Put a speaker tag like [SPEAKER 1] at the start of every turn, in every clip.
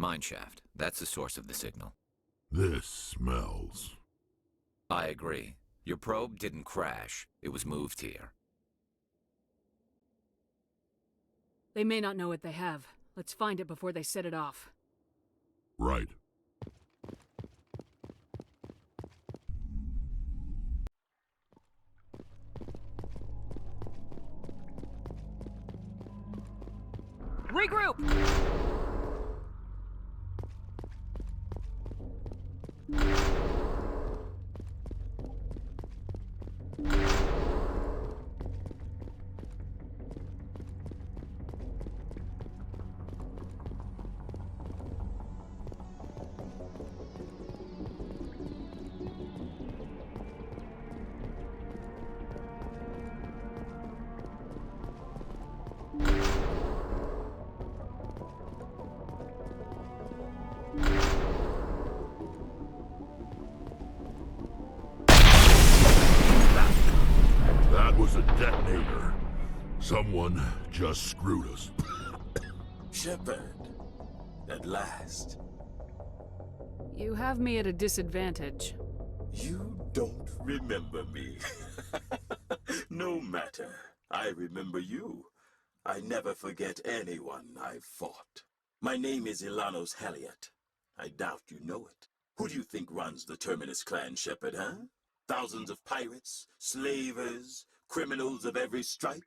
[SPEAKER 1] Mineshaft. That's the source of the signal.
[SPEAKER 2] This smells.
[SPEAKER 1] I agree. Your probe didn't crash. It was moved here.
[SPEAKER 3] They may not know what they have. Let's find it before they set it off.
[SPEAKER 2] Right.
[SPEAKER 3] Regroup!
[SPEAKER 2] That was a detonator. Someone just screwed us.
[SPEAKER 4] Shepard, at last.
[SPEAKER 3] You have me at a disadvantage.
[SPEAKER 4] You don't remember me. No matter. I remember you. I never forget anyone I've fought. My name is Ilanos Halliot. I doubt you know it. Who do you think runs the Terminus clan, Shepard, huh? Thousands of pirates, slavers, criminals of every stripe?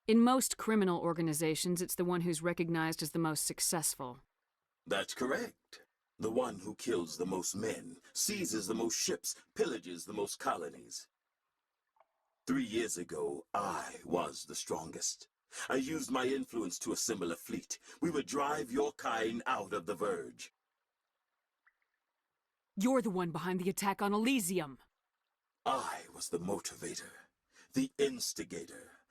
[SPEAKER 3] In most criminal organizations, it's the one who's recognized as the most successful.
[SPEAKER 4] That's correct. The one who kills the most men, seizes the most ships, pillages the most colonies. 3 years ago, I was the strongest. I used my influence to assemble a fleet. We would drive your kind out of the Verge.
[SPEAKER 3] You're the one behind the attack on Elysium.
[SPEAKER 4] I was the motivator, the instigator,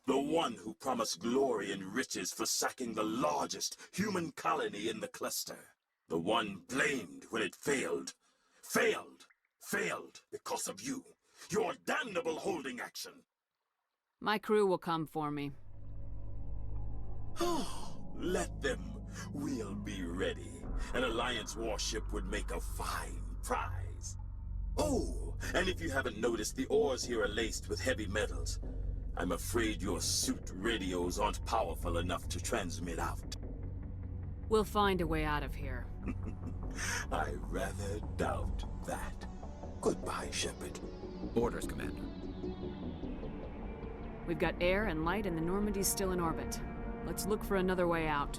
[SPEAKER 4] the one who promised glory and riches for sacking the largest human colony in the cluster. The one blamed when it failed. Failed because of you. Your damnable holding action.
[SPEAKER 3] My crew will come for me.
[SPEAKER 4] Let them. We'll be ready. An Alliance warship would make a fine prize. Oh, and if you haven't noticed, the ores here are laced with heavy metals. I'm afraid your suit radios aren't powerful enough to transmit out.
[SPEAKER 3] We'll find a way out of here.
[SPEAKER 4] I rather doubt that. Goodbye, Shepard.
[SPEAKER 1] Orders, Commander.
[SPEAKER 3] We've got air and light, and the Normandy's still in orbit. Let's look for another way out.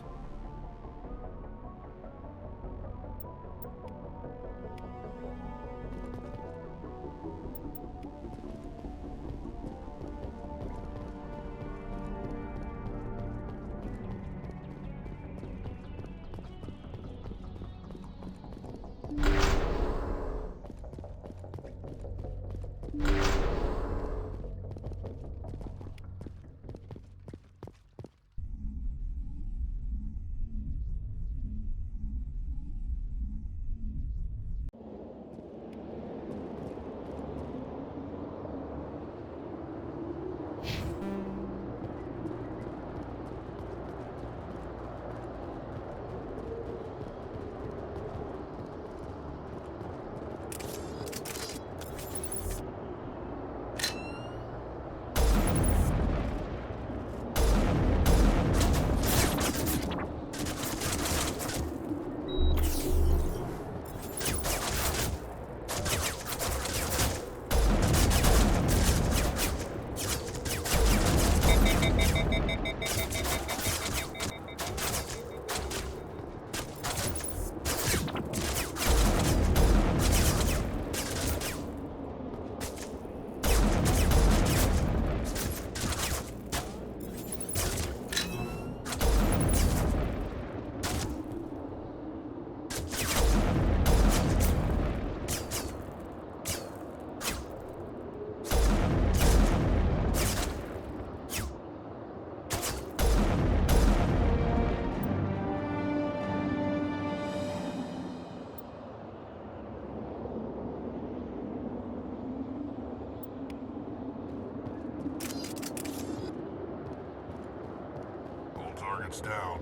[SPEAKER 2] Targets down.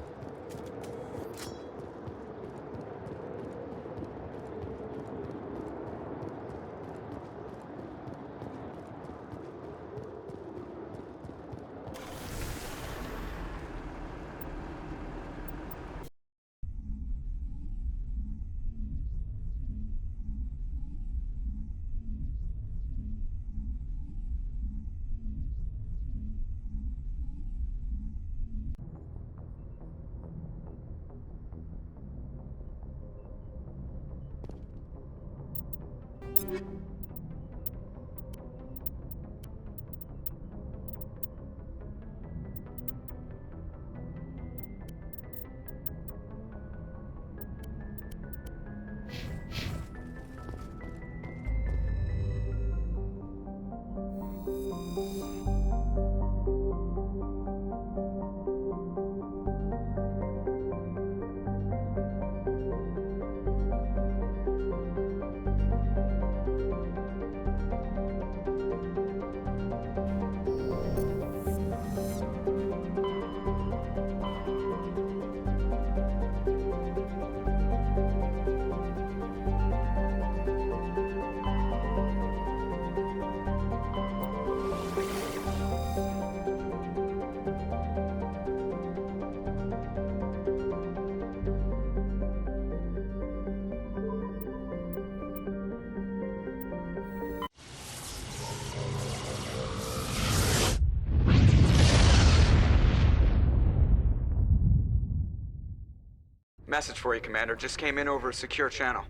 [SPEAKER 5] Message for you, Commander. Just came in over a secure channel.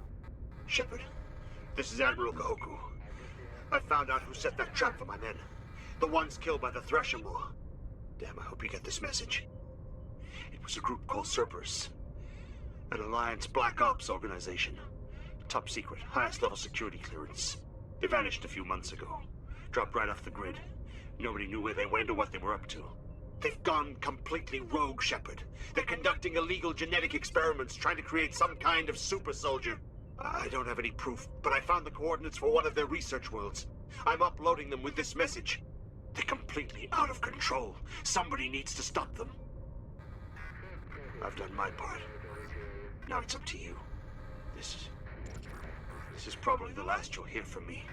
[SPEAKER 6] Shepard, this is Admiral Kahoku. I found out who set that trap for my men. The ones killed by the Thresher War. Damn, I hope you get this message. It was a group called Cerberus. An Alliance Black Ops organization. Top secret, highest level security clearance. They vanished a few months ago. Dropped right off the grid. Nobody knew where they went or what they were up to. They've gone completely rogue, Shepard. They're conducting illegal genetic experiments, trying to create some kind of super soldier. I don't have any proof, but I found the coordinates for one of their research worlds. I'm uploading them with this message. They're completely out of control. Somebody needs to stop them. I've done my part. Now it's up to you. This is probably the last you'll hear from me.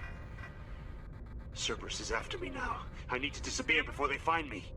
[SPEAKER 6] Cerberus is after me now. I need to disappear before they find me.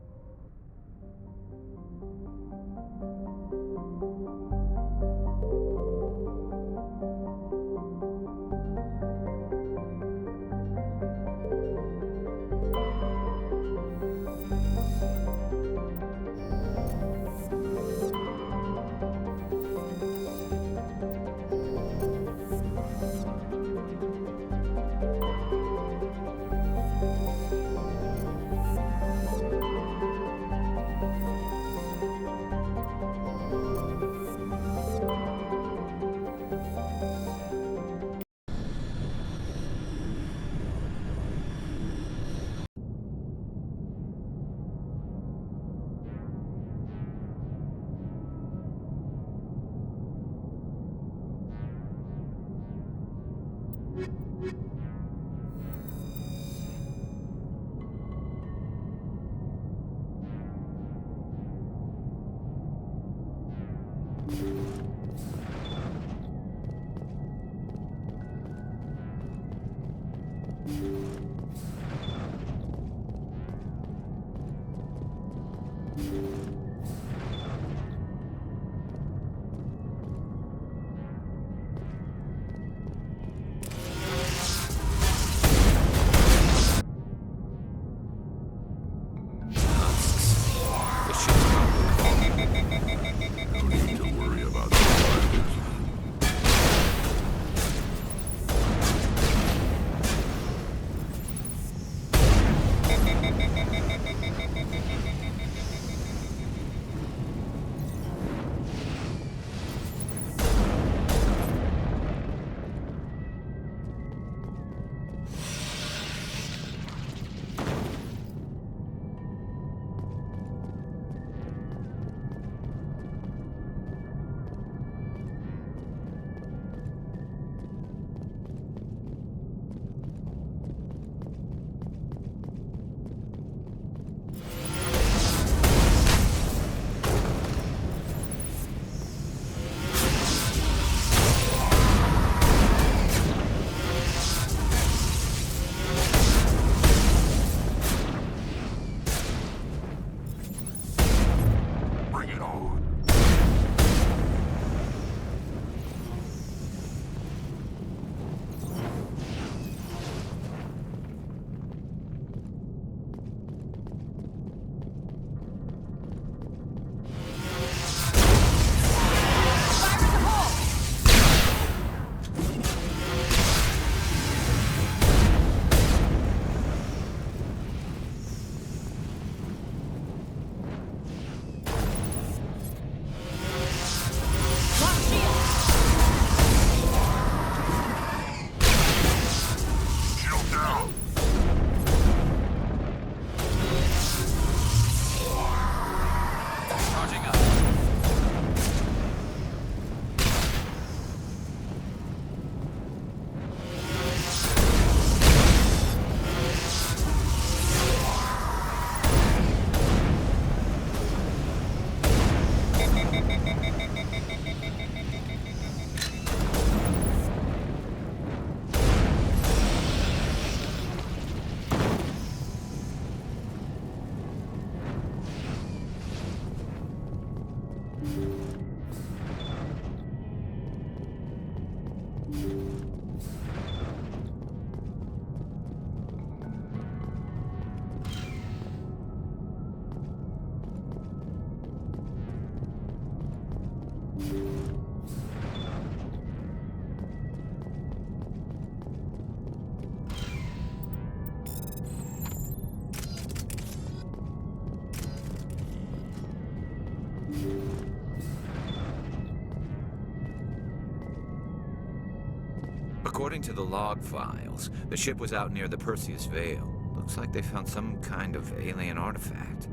[SPEAKER 1] According to the log files, the ship was out near the Perseus Vale. Looks like they found some kind of alien artifact.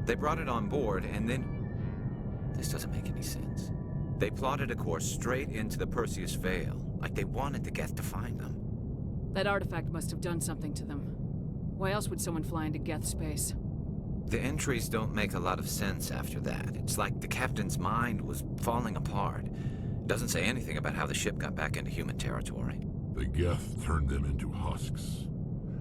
[SPEAKER 1] They brought it on board, and then... This doesn't make any sense. They plotted a course straight into the Perseus Vale, like they wanted the Geth to find them.
[SPEAKER 3] That artifact must have done something to them. Why else would someone fly into Geth space?
[SPEAKER 1] The entries don't make a lot of sense after that. It's like the captain's mind was falling apart. Doesn't say anything about how the ship got back into human territory.
[SPEAKER 2] The Geth turned them into husks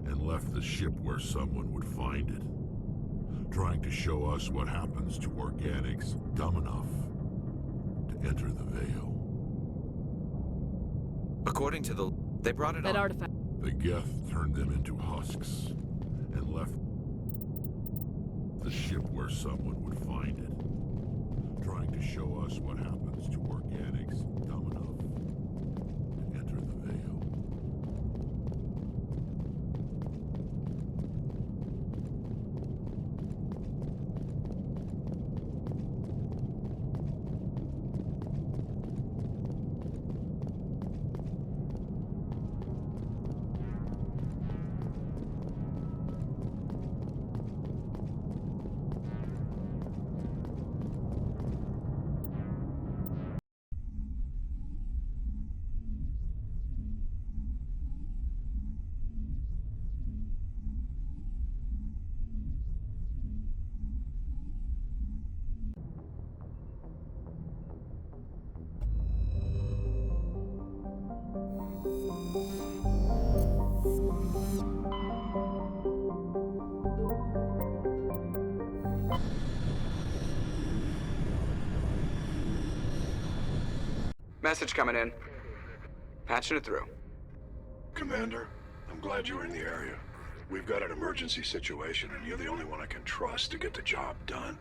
[SPEAKER 2] and left the ship where someone would find it, trying to show us what happens to organics dumb enough to enter the Veil.
[SPEAKER 1] According to the... They brought it
[SPEAKER 3] That
[SPEAKER 1] on...
[SPEAKER 3] artifact...
[SPEAKER 2] The Geth turned them into husks and left the ship where someone would find it, trying to show us what happens to organics dumb enough to enter the Veil.
[SPEAKER 5] Message coming in. Patching it through.
[SPEAKER 7] Commander, I'm glad you were in the area. We've got an emergency situation, and you're the only one I can trust to get the job done.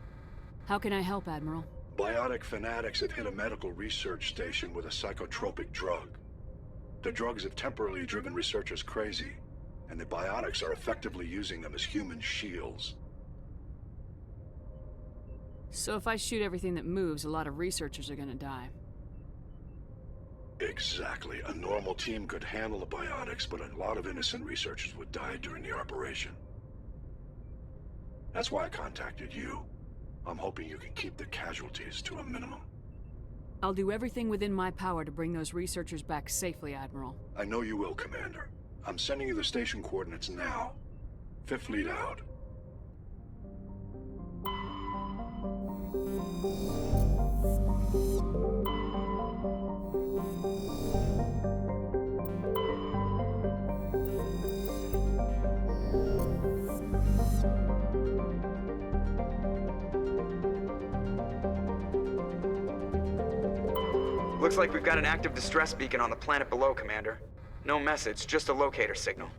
[SPEAKER 3] How can I help, Admiral?
[SPEAKER 7] Biotic fanatics have hit a medical research station with a psychotropic drug. The drugs have temporarily driven researchers crazy, and the biotics are effectively using them as human shields.
[SPEAKER 3] So if I shoot everything that moves, a lot of researchers are gonna die.
[SPEAKER 7] Exactly. A normal team could handle the biotics, but a lot of innocent researchers would die during the operation. That's why I contacted you. I'm hoping you can keep the casualties to a minimum.
[SPEAKER 3] I'll do everything within my power to bring those researchers back safely, Admiral.
[SPEAKER 7] I know you will, Commander. I'm sending you the station coordinates now. Fifth lead out.
[SPEAKER 5] Looks like we've got an active distress beacon on the planet below, Commander. No message, just a locator signal.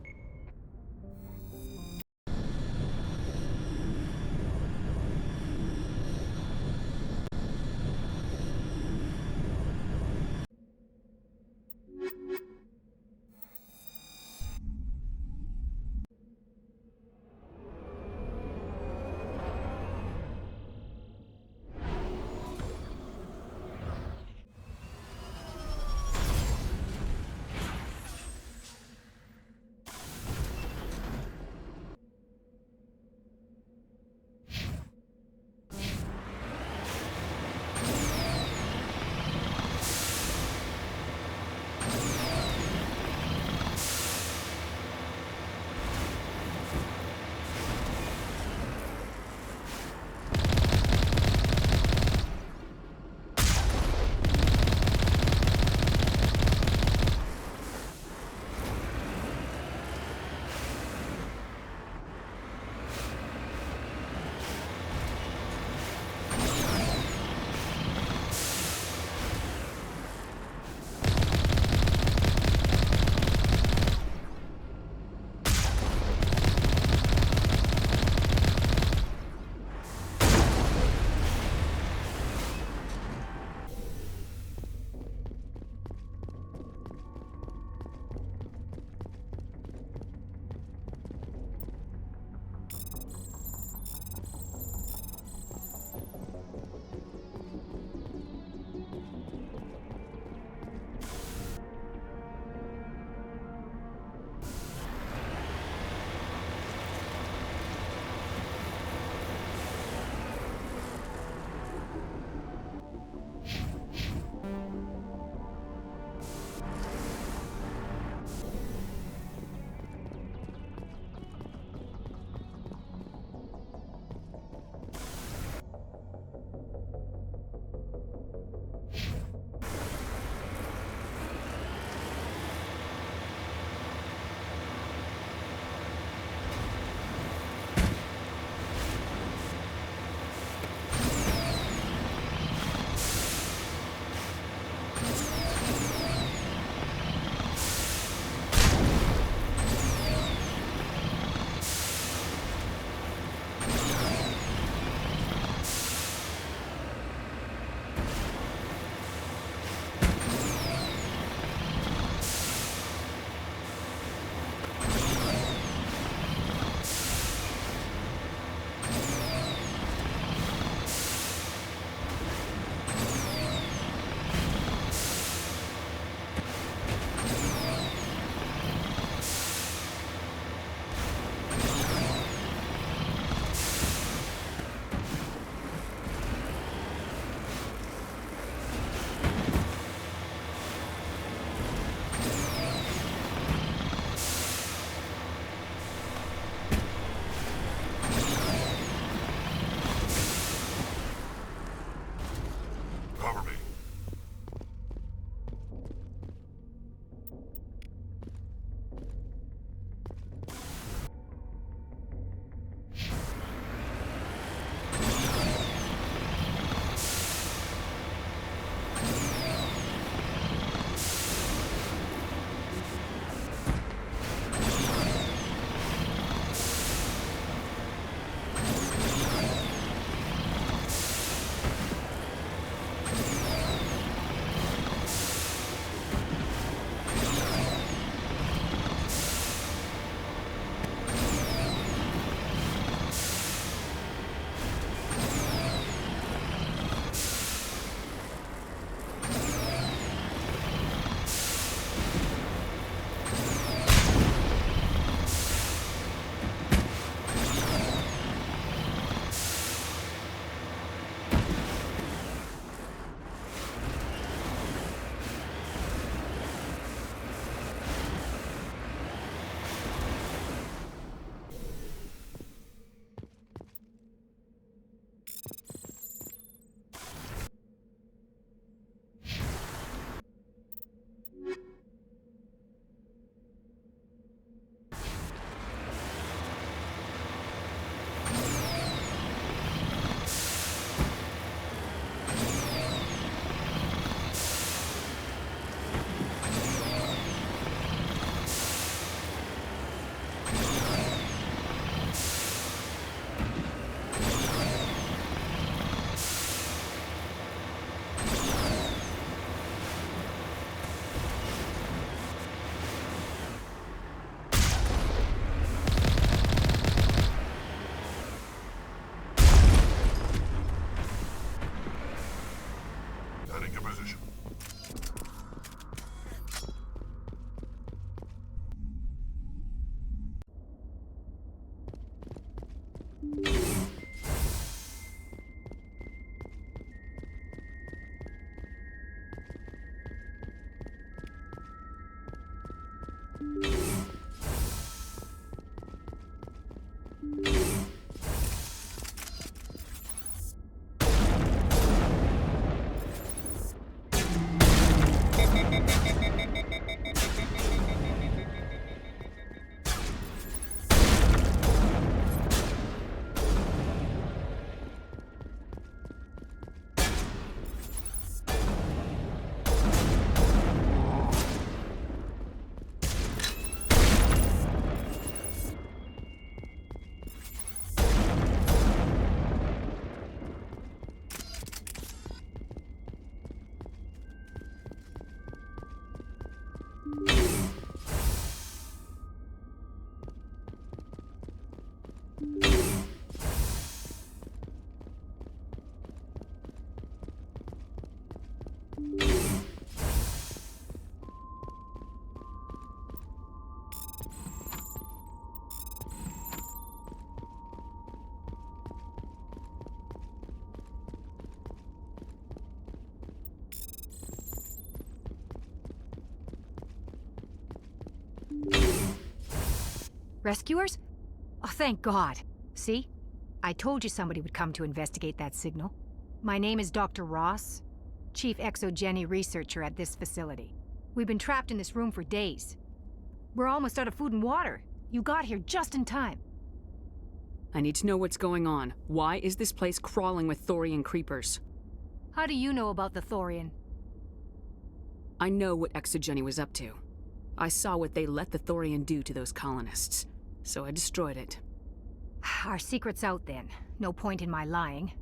[SPEAKER 8] Rescuers? Oh, thank God. See? I told you somebody would come to investigate that signal. My name is Dr. Ross, Chief Exogeny Researcher at this facility. We've been trapped in this room for days. We're almost out of food and water. You got here just in time.
[SPEAKER 3] I need to know what's going on. Why is this place crawling with Thorian creepers?
[SPEAKER 8] How do you know about the Thorian?
[SPEAKER 3] I know what Exogeny was up to. I saw what they let the Thorian do to those colonists, so I destroyed it.
[SPEAKER 8] Our secret's out then. No point in my lying.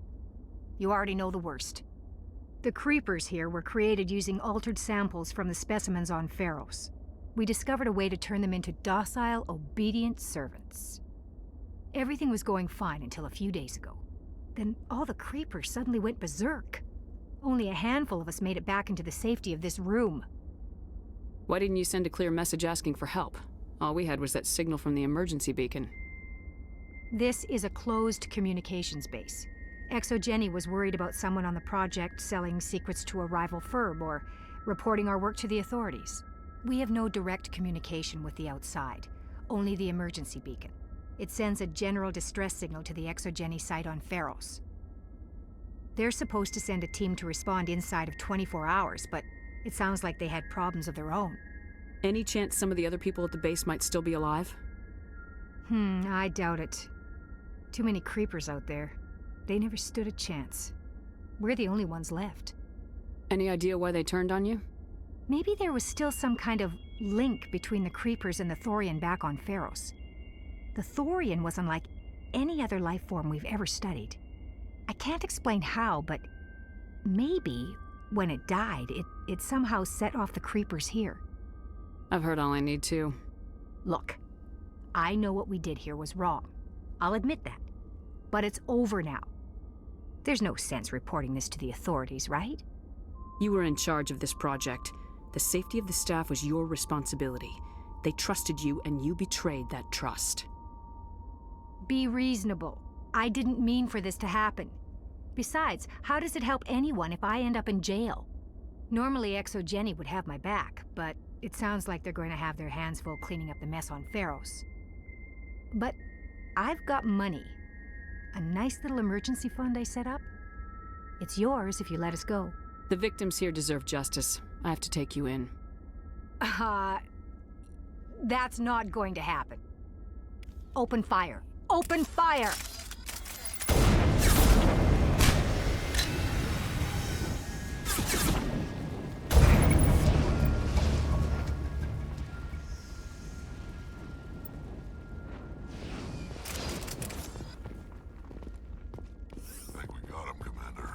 [SPEAKER 8] You already know the worst. The creepers here were created using altered samples from the specimens on Pharos. We discovered a way to turn them into docile, obedient servants. Everything was going fine until a few days ago. Then all the creepers suddenly went berserk. Only a handful of us made it back into the safety of this room.
[SPEAKER 3] Why didn't you send a clear message asking for help? All we had was that signal from the emergency beacon.
[SPEAKER 8] This is a closed communications base. Exogeny was worried about someone on the project selling secrets to a rival firm or reporting our work to the authorities. We have no direct communication with the outside, only the emergency beacon. It sends a general distress signal to the Exogeny site on Pharos. They're supposed to send a team to respond inside of 24 hours, but it sounds like they had problems of their own.
[SPEAKER 3] Any chance some of the other people at the base might still be alive?
[SPEAKER 8] I doubt it. Too many creepers out there. They never stood a chance. We're the only ones left.
[SPEAKER 3] Any idea why they turned on you?
[SPEAKER 8] Maybe there was still some kind of link between the creepers and the Thorian back on Pharos. The Thorian was unlike any other life form we've ever studied. I can't explain how, but maybe when it died, it somehow set off the creepers here.
[SPEAKER 3] I've heard all I need to.
[SPEAKER 8] Look, I know what we did here was wrong. I'll admit that. But it's over now. There's no sense reporting this to the authorities, right?
[SPEAKER 3] You were in charge of this project. The safety of the staff was your responsibility. They trusted you, and you betrayed that trust.
[SPEAKER 8] Be reasonable. I didn't mean for this to happen. Besides, how does it help anyone if I end up in jail? Normally Exogeny would have my back, but it sounds like they're going to have their hands full cleaning up the mess on Pharos. But I've got money. A nice little emergency fund I set up. It's yours if you let us go.
[SPEAKER 3] The victims here deserve justice. I have to take you in.
[SPEAKER 8] That's not going to happen. Open fire. Open fire!
[SPEAKER 2] I think we got him, Commander.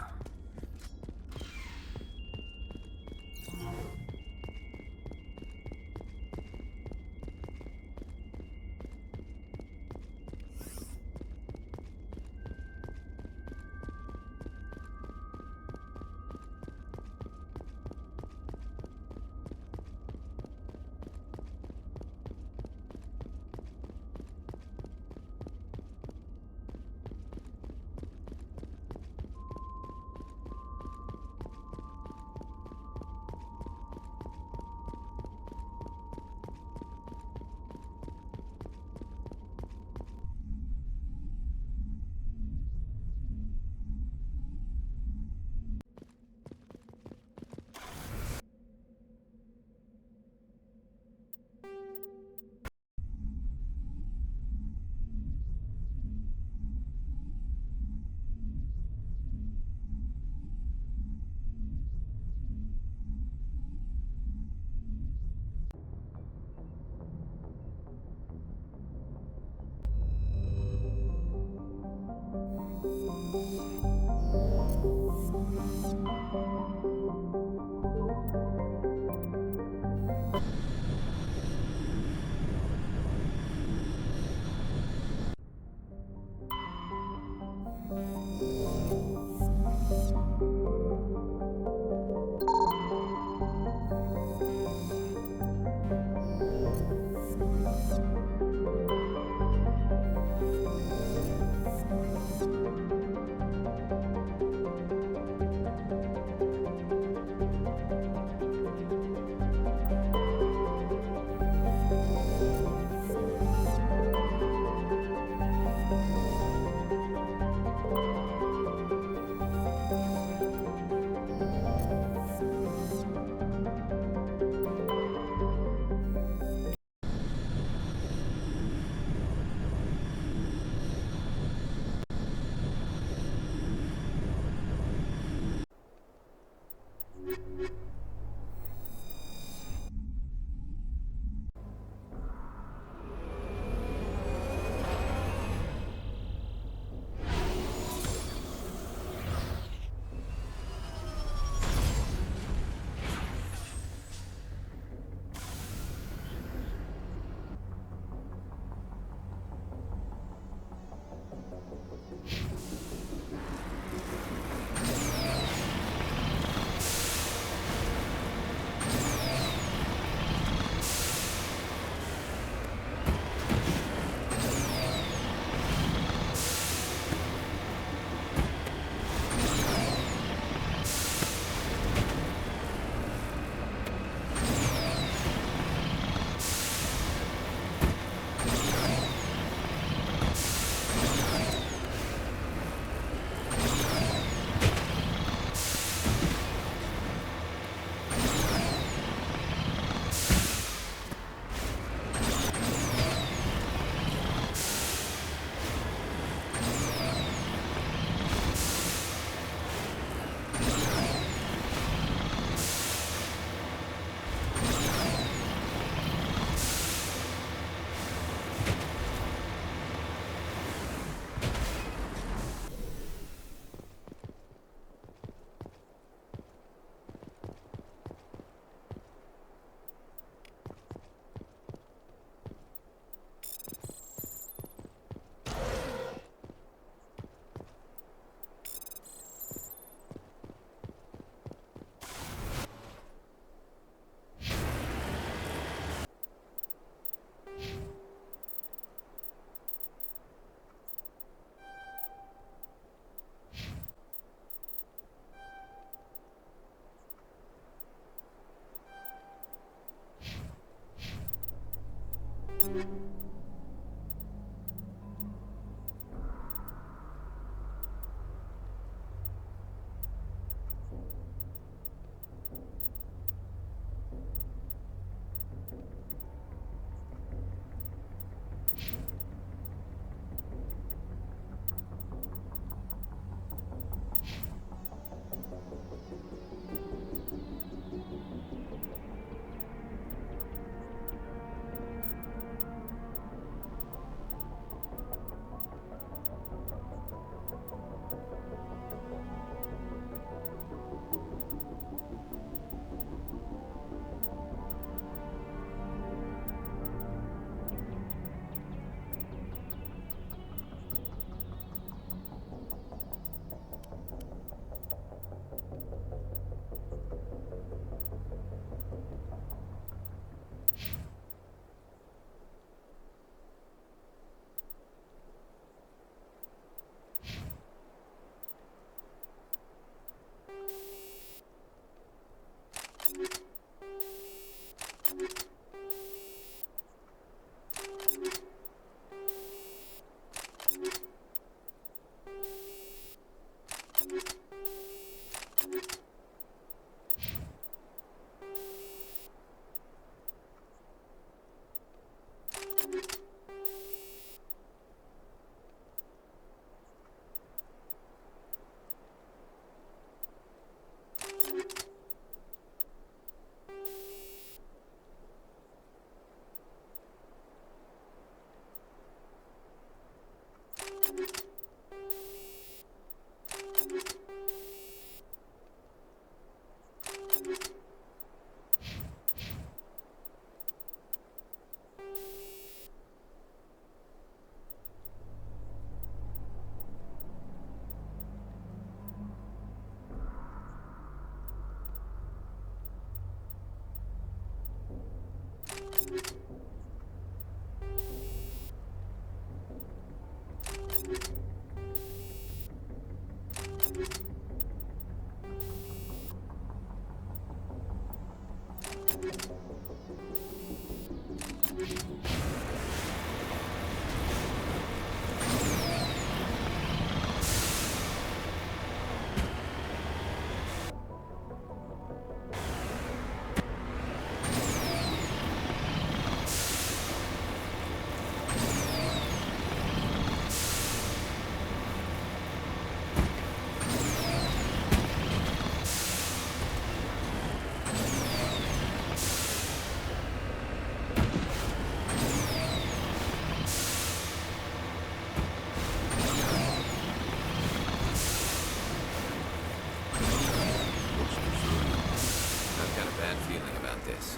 [SPEAKER 1] bad feeling about this.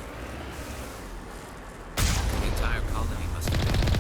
[SPEAKER 1] The entire colony must have been transformed.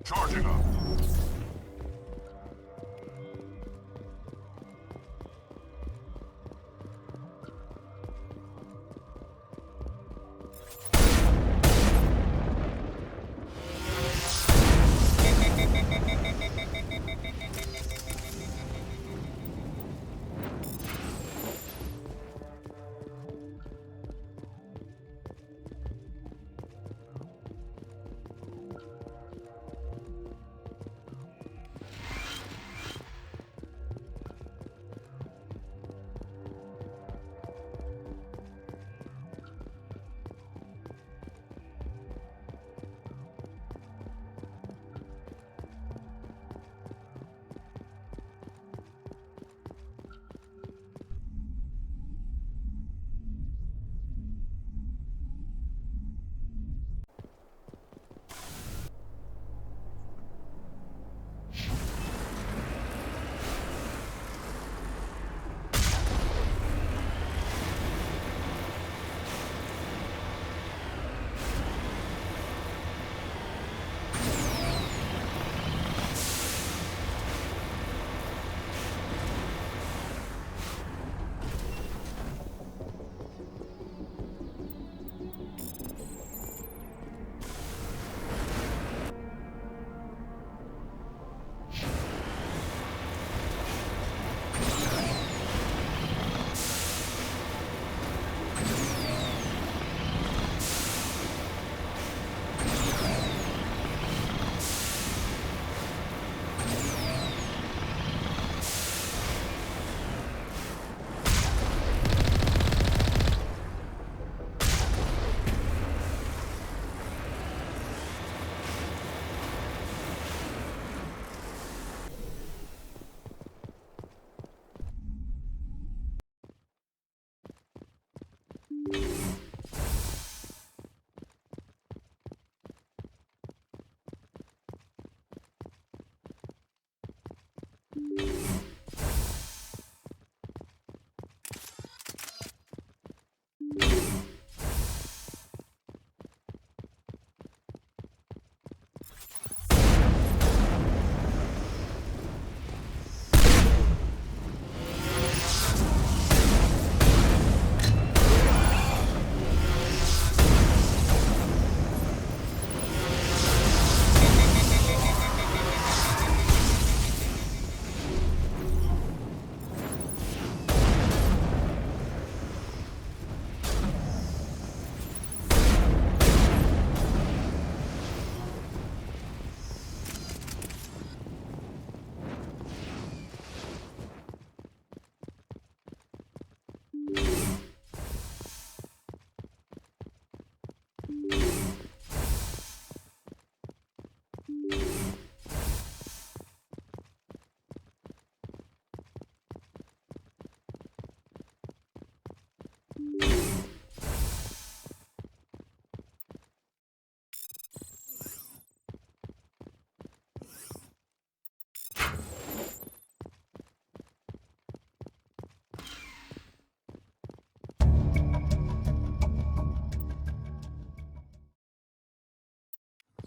[SPEAKER 2] Charging up.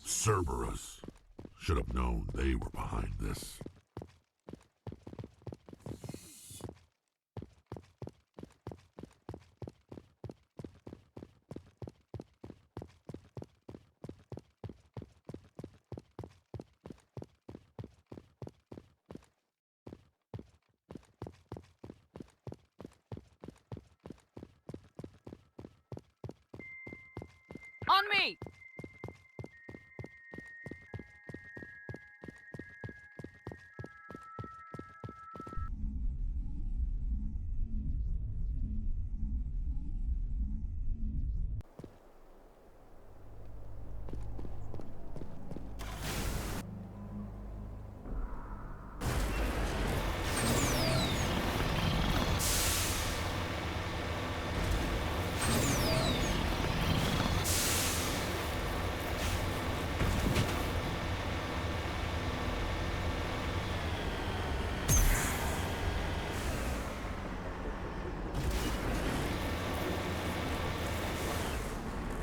[SPEAKER 2] Cerberus. Should have known they were behind this.
[SPEAKER 3] On me!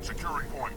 [SPEAKER 2] Securing point.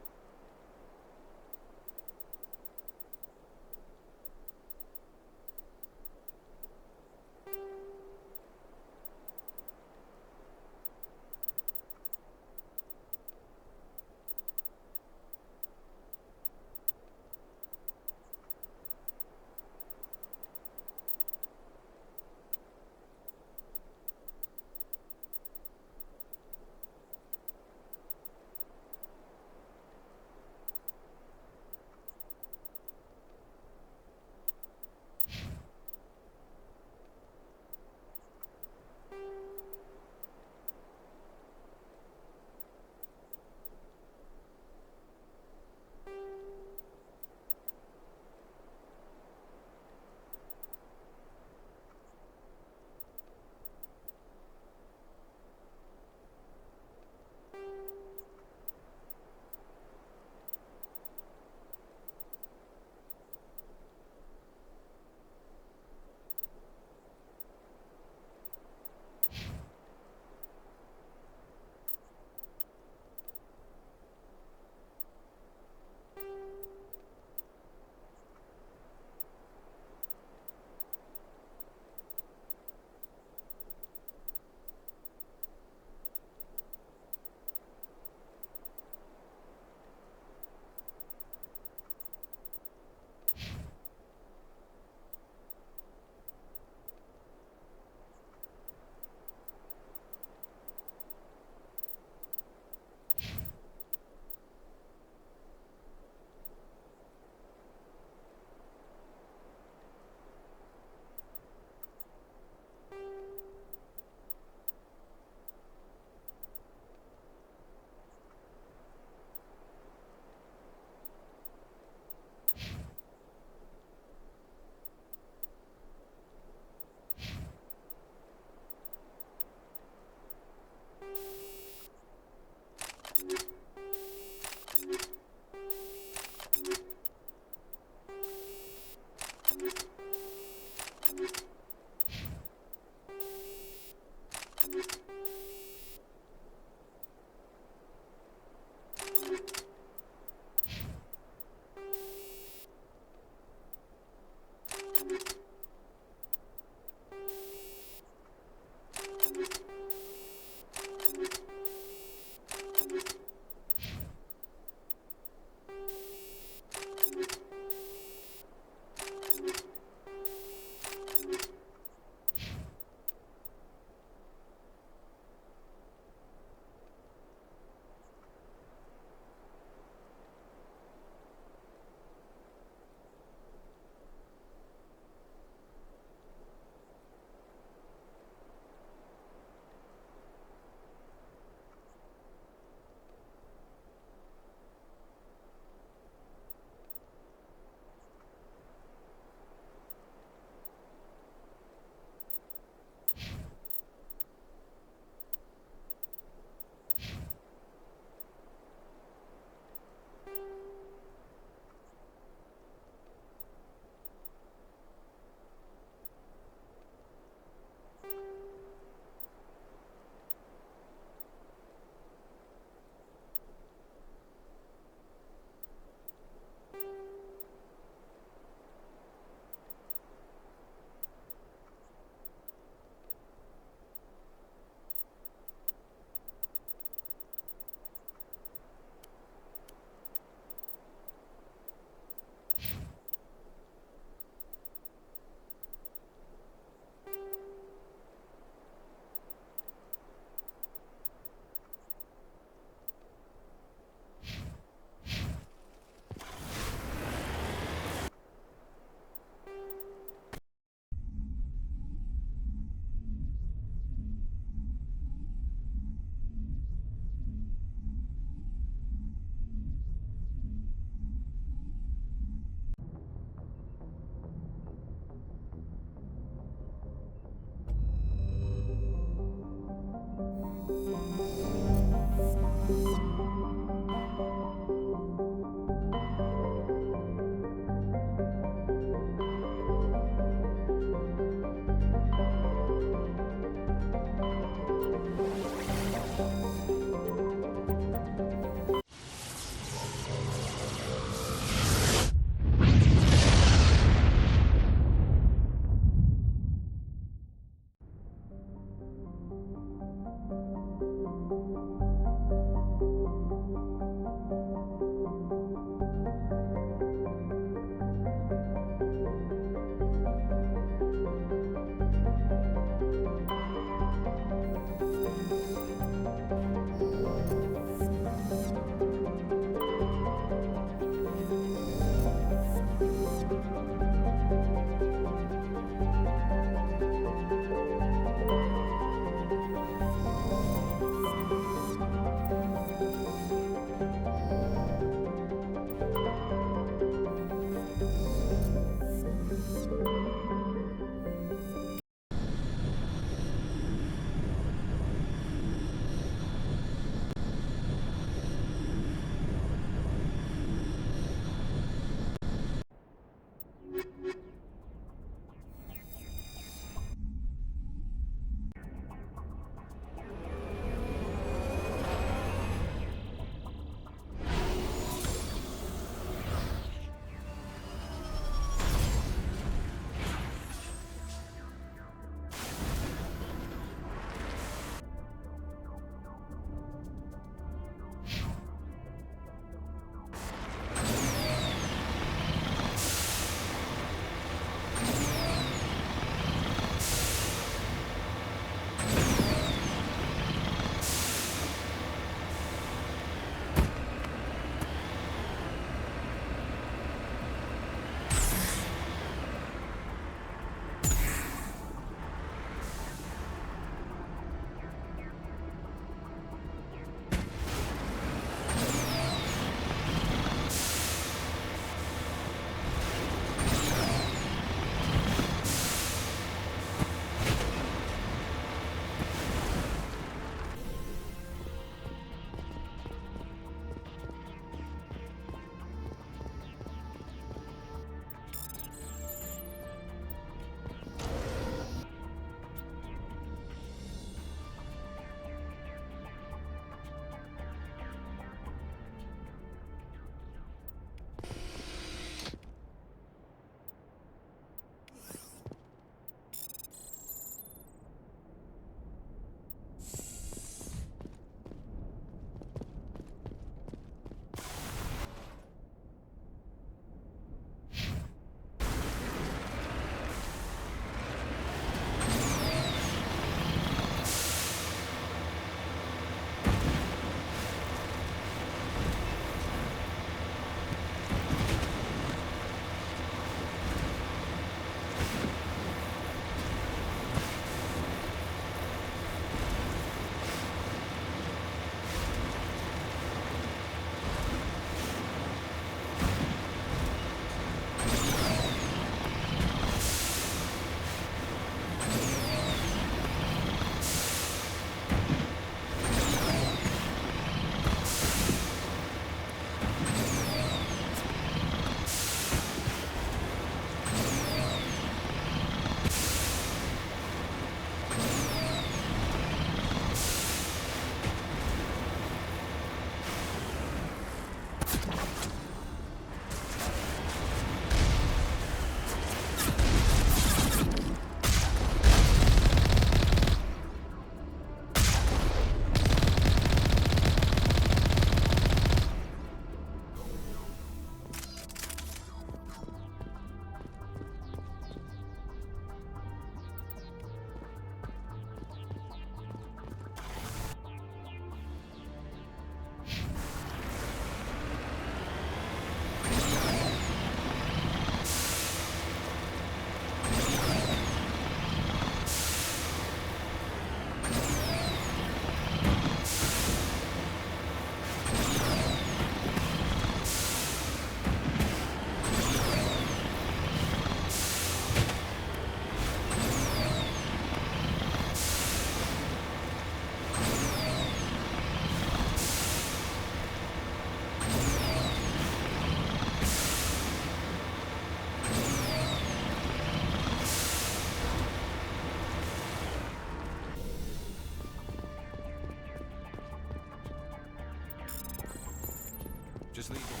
[SPEAKER 1] Just lead the way.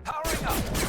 [SPEAKER 1] Powering up!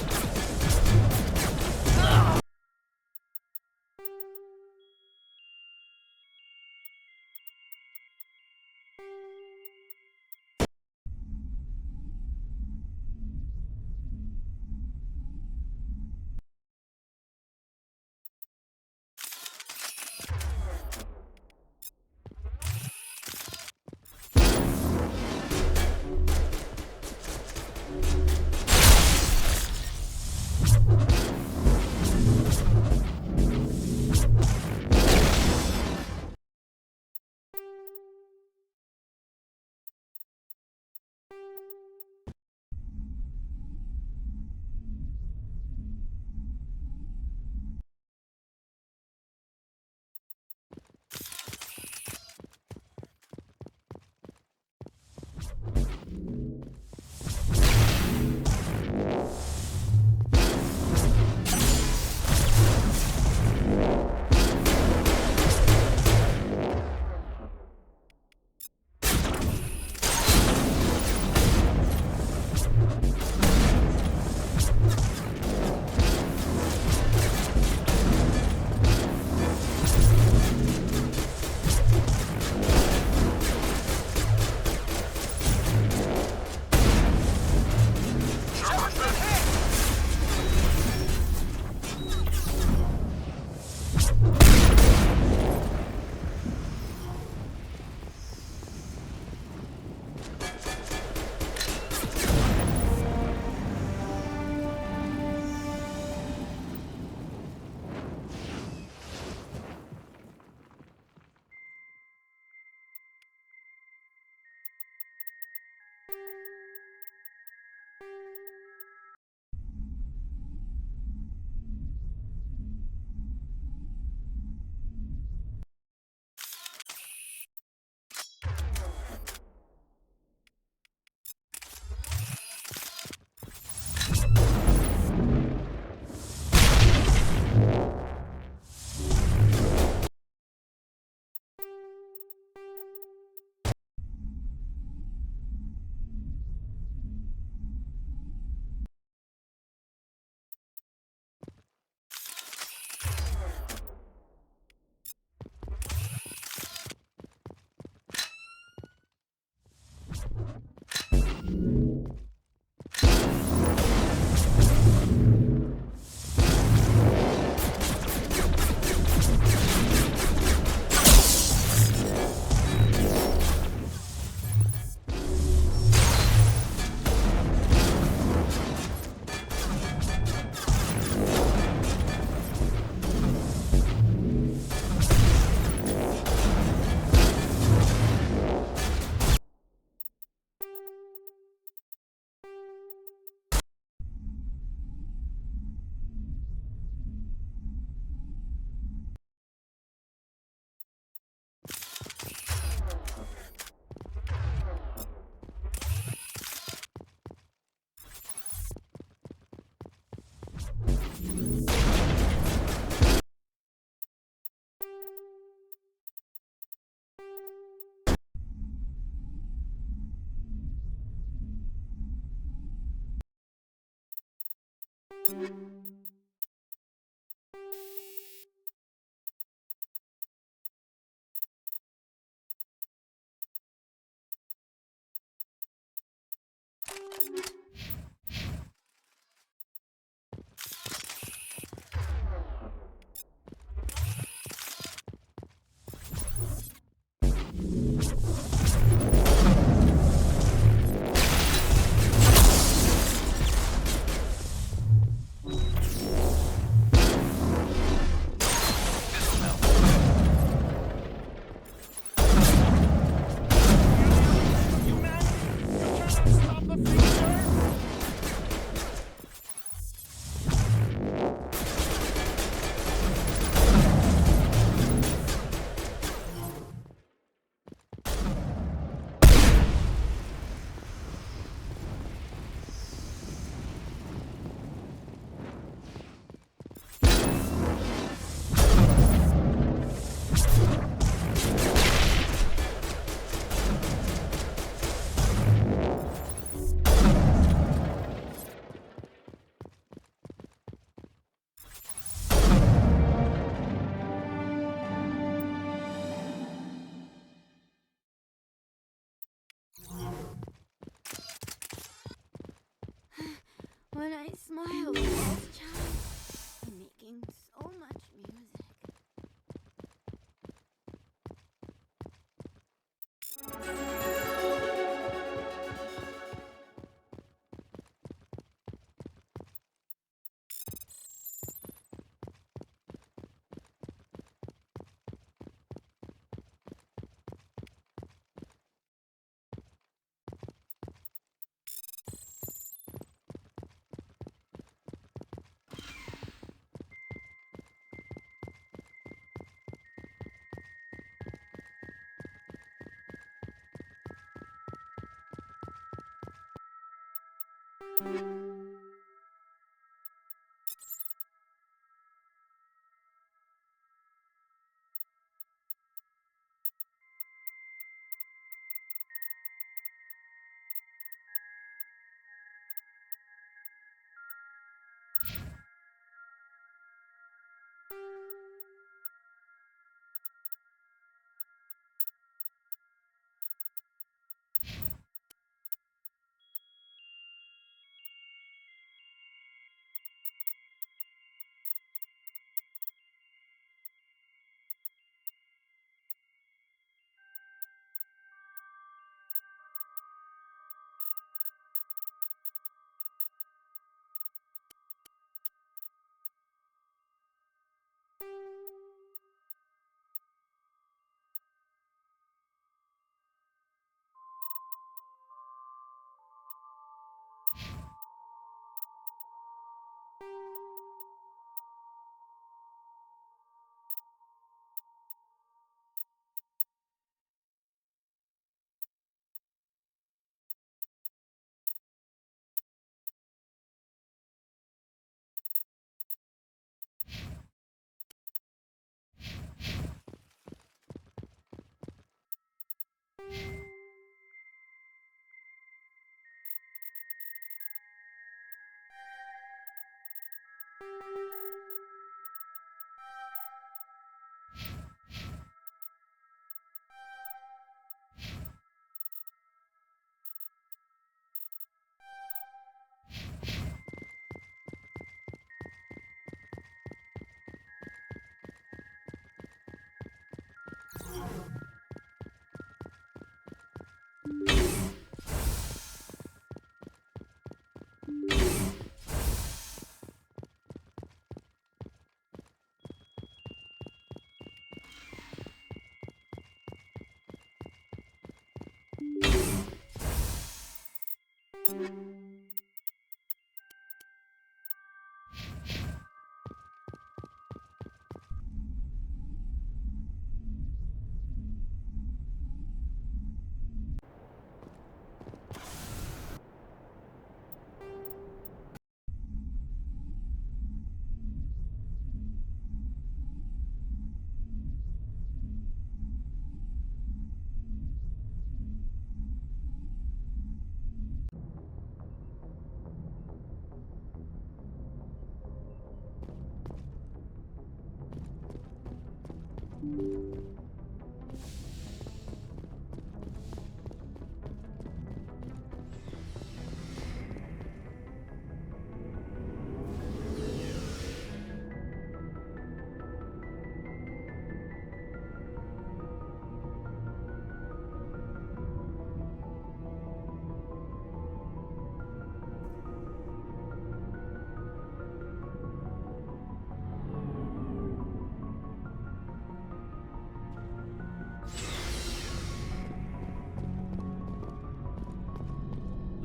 [SPEAKER 9] When I smile, walls chime, making so much music.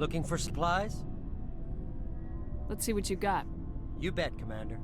[SPEAKER 10] Looking for supplies?
[SPEAKER 3] Let's see what you got.
[SPEAKER 10] You bet, Commander.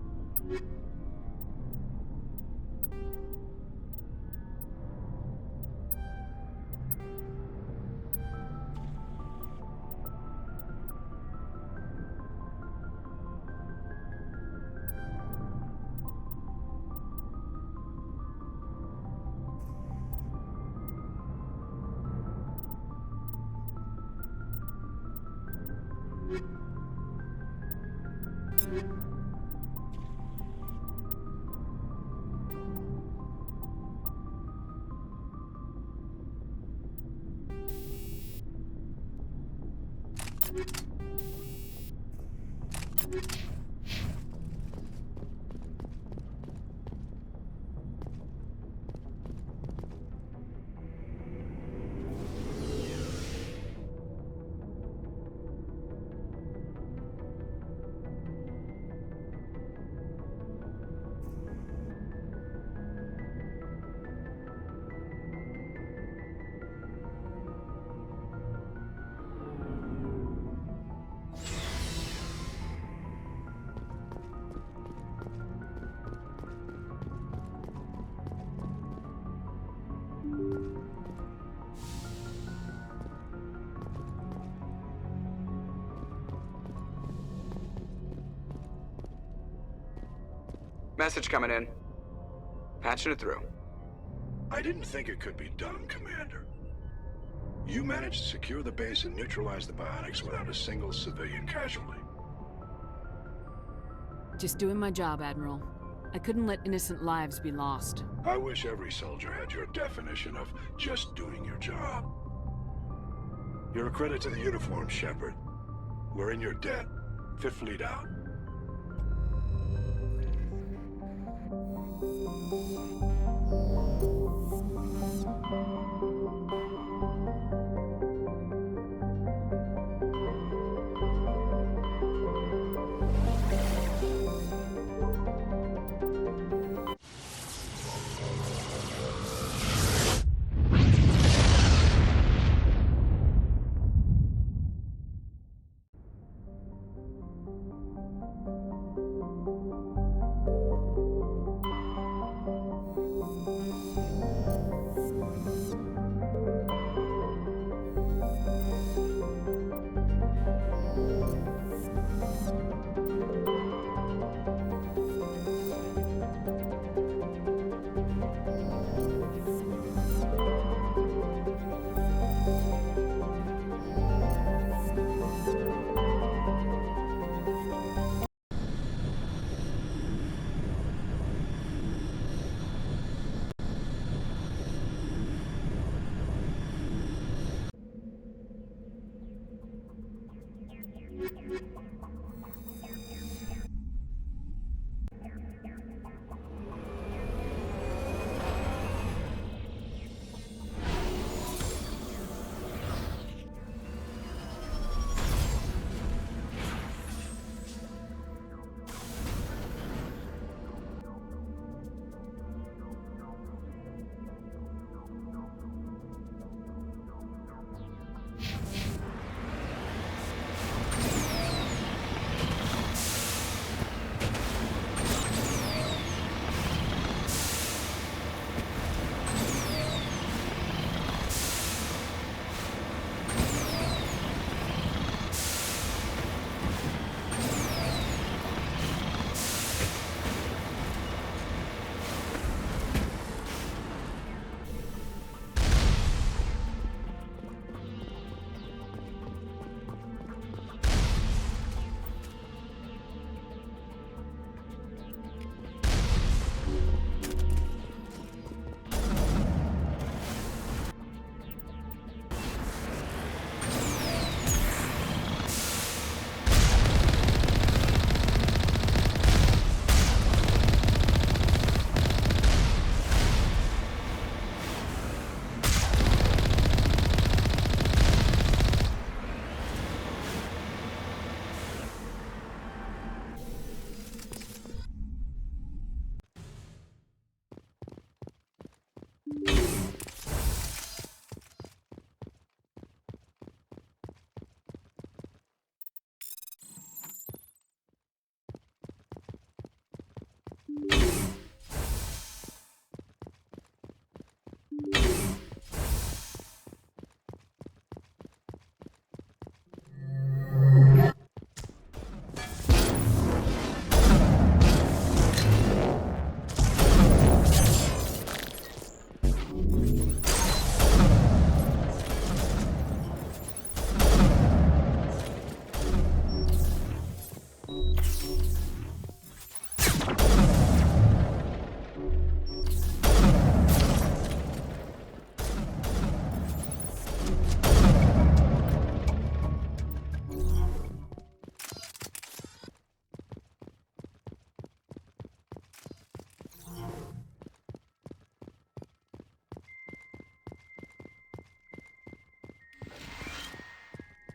[SPEAKER 5] Message coming in. Patching it through.
[SPEAKER 7] I didn't think it could be done, Commander. You managed to secure the base and neutralize the biotics without a single civilian casualty.
[SPEAKER 3] Just doing my job, Admiral. I couldn't let innocent lives be lost.
[SPEAKER 7] I wish every soldier had your definition of just doing your job. You're a credit to the uniform, Shepard. We're in your debt. Fifth Fleet out.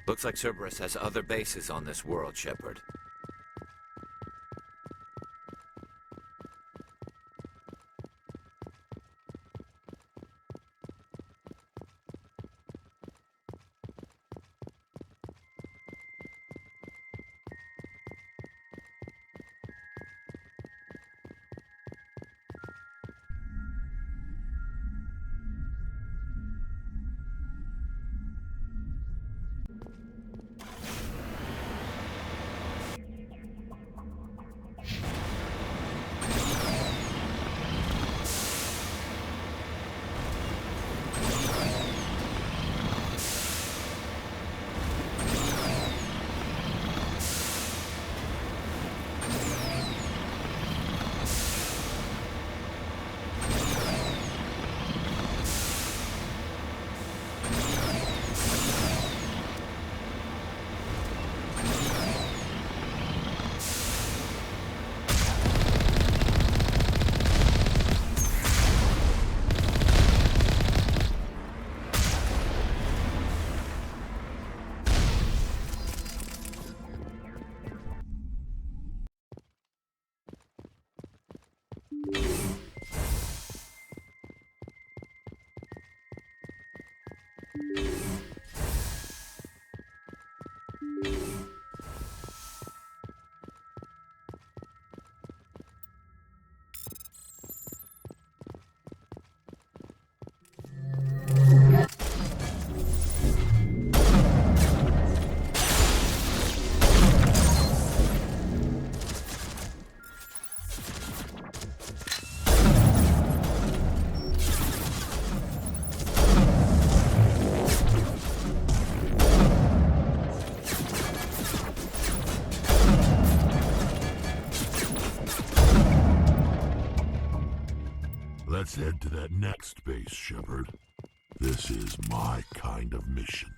[SPEAKER 1] Looks like Cerberus has other bases on this world, Shepard.
[SPEAKER 2] Let's head to that next base, Shepard. This is my kind of mission.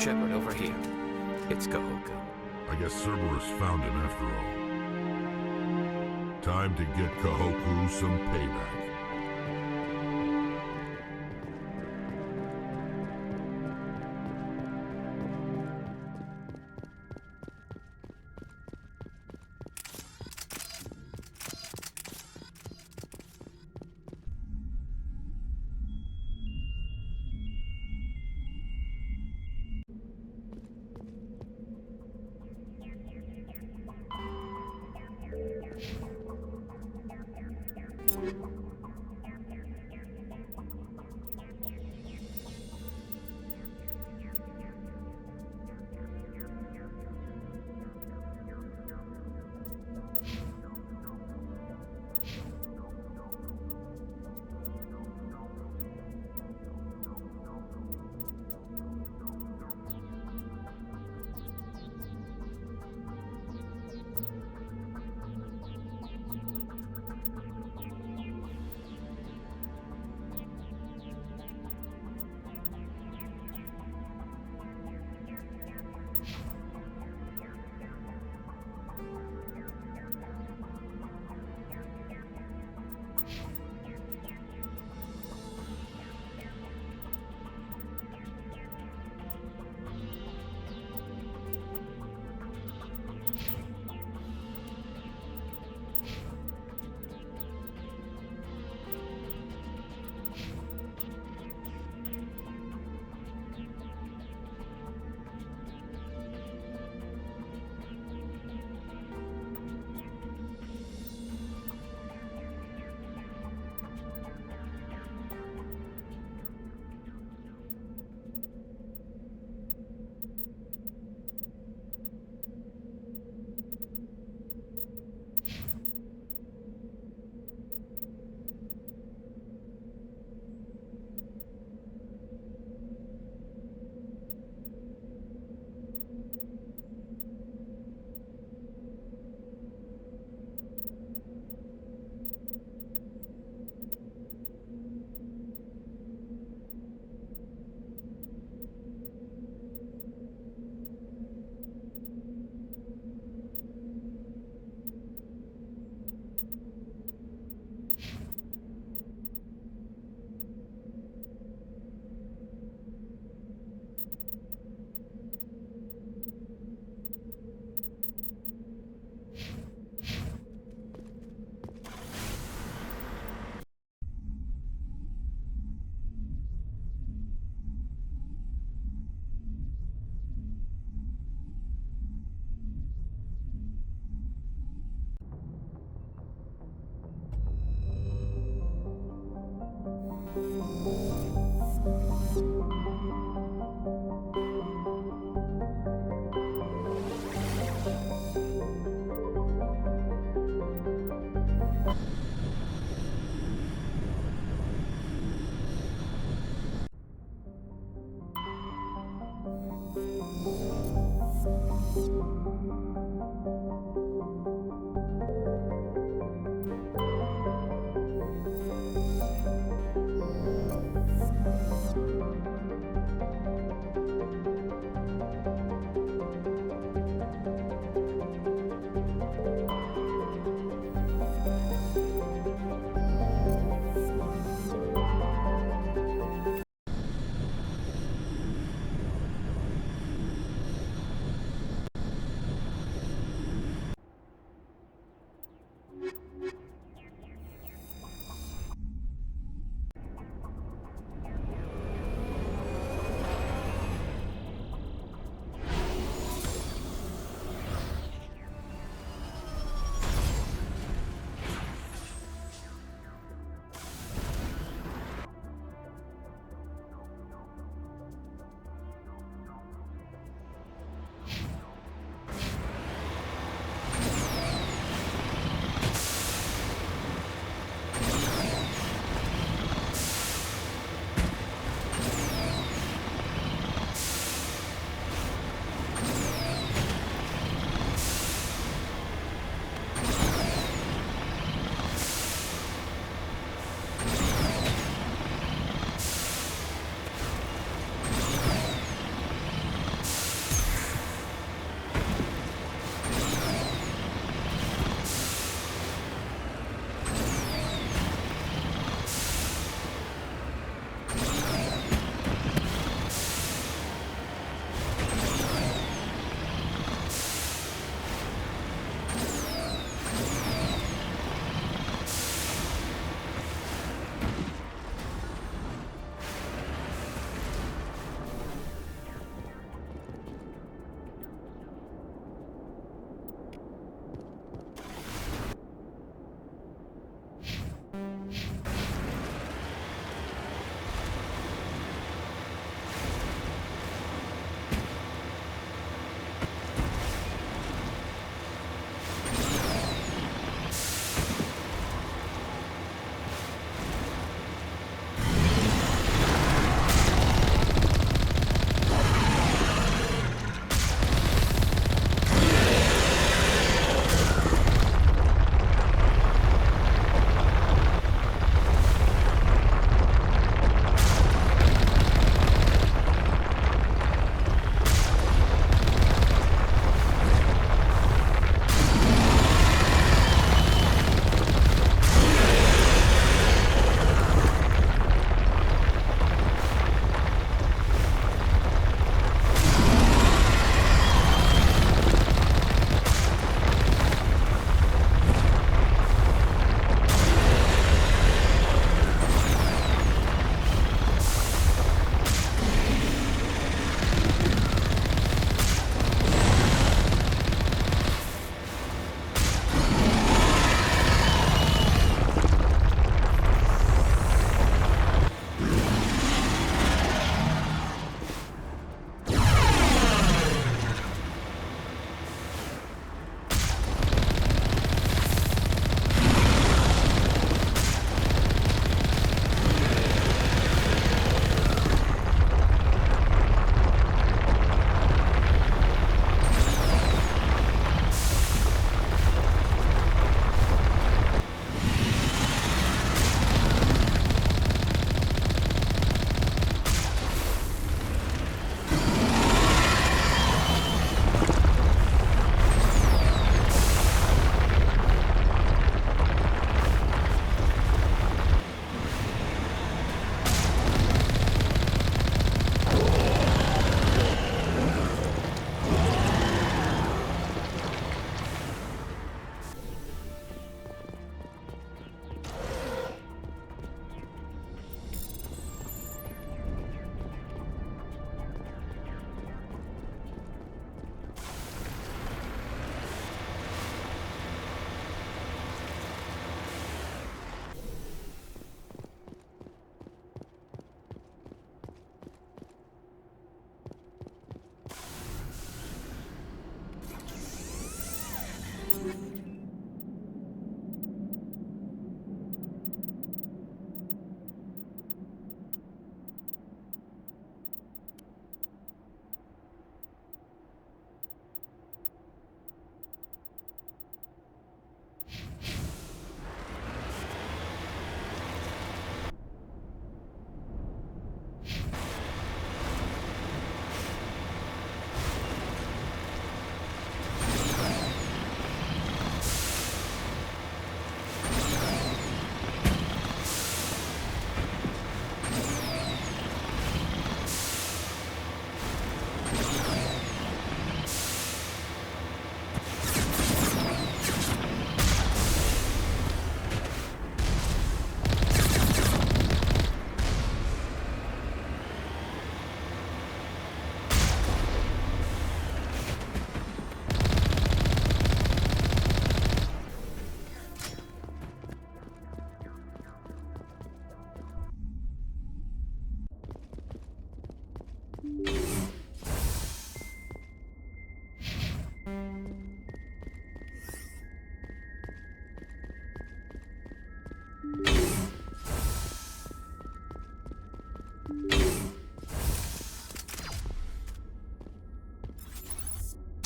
[SPEAKER 1] Shepard, over here. It's Kahoku.
[SPEAKER 2] I guess Cerberus found him after all. Time to get Kahoku some payback.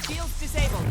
[SPEAKER 3] Shields disabled.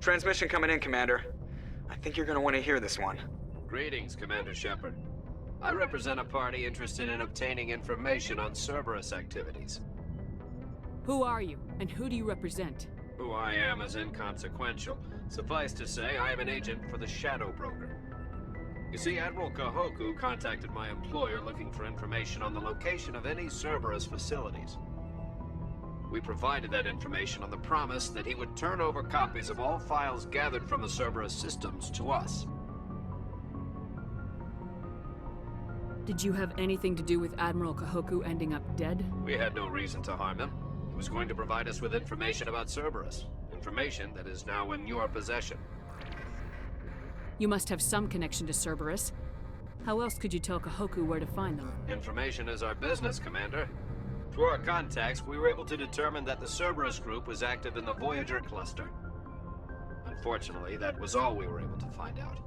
[SPEAKER 5] Transmission coming in, Commander. I think you're gonna want to hear this one.
[SPEAKER 11] Greetings, Commander Shepard. I represent a party interested in obtaining information on Cerberus activities.
[SPEAKER 3] Who are you, and who do you represent?
[SPEAKER 11] Who I am is inconsequential. Suffice to say, I am an agent for the Shadow Broker. You see, Admiral Kahoku contacted my employer looking for information on the location of any Cerberus facilities. We provided that information on the promise that he would turn over copies of all files gathered from the Cerberus systems to us.
[SPEAKER 3] Did you have anything to do with Admiral Kahoku ending up dead?
[SPEAKER 11] We had no reason to harm him. He was going to provide us with information about Cerberus. Information that is now in your possession.
[SPEAKER 3] You must have some connection to Cerberus. How else could you tell Kahoku where to find them?
[SPEAKER 11] Information is our business, Commander. Through our contacts, we were able to determine that the Cerberus group was active in the Voyager cluster. Unfortunately, that was all we were able to find out.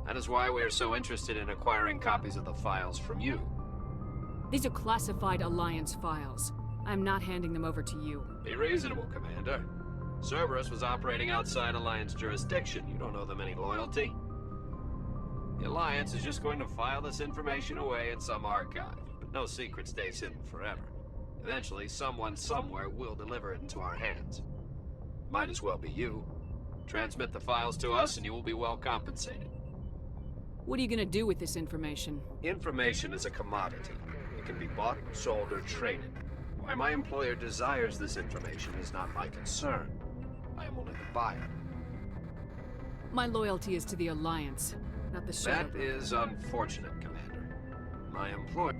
[SPEAKER 11] That is why we are so interested in acquiring copies of the files from you.
[SPEAKER 3] These are classified Alliance files. I'm not handing them over to you.
[SPEAKER 11] Be reasonable, Commander. Cerberus was operating outside Alliance jurisdiction. You don't owe them any loyalty. The Alliance is just going to file this information away in some archive, but no secret stays hidden forever. Eventually, someone somewhere will deliver it into our hands. Might as well be you. Transmit the files to us and you will be well compensated.
[SPEAKER 3] What are you gonna do with this information?
[SPEAKER 11] Information is a commodity. It can be bought, sold, or traded. Why my employer desires this information is not my concern. I am only the buyer.
[SPEAKER 3] My loyalty is to the Alliance, not the Shadow.
[SPEAKER 11] That is unfortunate, Commander. My employer...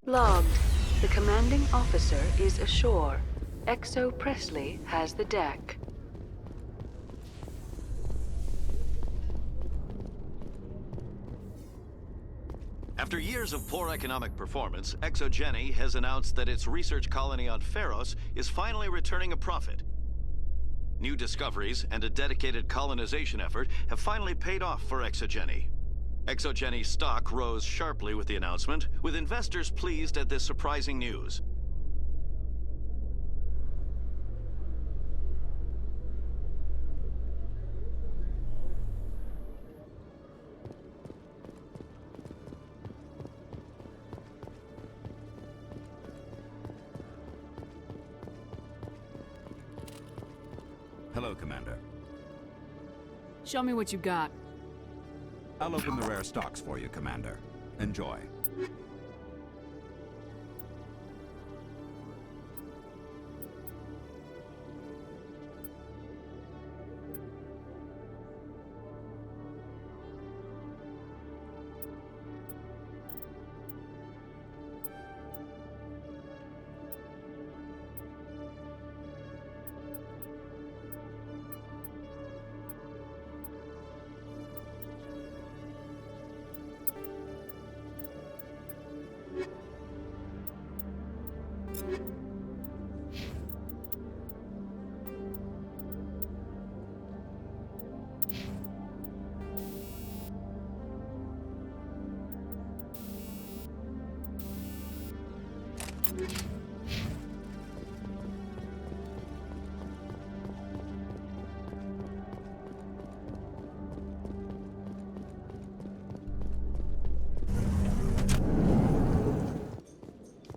[SPEAKER 12] Logged. The commanding officer is ashore. Exo Presley has the deck.
[SPEAKER 13] After years of poor economic performance, ExoGeni has announced that its research colony on Pharos is finally returning a profit. New discoveries and a dedicated colonization effort have finally paid off for ExoGeni. ExoGeni stock rose sharply with the announcement, with investors pleased at this surprising news.
[SPEAKER 14] Hello, Commander.
[SPEAKER 3] Show me what you got.
[SPEAKER 14] I'll open the rare stocks for you, Commander. Enjoy.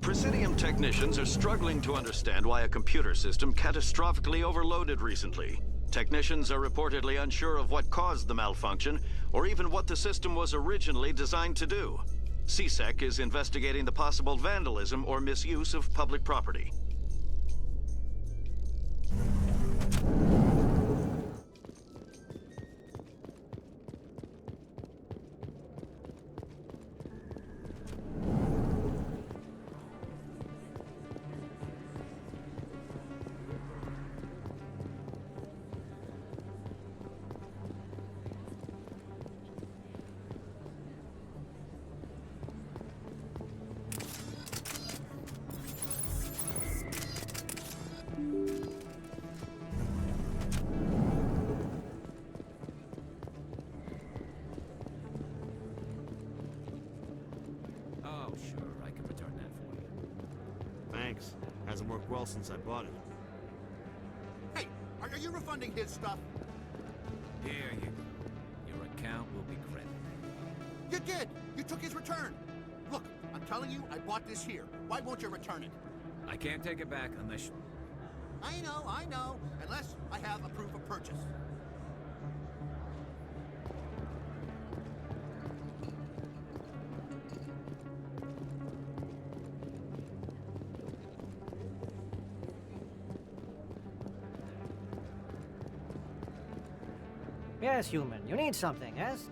[SPEAKER 13] Presidium technicians are struggling to understand why a computer system catastrophically overloaded recently. Technicians are reportedly unsure of what caused the malfunction, or even what the system was originally designed to do. CSEC is investigating the possible vandalism or misuse of public property.
[SPEAKER 15] hasn't worked well since I bought it.
[SPEAKER 16] Hey, are you refunding his stuff?
[SPEAKER 1] Here you go. Your account will be credited.
[SPEAKER 16] You did! You took his return! Look, I'm telling you, I bought this here. Why won't you return it?
[SPEAKER 1] I can't take it back unless...
[SPEAKER 16] I know. Unless I have a proof of purchase.
[SPEAKER 17] Yes, human, you need something, yes?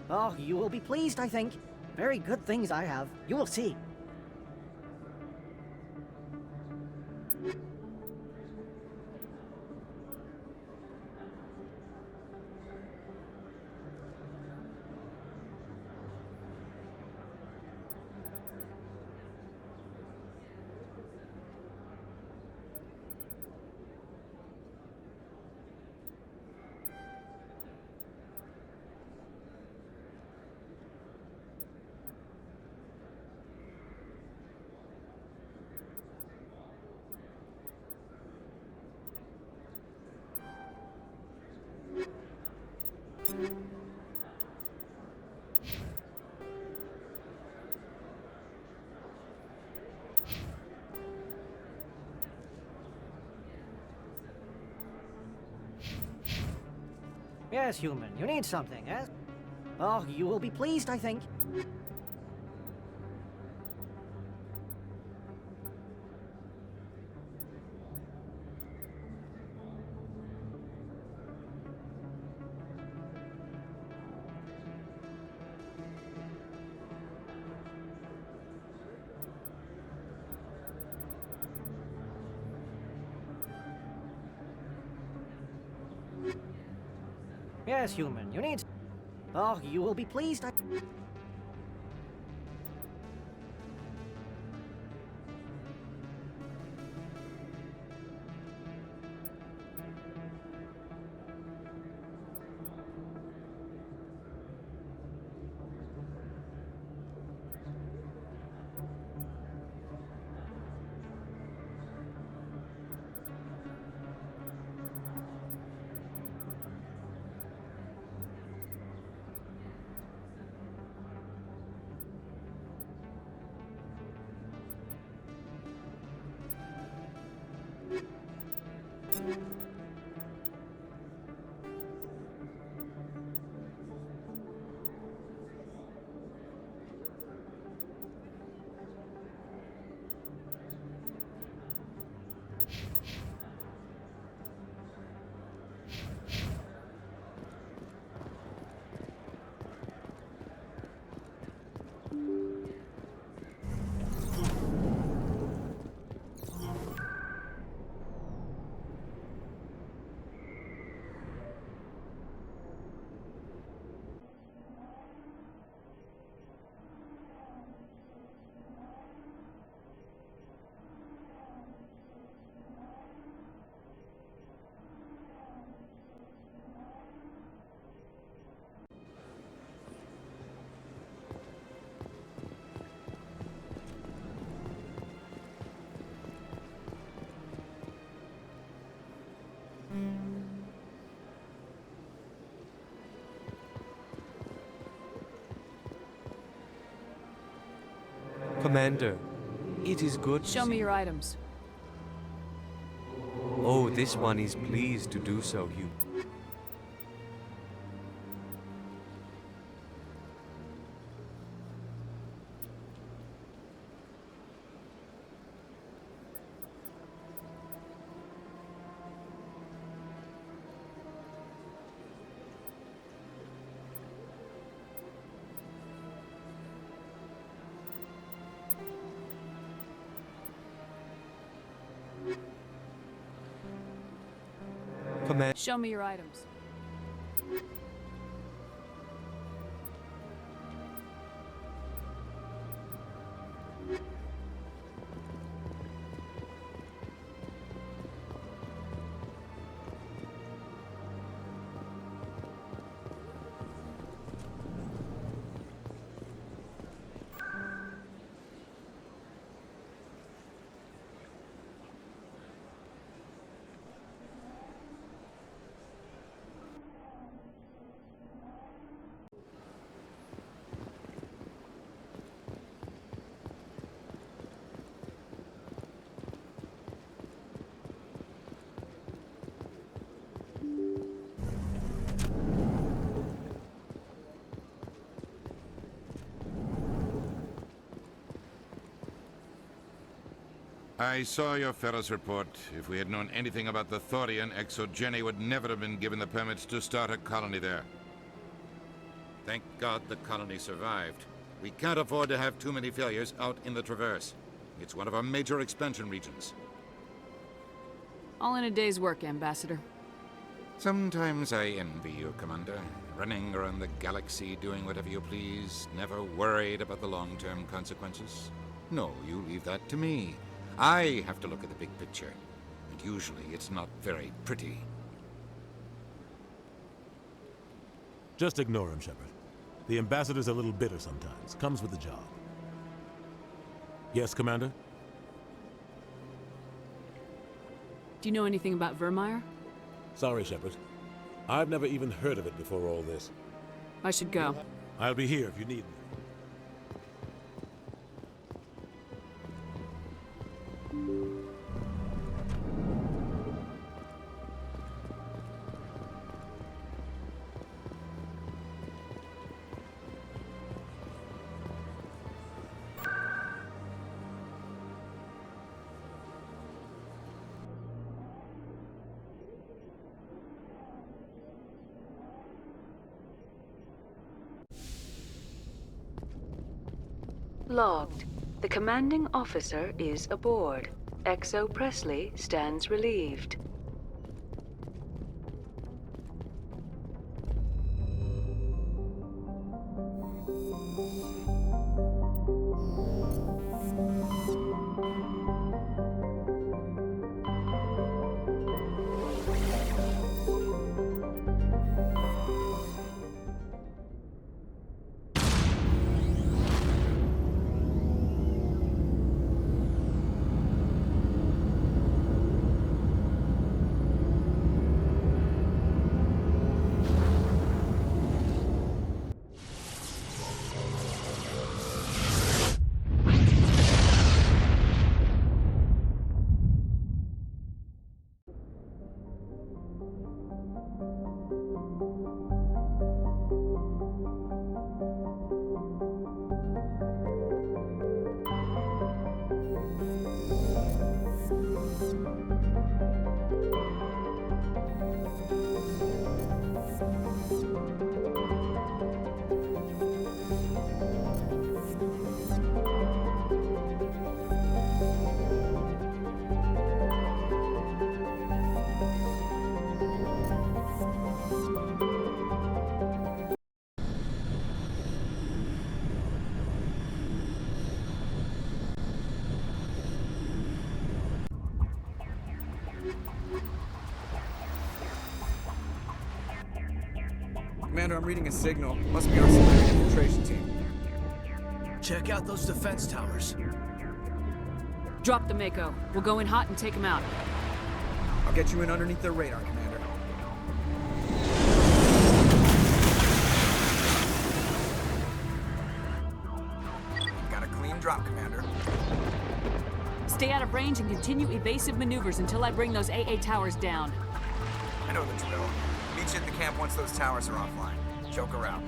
[SPEAKER 17] Oh, you will be pleased, I think. Very good things I have. You will see. Yes, human, you need something, yes? Oh, you will be pleased, I think. Yes, human, you need... Oh, you will be pleased, I...
[SPEAKER 18] Commander, it is good to
[SPEAKER 3] Show me
[SPEAKER 18] see-
[SPEAKER 3] your items.
[SPEAKER 18] Oh, this one is pleased to do so, Hugh.
[SPEAKER 3] Show me your items.
[SPEAKER 15] I saw your Ferris report. If we had known anything about the Thorian, ExoGeni would never have been given the permits to start a colony there. Thank God the colony survived. We can't afford to have too many failures out in the Traverse. It's one of our major expansion regions.
[SPEAKER 3] All in a day's work, Ambassador.
[SPEAKER 15] Sometimes I envy you, Commander. Running around the galaxy, doing whatever you please, never worried about the long-term consequences. No, you leave that to me. I have to look at the big picture, and usually it's not very pretty.
[SPEAKER 19] Just ignore him, Shepard. The Ambassador's a little bitter sometimes. Comes with the job. Yes, Commander?
[SPEAKER 3] Do you know anything about Vermeer?
[SPEAKER 19] Sorry, Shepard. I've never even heard of it before all this.
[SPEAKER 3] I should go.
[SPEAKER 19] I'll be here if you need me.
[SPEAKER 12] Logged. The commanding officer is aboard. Exo Presley stands relieved.
[SPEAKER 20] Commander, I'm reading a signal. Must be our civilian infiltration team. Check out those defense towers.
[SPEAKER 3] Drop the Mako. We'll go in hot and take them out.
[SPEAKER 20] I'll get you in underneath their radar, Commander. Got a clean drop, Commander.
[SPEAKER 3] Stay out of range and continue evasive maneuvers until I bring those AA towers down.
[SPEAKER 20] I know the drill. Meet you at the camp once those towers are offline. Choke her out.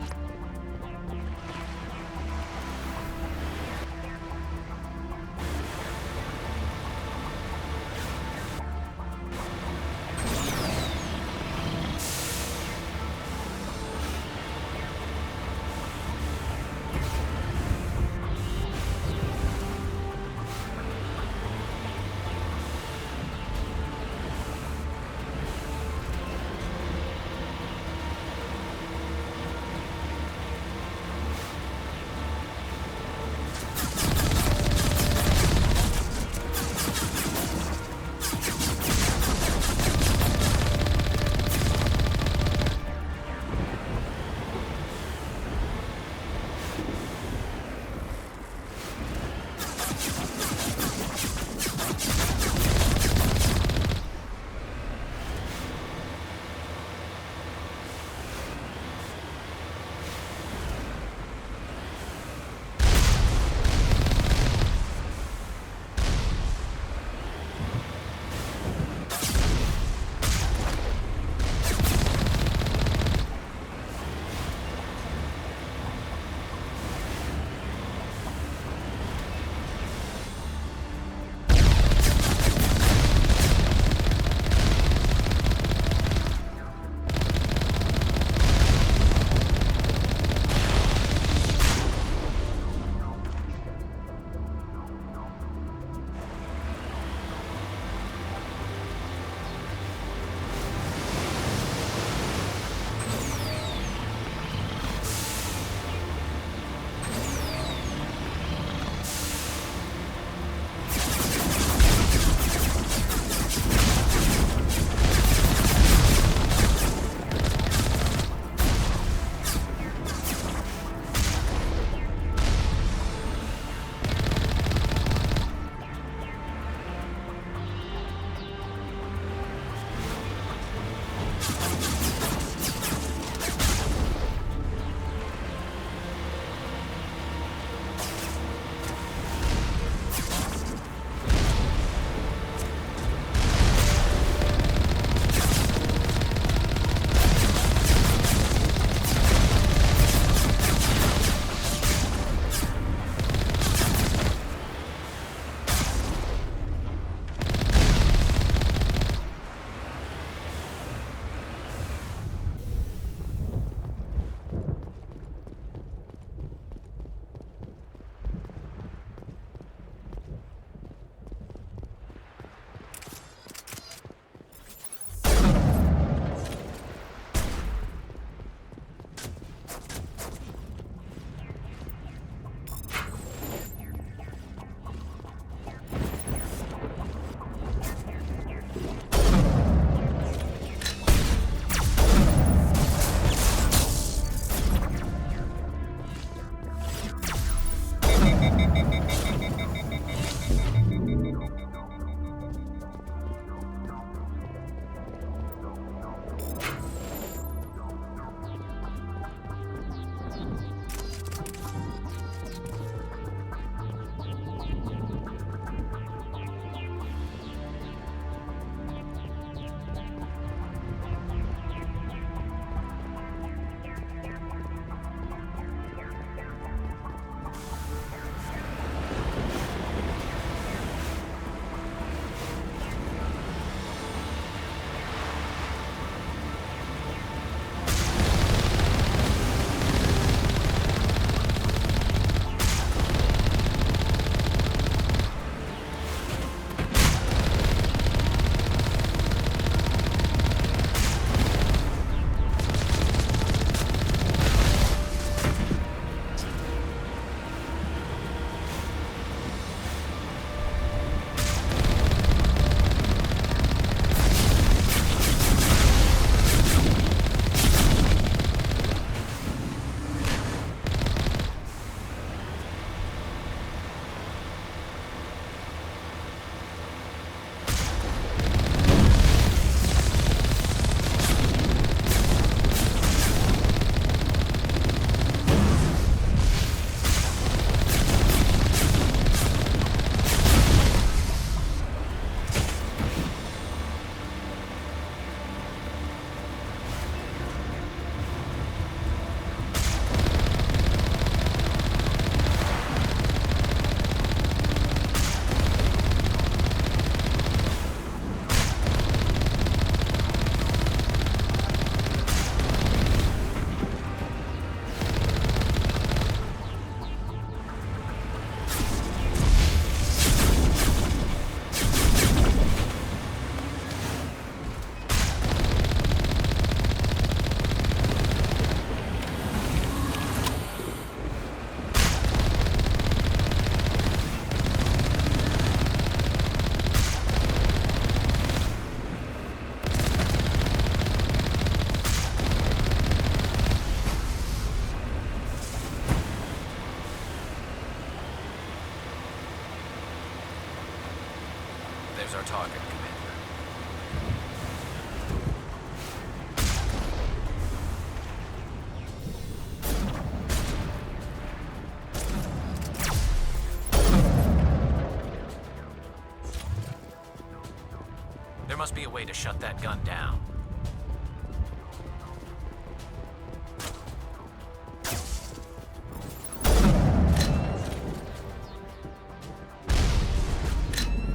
[SPEAKER 21] must be a way to shut that gun down.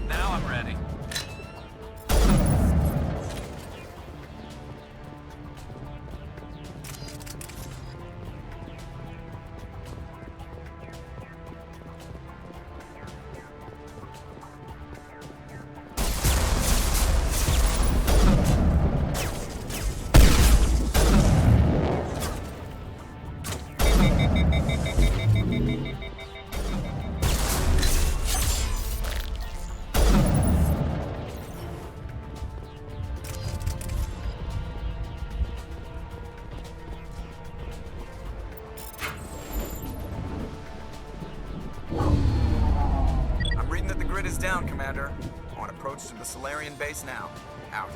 [SPEAKER 21] Now I'm ready.
[SPEAKER 5] Down, Commander. On approach to the Solarian base now. Out.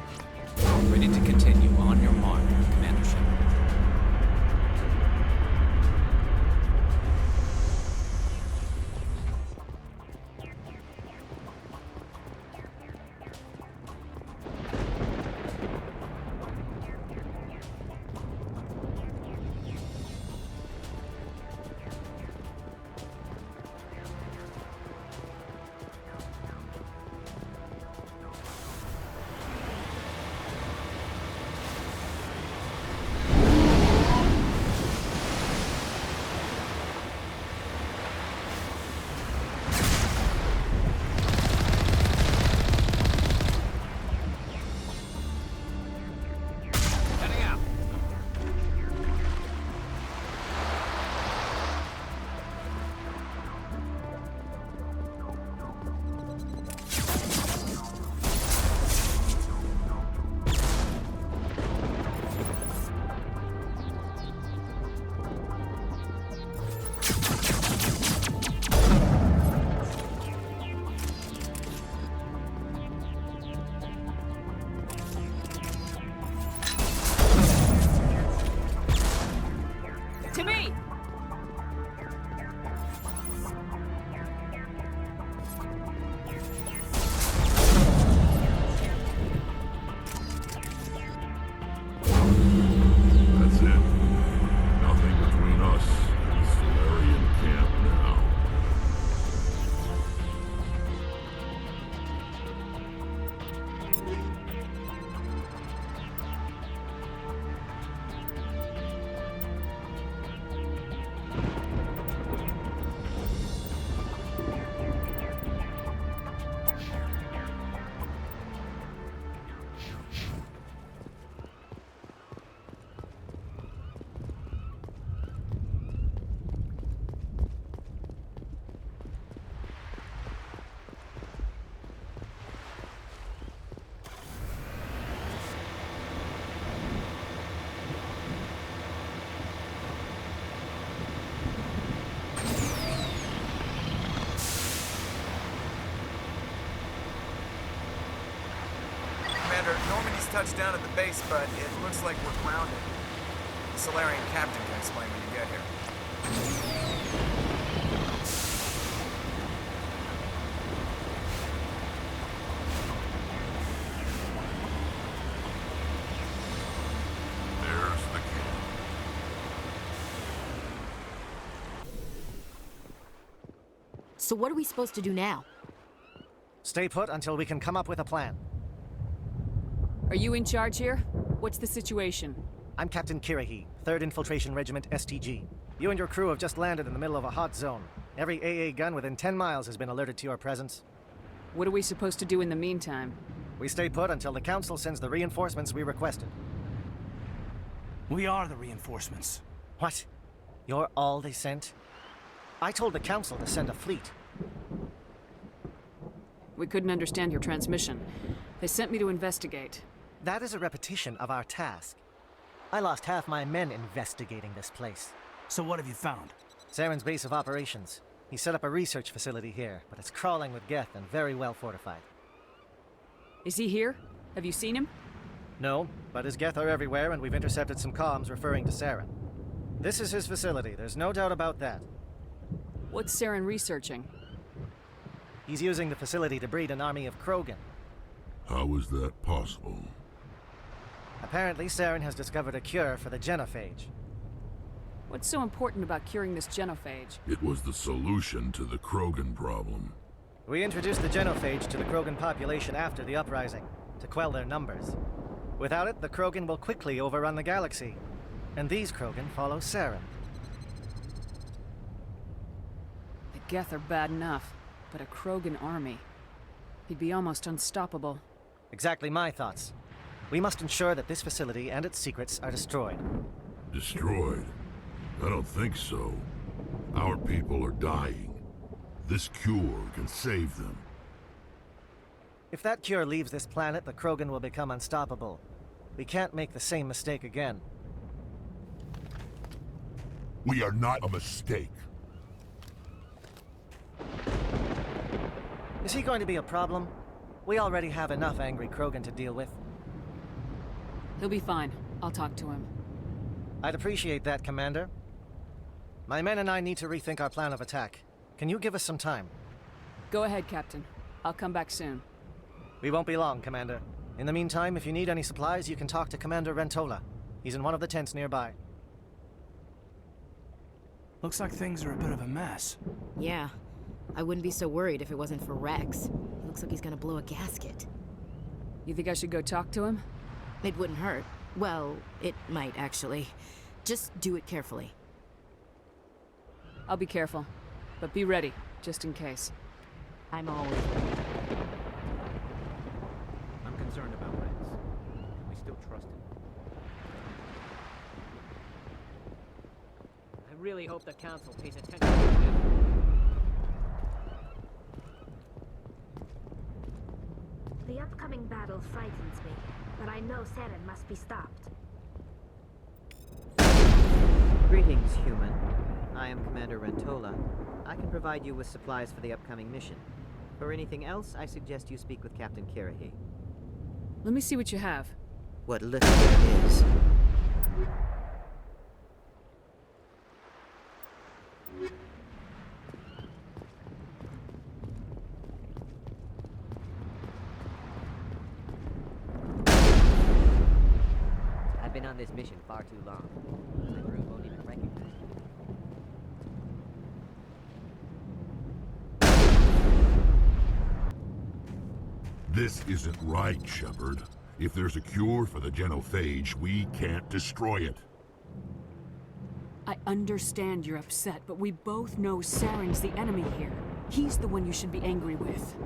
[SPEAKER 21] Ready to continue on your mark, Commander Shepard.
[SPEAKER 3] To me!
[SPEAKER 2] That's it. Nothing between us and the Solarian camp now.
[SPEAKER 5] Normandy's touched down at the base, but it looks like we're grounded. The Solarian captain can explain when you get here.
[SPEAKER 2] There's the camp.
[SPEAKER 22] So what are we supposed to do now?
[SPEAKER 17] Stay put until we can come up with a plan.
[SPEAKER 3] Are you in charge here? What's the situation?
[SPEAKER 17] I'm Captain Kirahi, 3rd Infiltration Regiment STG. You and your crew have just landed in the middle of a hot zone. Every AA gun within 10 miles has been alerted to your presence.
[SPEAKER 3] What are we supposed to do in the meantime?
[SPEAKER 17] We stay put until the Council sends the reinforcements we requested.
[SPEAKER 20] We are the reinforcements.
[SPEAKER 17] What? You're all they sent? I told the Council to send a fleet.
[SPEAKER 3] We couldn't understand your transmission. They sent me to investigate.
[SPEAKER 17] That is a repetition of our task. I lost half my men investigating this place.
[SPEAKER 20] So what have you found?
[SPEAKER 17] Saren's base of operations. He set up a research facility here, but it's crawling with Geth and very well fortified.
[SPEAKER 3] Is he here? Have you seen him?
[SPEAKER 17] No, but his Geth are everywhere, and we've intercepted some comms referring to Saren. This is his facility, there's no doubt about that.
[SPEAKER 3] What's Saren researching?
[SPEAKER 17] He's using the facility to breed an army of Krogan.
[SPEAKER 2] How is that possible?
[SPEAKER 17] Apparently, Saren has discovered a cure for the genophage.
[SPEAKER 3] What's so important about curing this genophage?
[SPEAKER 2] It was the solution to the Krogan problem.
[SPEAKER 17] We introduced the genophage to the Krogan population after the uprising, to quell their numbers. Without it, the Krogan will quickly overrun the galaxy. And these Krogan follow Saren.
[SPEAKER 3] The Geth are bad enough, but a Krogan army. He'd be almost unstoppable.
[SPEAKER 17] Exactly my thoughts. We must ensure that this facility and its secrets are destroyed.
[SPEAKER 2] Destroyed? I don't think so. Our people are dying. This cure can save them.
[SPEAKER 17] If that cure leaves this planet, the Krogan will become unstoppable. We can't make the same mistake again.
[SPEAKER 2] We are not a mistake.
[SPEAKER 17] Is he going to be a problem? We already have enough angry Krogan to deal with.
[SPEAKER 3] He'll be fine. I'll talk to him.
[SPEAKER 17] I'd appreciate that, Commander. My men and I need to rethink our plan of attack. Can you give us some time?
[SPEAKER 3] Go ahead, Captain. I'll come back soon.
[SPEAKER 17] We won't be long, Commander. In the meantime, if you need any supplies, you can talk to Commander Rentola. He's in one of the tents nearby.
[SPEAKER 20] Looks like things are a bit of a mess.
[SPEAKER 22] Yeah. I wouldn't be so worried if it wasn't for Rex. He looks like he's gonna blow a gasket.
[SPEAKER 3] You think I should go talk to him?
[SPEAKER 22] It wouldn't hurt. Well, it might, actually. Just do it carefully.
[SPEAKER 3] I'll be careful. But be ready, just in case.
[SPEAKER 22] I'm always ready.
[SPEAKER 4] I'm concerned about Rex. Can we still trust him? I really hope the Council pays attention to him.
[SPEAKER 6] The upcoming battle frightens me, but I know Saren must be stopped.
[SPEAKER 4] Greetings, human. I am Commander Rentola. I can provide you with supplies for the upcoming mission. For anything else, I suggest you speak with Captain Kirahi.
[SPEAKER 3] Let me see what you have.
[SPEAKER 4] What little there is. I've been on this mission far too long. My crew won't even recognize me.
[SPEAKER 2] This isn't right, Shepard. If there's a cure for the genophage, we can't destroy it.
[SPEAKER 3] I understand you're upset, but we both know Saren's the enemy here. He's the one you should be angry with.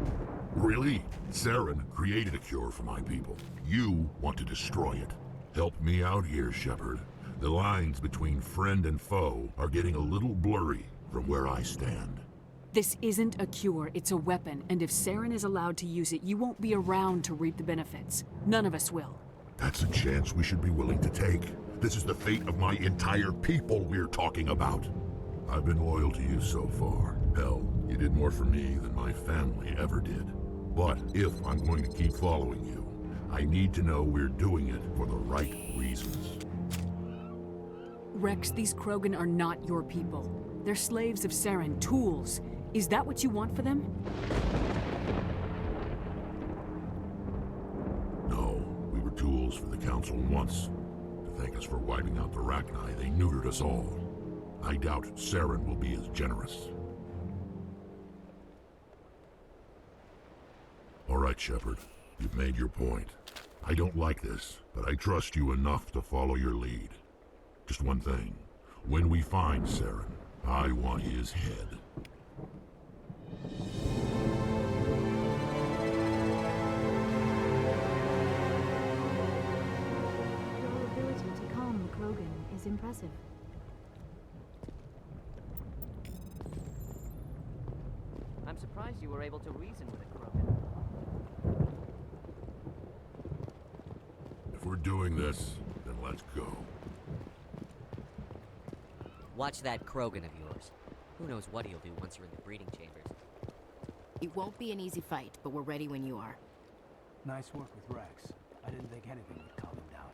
[SPEAKER 2] Really? Saren created a cure for my people. You want to destroy it. Help me out here, Shepard. The lines between friend and foe are getting a little blurry from where I stand.
[SPEAKER 3] This isn't a cure, it's a weapon, and if Saren is allowed to use it, you won't be around to reap the benefits. None of us will.
[SPEAKER 2] That's a chance we should be willing to take. This is the fate of my entire people we're talking about. I've been loyal to you so far. Hell, you did more for me than my family ever did. But if I'm going to keep following you, I need to know we're doing it for the right reasons.
[SPEAKER 3] Rex, these Krogan are not your people. They're slaves of Saren, tools. Is that what you want for them?
[SPEAKER 2] No, we were tools for the Council once. To thank us for wiping out the Rachni, they neutered us all. I doubt Saren will be as generous. All right, Shepard. You've made your point. I don't like this, but I trust you enough to follow your lead. Just one thing. When we find Saren, I want his head.
[SPEAKER 8] Your ability to calm the Krogan is impressive.
[SPEAKER 4] I'm surprised you were able to reason with a Krogan.
[SPEAKER 2] If we're doing this, then let's go.
[SPEAKER 4] Watch that Krogan of yours. Who knows what he'll do once you're in the breeding chambers.
[SPEAKER 22] It won't be an easy fight, but we're ready when you are.
[SPEAKER 20] Nice work with Rex. I didn't think anything would calm him down.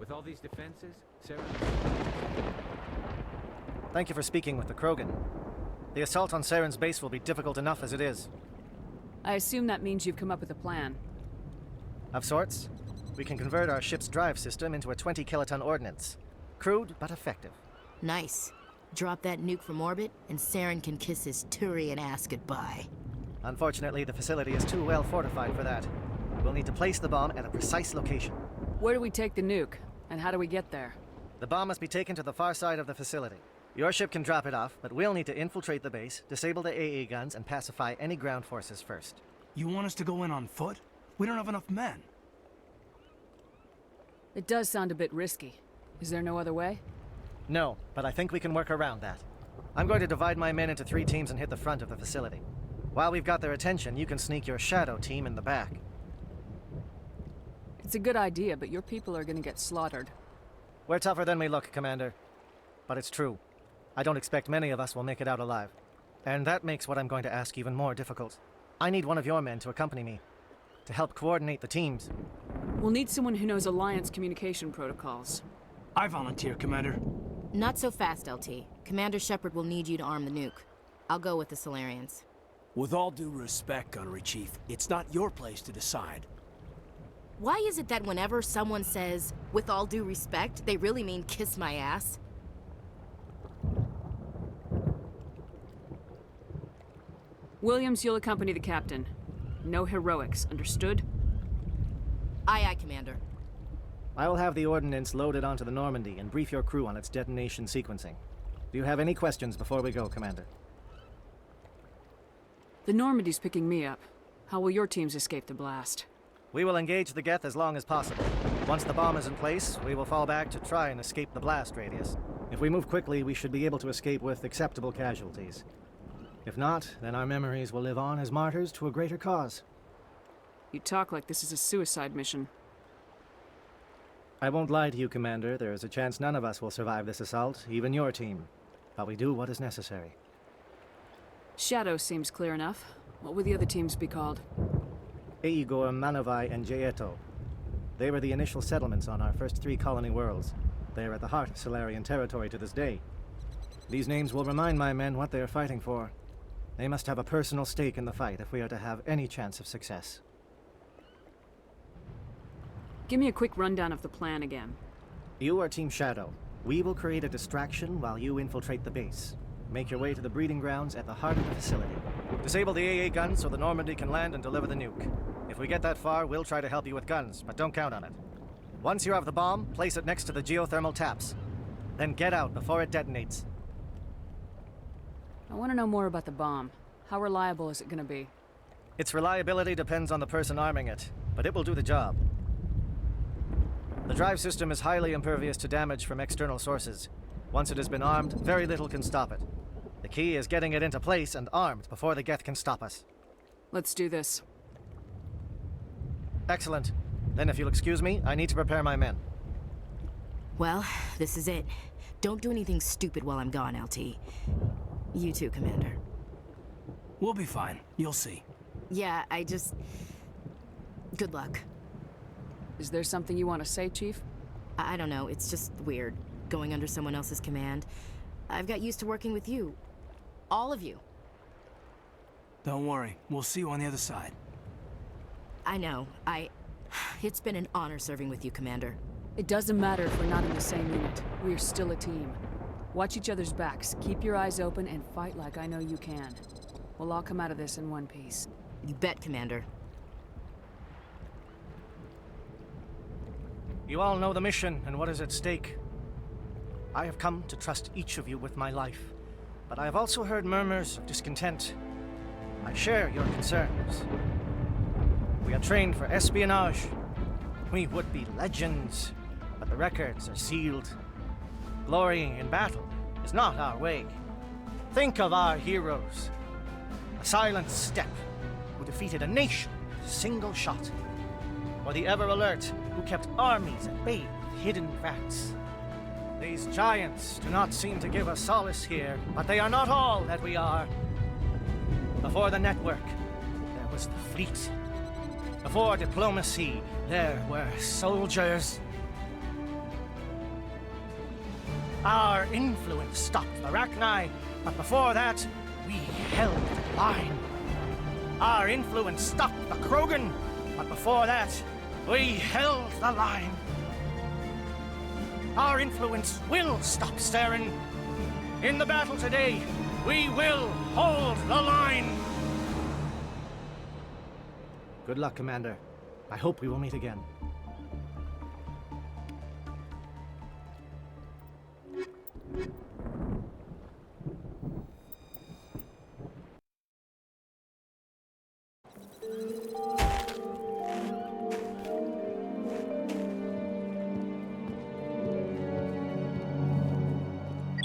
[SPEAKER 4] With all these defenses, Sarah...
[SPEAKER 17] Thank you for speaking with the Krogan. The assault on Saren's base will be difficult enough as it is.
[SPEAKER 3] I assume that means you've come up with a plan.
[SPEAKER 17] Of sorts. We can convert our ship's drive system into a 20-kiloton ordnance. Crude, but effective.
[SPEAKER 22] Nice. Drop that nuke from orbit, and Saren can kiss his Turian ass goodbye.
[SPEAKER 17] Unfortunately, the facility is too well fortified for that. We'll need to place the bomb at a precise location.
[SPEAKER 3] Where do we take the nuke? And how do we get there?
[SPEAKER 17] The bomb must be taken to the far side of the facility. Your ship can drop it off, but we'll need to infiltrate the base, disable the AA guns, and pacify any ground forces first.
[SPEAKER 20] You want us to go in on foot? We don't have enough men.
[SPEAKER 3] It does sound a bit risky. Is there no other way?
[SPEAKER 17] No, but I think we can work around that. I'm going to divide my men into 3 teams and hit the front of the facility. While we've got their attention, you can sneak your shadow team in the back.
[SPEAKER 3] It's a good idea, but your people are gonna get slaughtered.
[SPEAKER 17] We're tougher than we look, Commander. But it's true. I don't expect many of us will make it out alive. And that makes what I'm going to ask even more difficult. I need one of your men to accompany me, to help coordinate the teams.
[SPEAKER 3] We'll need someone who knows Alliance communication protocols.
[SPEAKER 20] I volunteer, Commander.
[SPEAKER 22] Not so fast, LT. Commander Shepard will need you to arm the nuke. I'll go with the Solarians.
[SPEAKER 20] With all due respect, Gunnery Chief, it's not your place to decide.
[SPEAKER 22] Why is it that whenever someone says, with all due respect, they really mean kiss my ass?
[SPEAKER 3] Williams, you'll accompany the captain. No heroics, understood?
[SPEAKER 22] Aye, aye, Commander.
[SPEAKER 17] I will have the ordnance loaded onto the Normandy and brief your crew on its detonation sequencing. Do you have any questions before we go, Commander?
[SPEAKER 3] The Normandy's picking me up. How will your teams escape the blast?
[SPEAKER 17] We will engage the Geth as long as possible. Once the bomb is in place, we will fall back to try and escape the blast radius. If we move quickly, we should be able to escape with acceptable casualties. If not, then our memories will live on as martyrs to a greater cause.
[SPEAKER 3] You talk like this is a suicide mission.
[SPEAKER 17] I won't lie to you, Commander. There is a chance none of us will survive this assault, even your team. But we do what is necessary.
[SPEAKER 3] Shadow seems clear enough. What would the other teams be called?
[SPEAKER 17] Igor, Manovai, and Jaeto. They were the initial settlements on our first 3 colony worlds. They are at the heart of Solarian territory to this day. These names will remind my men what they are fighting for. They must have a personal stake in the fight if we are to have any chance of success.
[SPEAKER 3] Give me a quick rundown of the plan again.
[SPEAKER 17] You are Team Shadow. We will create a distraction while you infiltrate the base. Make your way to the breeding grounds at the heart of the facility. Disable the AA guns so the Normandy can land and deliver the nuke. If we get that far, we'll try to help you with guns, but don't count on it. Once you have the bomb, place it next to the geothermal taps. Then get out before it detonates.
[SPEAKER 3] I want to know more about the bomb. How reliable is it going to be?
[SPEAKER 17] Its reliability depends on the person arming it, but it will do the job. The drive system is highly impervious to damage from external sources. Once it has been armed, very little can stop it. The key is getting it into place and armed before the Geth can stop us.
[SPEAKER 3] Let's do this.
[SPEAKER 17] Excellent. Then if you'll excuse me, I need to prepare my men.
[SPEAKER 22] Well, this is it. Don't do anything stupid while I'm gone, LT. You too, Commander.
[SPEAKER 20] We'll be fine. You'll see.
[SPEAKER 22] Yeah, good luck.
[SPEAKER 3] Is there something you want to say, Chief?
[SPEAKER 22] I don't know. It's just weird, going under someone else's command. I've got used to working with you. All of you.
[SPEAKER 20] Don't worry. We'll see you on the other side.
[SPEAKER 22] I know. It's been an honor serving with you, Commander.
[SPEAKER 3] It doesn't matter if we're not in the same unit. We're still a team. Watch each other's backs, keep your eyes open, and fight like I know you can. We'll all come out of this in one piece.
[SPEAKER 22] You bet, Commander.
[SPEAKER 17] You all know the mission and what is at stake. I have come to trust each of you with my life, but I have also heard murmurs of discontent. I share your concerns. We are trained for espionage. We would be legends, but the records are sealed. Glory in battle is not our way. Think of our heroes. A silent step who defeated a nation with a single shot. Or the ever-alert who kept armies at bay with hidden facts. These giants do not seem to give us solace here, but they are not all that we are. Before the network, there was the fleet. Before diplomacy, there were soldiers. Our influence stopped the Arachni, but before that, we held the line. Our influence stopped the Krogan, but before that, We held the line. Our influence will stop staring. In the battle today, we will hold the line. Good luck, Commander. I hope we will meet again.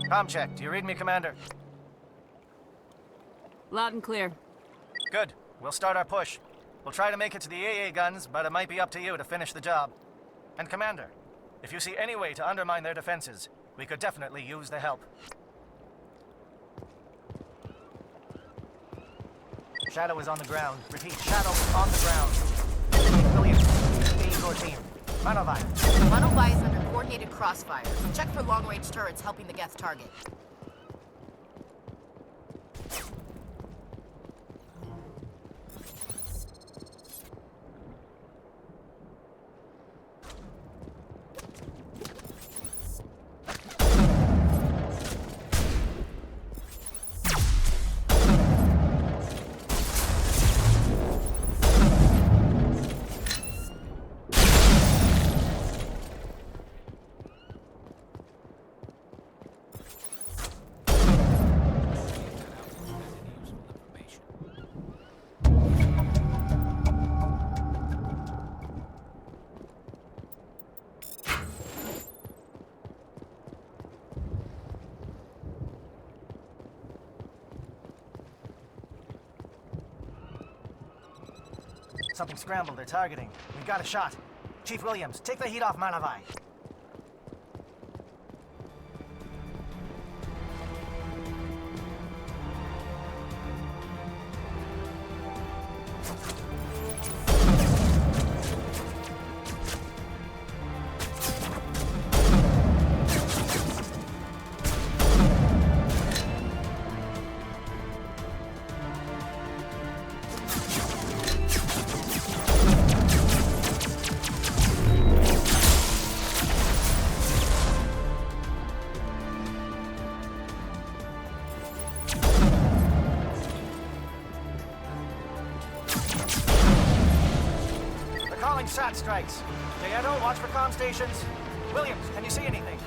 [SPEAKER 17] Com check. Do you read me, Commander?
[SPEAKER 3] Loud and clear.
[SPEAKER 17] Good. We'll start our push. We'll try to make it to the AA guns, but it might be up to you to finish the job. And Commander, if you see any way to undermine their defenses, we could definitely use the help. Shadow is on the ground. Repeat, Shadow is on the ground. Williams, lead your team. Manovai.
[SPEAKER 22] Manovai is under coordinated crossfire. Check for long-range turrets helping the Geth target.
[SPEAKER 17] Something scrambled. They're targeting. We got a shot. Chief Williams, take the heat off Manovai. SAT strikes. Dieto, watch for comm stations. Williams, can you see anything?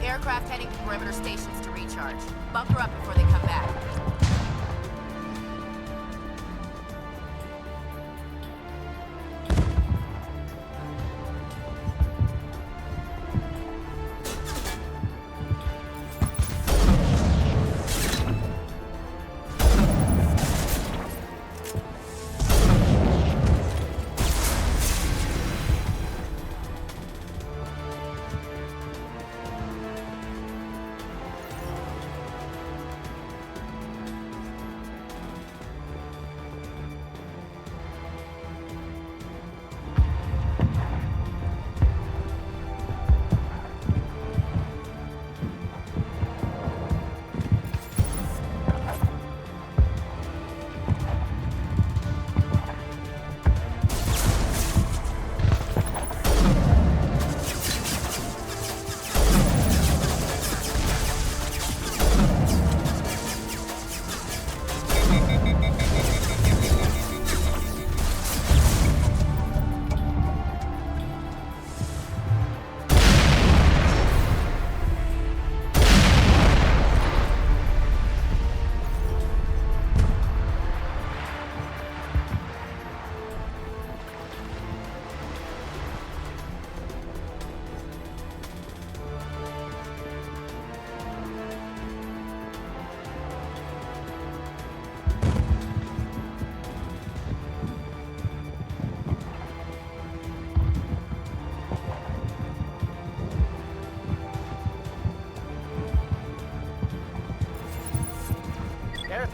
[SPEAKER 22] Aircraft heading to perimeter stations to recharge. Bunker up before they come back.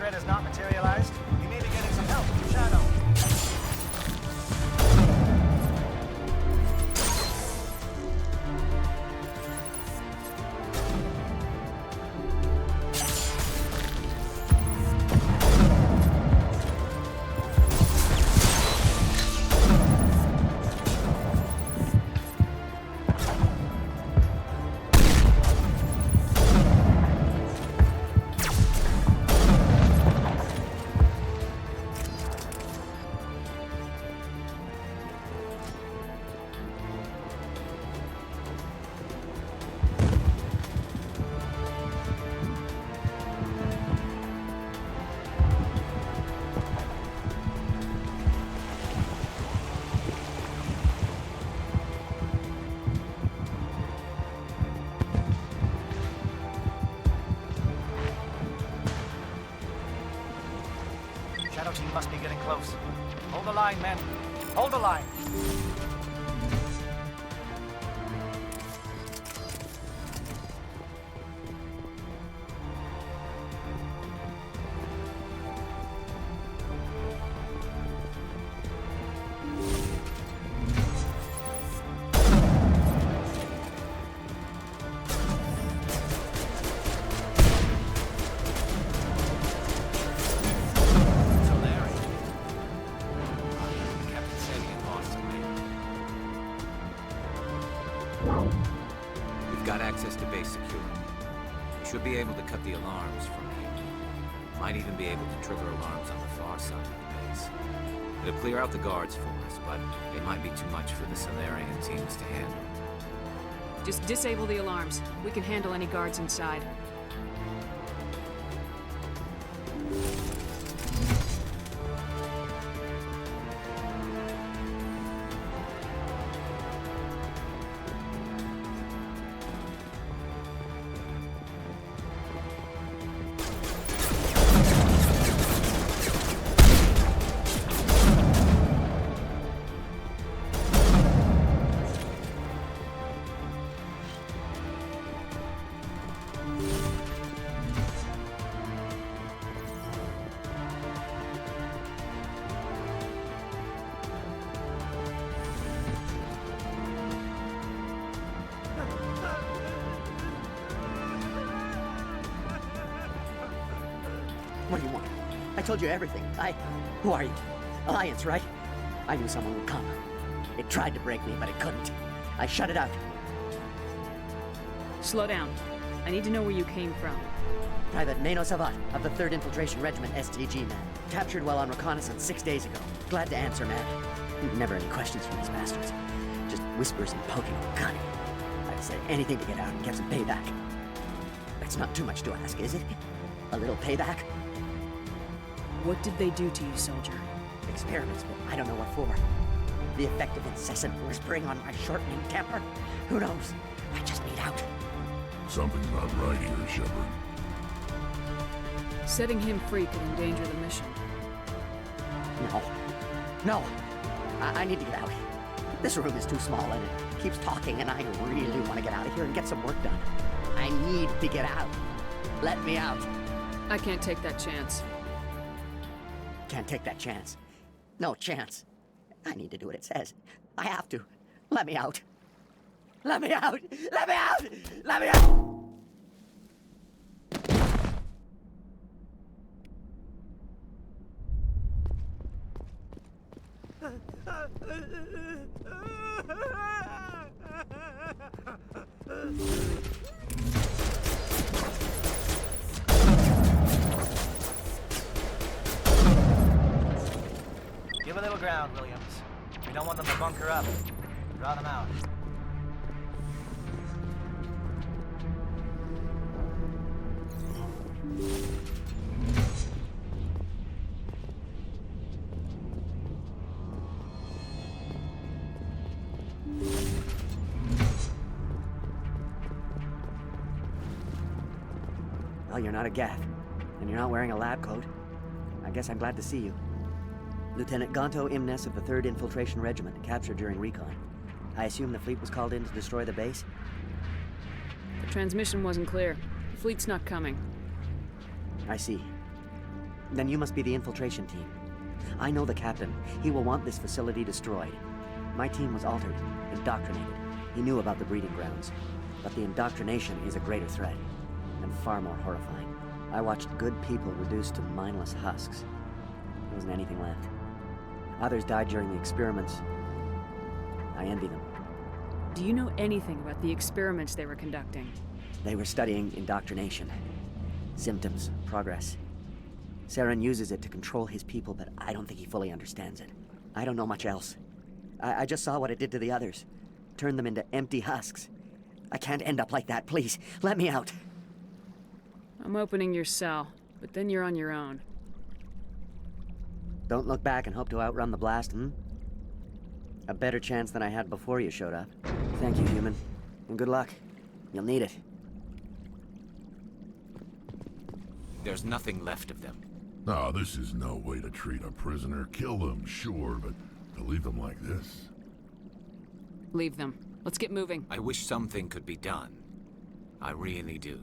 [SPEAKER 17] threat has not materialized, you may be getting some help from Shadow. Shadow team must be getting close. Hold the line, men. Hold the line.
[SPEAKER 1] We've got access to base security. We should be able to cut the alarms from here. Might even be able to trigger alarms on the far side of the base. It'll clear out the guards for us, but it might be too much for the Solarian teams to handle.
[SPEAKER 3] Just disable the alarms. We can handle any guards inside.
[SPEAKER 9] What do you want? I told you everything. Who are you? Alliance, right? I knew someone would come. It tried to break me, but it couldn't. I shut it out.
[SPEAKER 3] Slow down. I need to know where you came from.
[SPEAKER 9] Private Mano Savat of the 3rd Infiltration Regiment, STG, man. Captured while on reconnaissance 6 days ago. Glad to answer, man. Never any questions from these bastards. Just whispers and poking and cunning. I'd say anything to get out and get some payback. That's not too much to ask, is it? A little payback?
[SPEAKER 3] What did they do to you, soldier?
[SPEAKER 9] Experiments, but I don't know what for. The effect of incessant whispering on my shortening temper? Who knows? I just need out.
[SPEAKER 2] Something's not right here, Shepard.
[SPEAKER 3] Setting him free could endanger the mission.
[SPEAKER 9] No. I need to get out. This room is too small and it keeps talking and I really want to get out of here and get some work done. I need to get out. Let me out.
[SPEAKER 3] I can't take that chance.
[SPEAKER 9] Can't take that chance. No chance. I need to do what it says. I have to. Let me out. Let me out! Let me out! Let me out!
[SPEAKER 17] Give a little ground, Williams. We don't want them to bunker up. Draw them out.
[SPEAKER 9] Well, you're not a Gath, and you're not wearing a lab coat. I guess I'm glad to see you. Lieutenant Gonto Imnes of the 3rd Infiltration Regiment, captured during recon. I assume the fleet was called in to destroy the base?
[SPEAKER 3] The transmission wasn't clear. The fleet's not coming.
[SPEAKER 9] I see. Then you must be the infiltration team. I know the captain. He will want this facility destroyed. My team was altered, indoctrinated. He knew about the breeding grounds. But the indoctrination is a greater threat, and far more horrifying. I watched good people reduced to mindless husks. There wasn't anything left. Others died during the experiments. I envy them.
[SPEAKER 3] Do you know anything about the experiments they were conducting?
[SPEAKER 9] They were studying indoctrination. Symptoms, progress. Saren uses it to control his people, but I don't think he fully understands it. I don't know much else. I just saw what it did to the others. Turned them into empty husks. I can't end up like that, please. Let me out.
[SPEAKER 3] I'm opening your cell, but then you're on your own.
[SPEAKER 9] Don't look back and hope to outrun the blast, A better chance than I had before you showed up. Thank you, human. And good luck. You'll need it.
[SPEAKER 1] There's nothing left of them.
[SPEAKER 2] No, this is no way to treat a prisoner. Kill them, sure, but to leave them like this?
[SPEAKER 3] Leave them. Let's get moving.
[SPEAKER 1] I wish something could be done. I really do.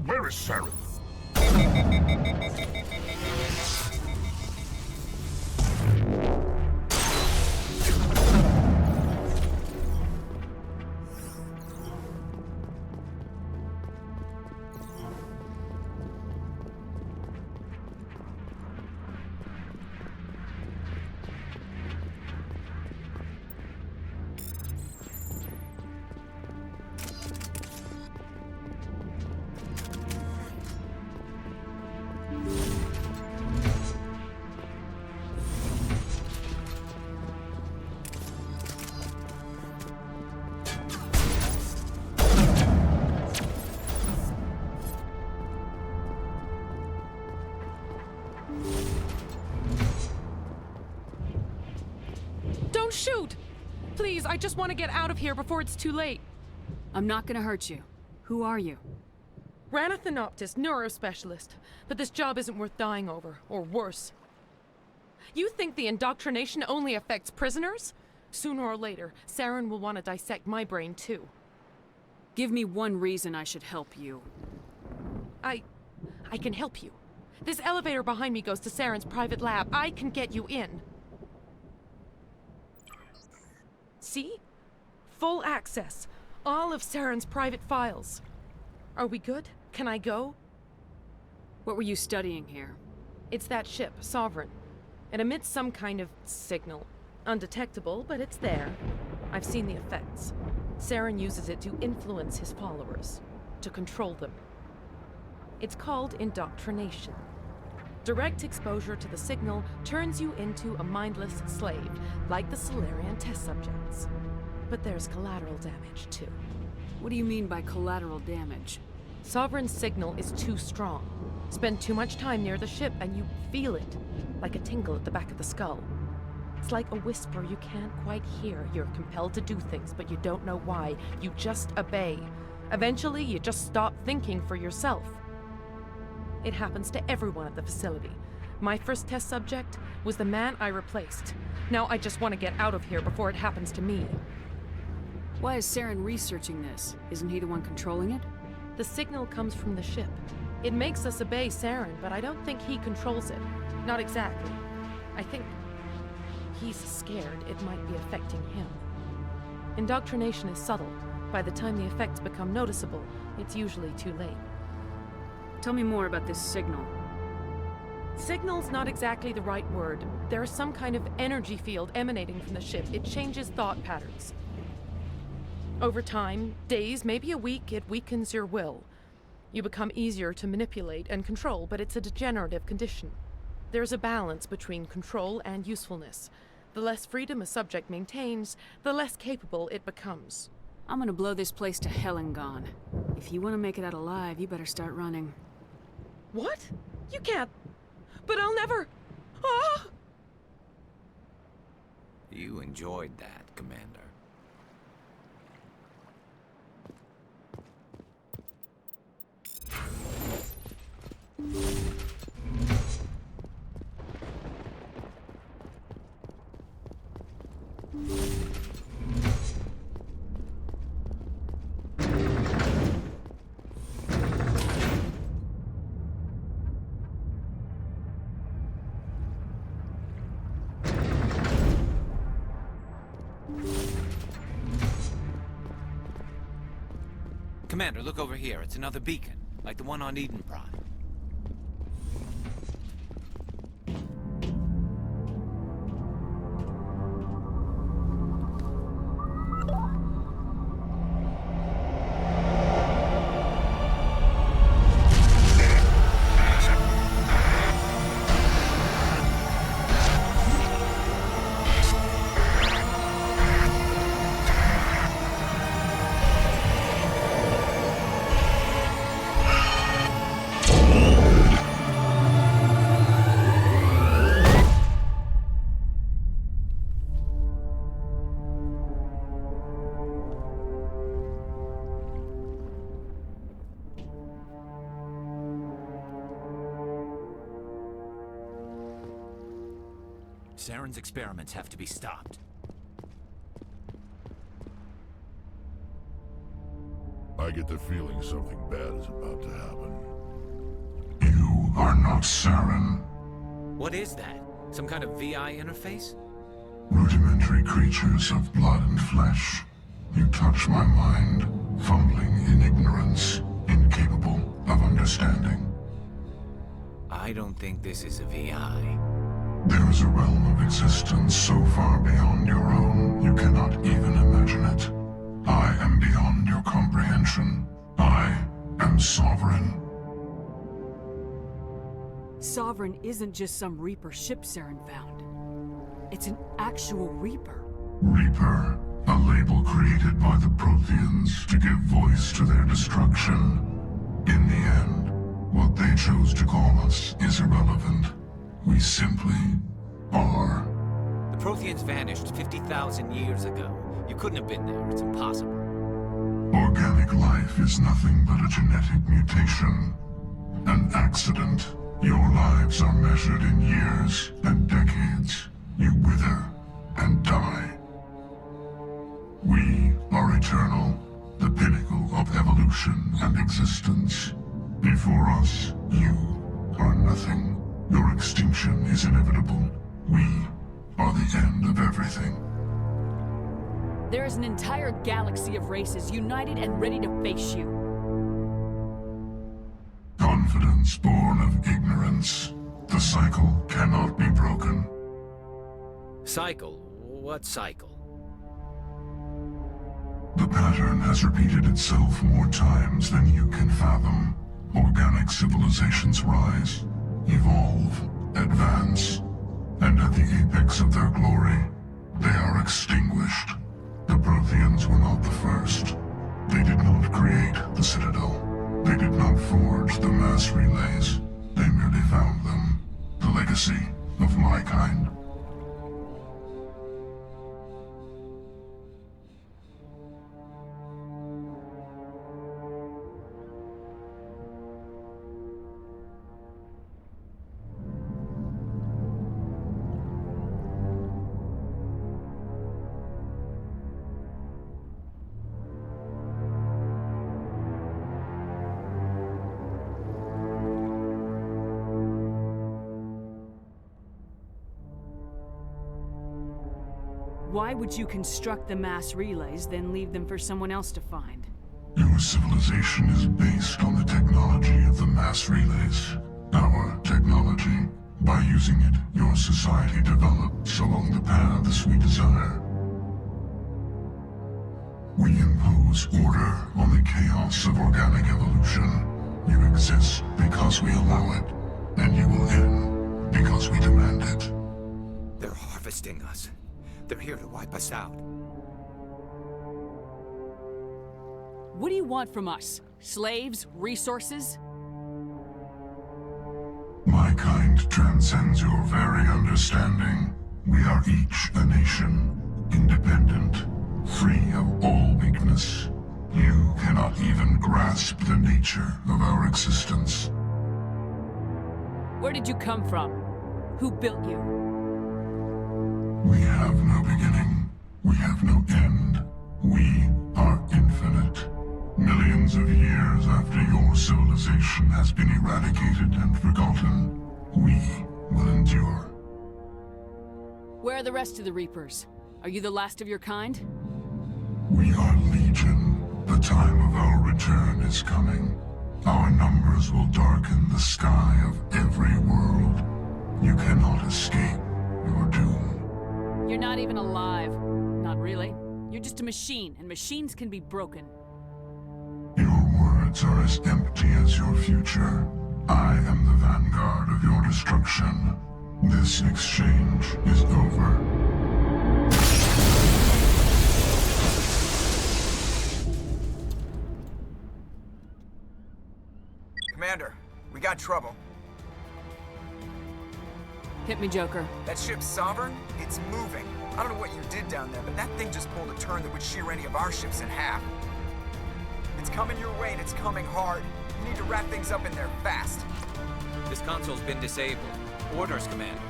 [SPEAKER 2] Where is Saren?
[SPEAKER 7] Don't shoot! Please, I just want to get out of here before it's too late.
[SPEAKER 3] I'm not gonna hurt you. Who are you?
[SPEAKER 7] Ranathanoptis, neurospecialist. But this job isn't worth dying over, or worse. You think the indoctrination only affects prisoners? Sooner or later, Saren will want to dissect my brain too.
[SPEAKER 3] Give me one reason I should help you.
[SPEAKER 7] I can help you. This elevator behind me goes to Saren's private lab. I can get you in. See? Full access. All of Saren's private files. Are we good? Can I go?
[SPEAKER 3] What were you studying here?
[SPEAKER 7] It's that ship, Sovereign. It emits some kind of signal. Undetectable, but it's there. I've seen the effects. Saren uses it to influence his followers, to control them. It's called indoctrination. Direct exposure to the signal turns you into a mindless slave, like the Solarian test subjects. But there's collateral damage, too.
[SPEAKER 3] What do you mean by collateral damage?
[SPEAKER 7] Sovereign's signal is too strong. Spend too much time near the ship and you feel it, like a tingle at the back of the skull. It's like a whisper you can't quite hear. You're compelled to do things, but you don't know why. You just obey. Eventually, you just stop thinking for yourself. It happens to everyone at the facility. My first test subject was the man I replaced. Now I just want to get out of here before it happens to me.
[SPEAKER 3] Why is Saren researching this? Isn't he the one controlling it?
[SPEAKER 7] The signal comes from the ship. It makes us obey Saren, but I don't think he controls it. Not exactly. I think he's scared it might be affecting him. Indoctrination is subtle. By the time the effects become noticeable, it's usually too late.
[SPEAKER 3] Tell me more about this signal.
[SPEAKER 7] Signal's not exactly the right word. There's some kind of energy field emanating from the ship. It changes thought patterns. Over time, days, maybe a week, it weakens your will. You become easier to manipulate and control, but it's a degenerative condition. There's a balance between control and usefulness. The less freedom a subject maintains, the less capable it becomes.
[SPEAKER 3] I'm gonna blow this place to hell and gone. If you want to make it out alive, you better start running.
[SPEAKER 7] What? You can't. But I'll never. Ah!
[SPEAKER 1] You enjoyed that, Commander. Commander, look over here. It's another beacon, like the one on Eden Prime. Saren's experiments have to be stopped.
[SPEAKER 2] I get the feeling something bad is about to happen.
[SPEAKER 10] You are not Saren.
[SPEAKER 1] What is that? Some kind of VI interface?
[SPEAKER 10] Rudimentary creatures of blood and flesh. You touch my mind, fumbling in ignorance, incapable of understanding.
[SPEAKER 1] I don't think this is a VI.
[SPEAKER 10] There is a realm of existence so far beyond your own, you cannot even imagine it. I am beyond your comprehension. I am Sovereign.
[SPEAKER 3] Sovereign isn't just some Reaper ship Saren found. It's an actual Reaper.
[SPEAKER 10] Reaper, a label created by the Protheans to give voice to their destruction. In the end, what they chose to call us is irrelevant. We simply are.
[SPEAKER 1] The Protheans vanished 50,000 years ago. You couldn't have been there. It's impossible.
[SPEAKER 10] Organic life is nothing but a genetic mutation. An accident. Your lives are measured in years and decades. You wither and die. We are eternal, the pinnacle of evolution and existence. Before us, you are nothing. Your extinction is inevitable. We are the end of everything.
[SPEAKER 1] The Protheans vanished 50,000 years ago. You couldn't have been there. It's impossible. Organic life is nothing but a genetic mutation. An accident. Your lives are measured in years and decades. You wither and die. We are eternal, the pinnacle of evolution and existence. Before us, you are nothing. Your extinction is inevitable. We are the end of everything.
[SPEAKER 3] There is an entire galaxy of races united and ready to face you.
[SPEAKER 10] Confidence born of ignorance. The cycle cannot be broken.
[SPEAKER 1] Cycle? What cycle?
[SPEAKER 10] The pattern has repeated itself more times than you can fathom. Organic civilizations rise, evolve, advance, and at the apex of their glory, they are extinguished. The Protheans were not the first. They did not create the Citadel. They did not forge the mass relays. They merely found them. The legacy of my kind.
[SPEAKER 3] Why would you construct the mass relays, then leave them for someone else to find?
[SPEAKER 10] Your civilization is based on the technology of the mass relays. Our technology. By using it, your society develops along the paths we desire. We impose order on the chaos of organic evolution. You exist because we allow it, and you will end because we demand it.
[SPEAKER 1] They're harvesting us. They're here to wipe us out.
[SPEAKER 3] What do you want from us? Slaves? Resources?
[SPEAKER 10] My kind transcends your very understanding. We are each a nation, independent, free of all weakness. You cannot even grasp the nature of our existence.
[SPEAKER 3] Where did you come from? Who built you?
[SPEAKER 10] We have no beginning. We have no end. We are infinite. Millions of years after your civilization has been eradicated and forgotten, we will endure.
[SPEAKER 3] Where are the rest of the Reapers? Are you the last of your kind?
[SPEAKER 10] We are Legion. The time of our return is coming. Our numbers will darken the sky of every world. You cannot escape your doom.
[SPEAKER 3] You're not even alive. Not really. You're just a machine, and machines can be broken.
[SPEAKER 10] Your words are as empty as your future. I am the vanguard of your destruction. This exchange is over.
[SPEAKER 5] Commander, we got trouble.
[SPEAKER 3] Hit me, Joker.
[SPEAKER 5] That ship's Sovereign? It's moving. I don't know what you did down there, but that thing just pulled a turn that would shear any of our ships in half. It's coming your way, and it's coming hard. You need to wrap things up in there fast.
[SPEAKER 1] This console's been disabled. Orders, Commander.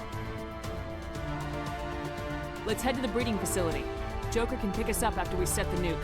[SPEAKER 3] Let's head to the breeding facility. Joker can pick us up after we set the nuke.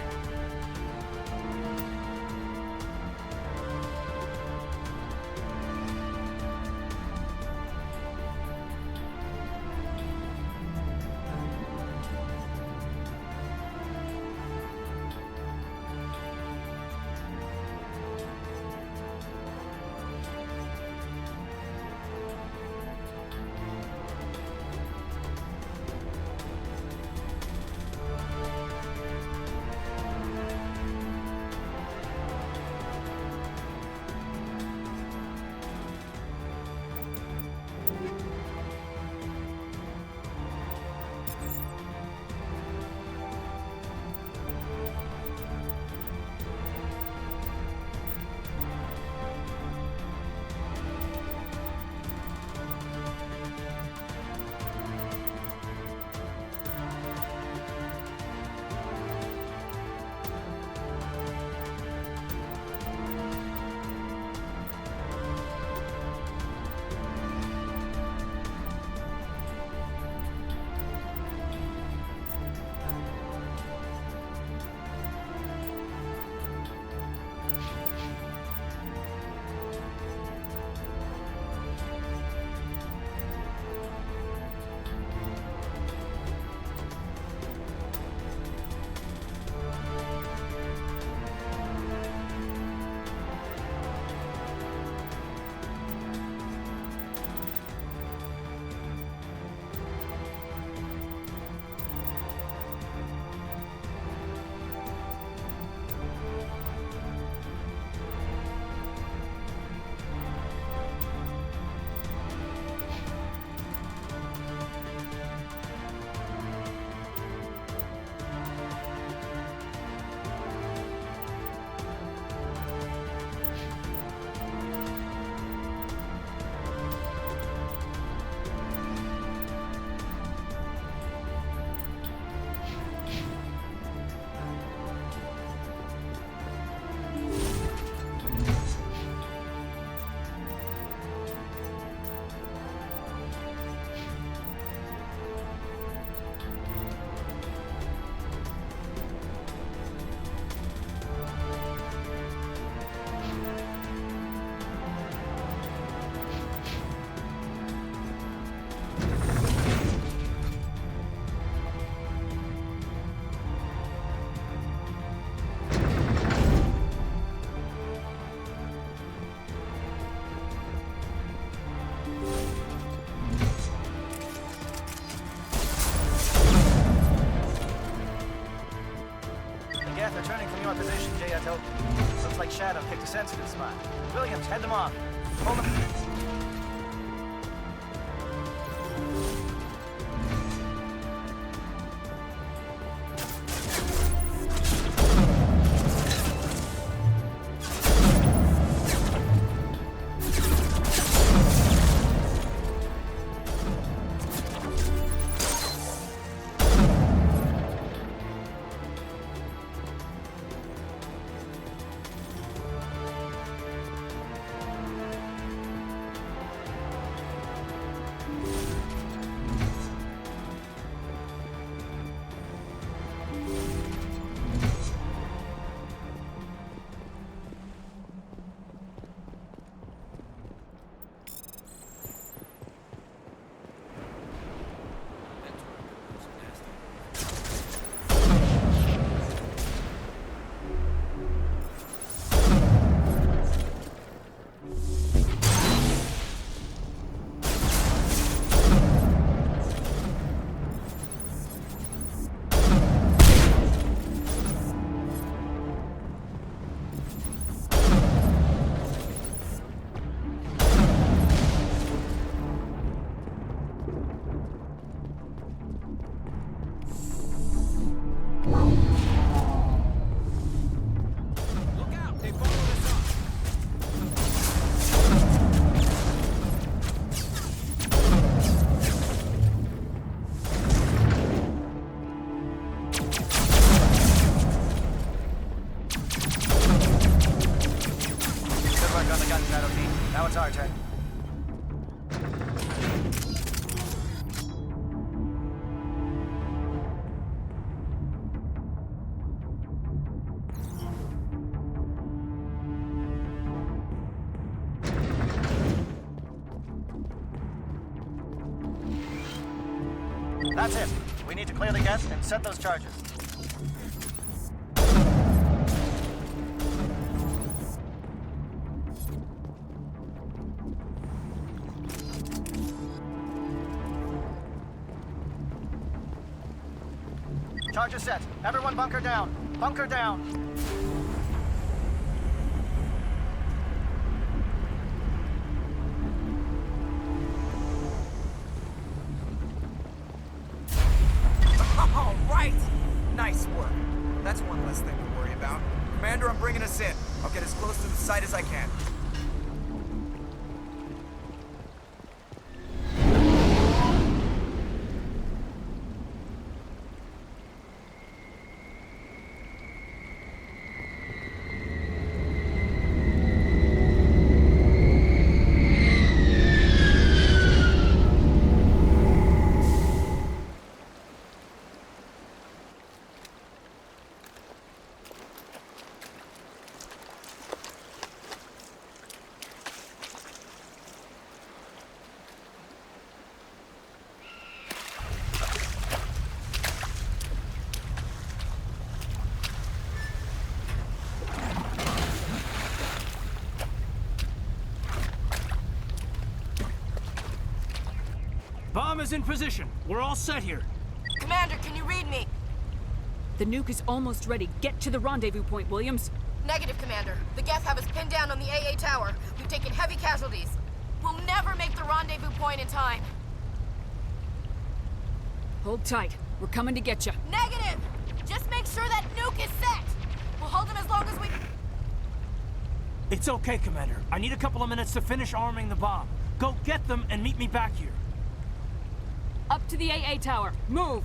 [SPEAKER 17] so looks like Shadow picked a sensitive spot. Williams, head them off. Hold them. Now it's our turn. That's it. We need to clear the guests and set those charges. Charges set. Everyone bunker down. Bunker down.
[SPEAKER 5] All right! Nice work. That's one less thing to worry about. Commander, I'm bringing us in. I'll get as close to the site as I can.
[SPEAKER 20] Bomb is in position. We're all set here.
[SPEAKER 11] Commander, can you read me?
[SPEAKER 3] The nuke is almost ready. Get to the rendezvous point, Williams.
[SPEAKER 11] Negative, Commander. The Geth have us pinned down on the AA tower. We've taken heavy casualties. We'll never make the rendezvous point in time.
[SPEAKER 3] Hold tight. We're coming to get you.
[SPEAKER 11] Negative! Just make sure that nuke is set! We'll hold them as long as we...
[SPEAKER 20] It's okay, Commander. I need a couple of minutes to finish arming the bomb. Go get them and meet me back here.
[SPEAKER 3] Up to the AA tower. Move!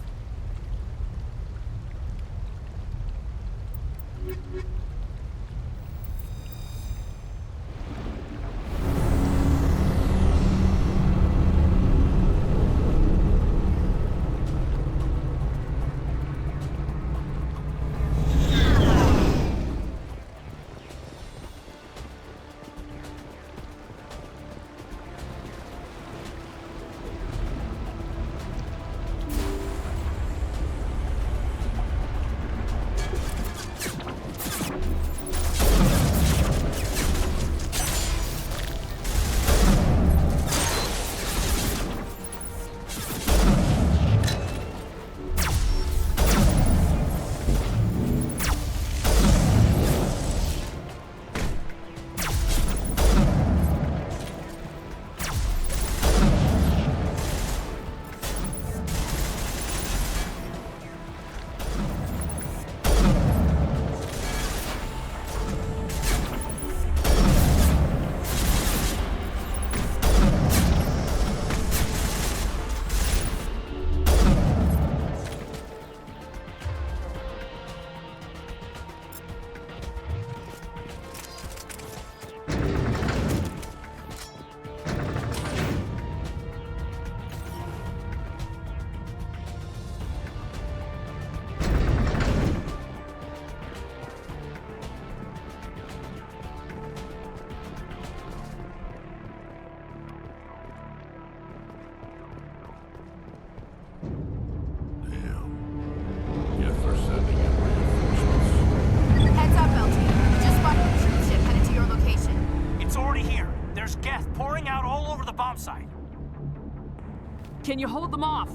[SPEAKER 3] Can you hold them off?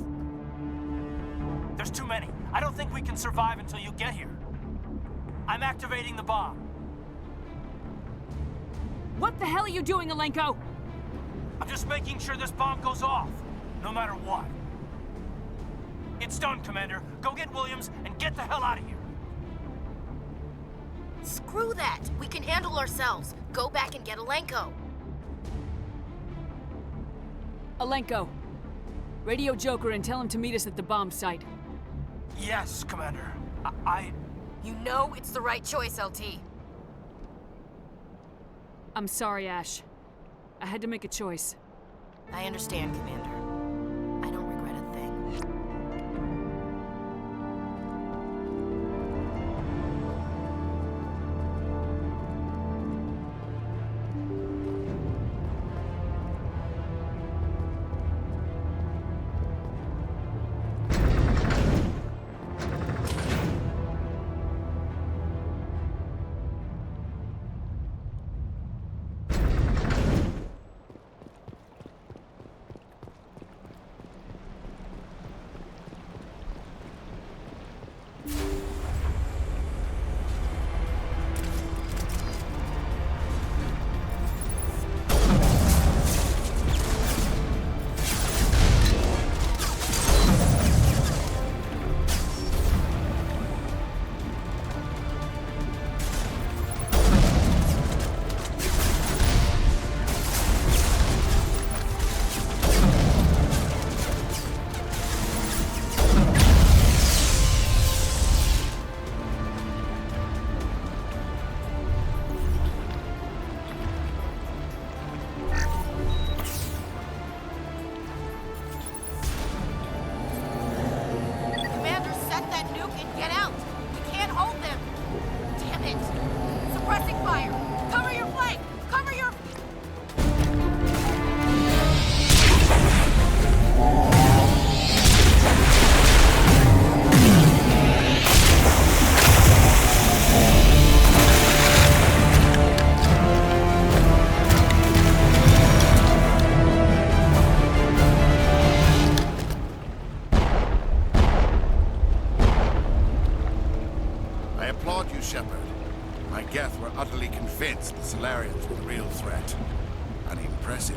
[SPEAKER 13] There's too many. I don't think we can survive until you get here. I'm activating the bomb.
[SPEAKER 3] What the hell are you doing, Alenko?
[SPEAKER 13] I'm just making sure this bomb goes off, no matter what. It's done, Commander. Go get Williams and get the hell out of here.
[SPEAKER 11] Screw that. We can handle ourselves. Go back and get Alenko.
[SPEAKER 3] Alenko, radio Joker and tell him to meet us at the bomb site.
[SPEAKER 13] Yes, Commander.
[SPEAKER 11] You know it's the right choice, LT.
[SPEAKER 3] I'm sorry, Ash. I had to make a choice.
[SPEAKER 11] I understand, Commander. I don't regret a thing.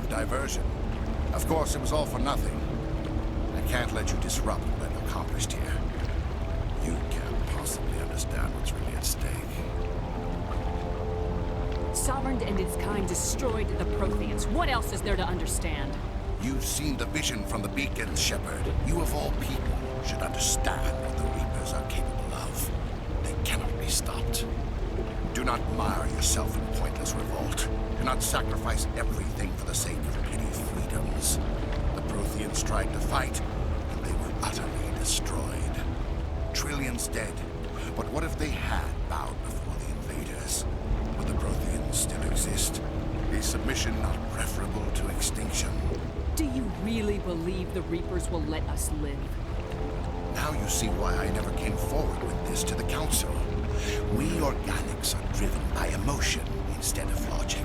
[SPEAKER 16] Diversion. Of course, it was all for nothing. I can't let you disrupt what I've accomplished here. You can't possibly understand what's really at stake.
[SPEAKER 3] Sovereign and its kind destroyed the Protheans. What else is there to understand?
[SPEAKER 16] You've seen the vision from the beacons, Shepard. You of all people should understand what the Reapers are capable of. They cannot be stopped. Do not mire yourself in pointless revolt. Do not sacrifice everything for the sake of petty freedoms. The Protheans tried to fight, and they were utterly destroyed. Trillions dead. But what if they had bowed before the invaders? Would the Protheans still exist? Is submission not preferable to extinction?
[SPEAKER 3] Do you really believe the Reapers will let us live?
[SPEAKER 16] Now you see why I never came forward with this to the Council. We organics are driven by emotion instead of logic.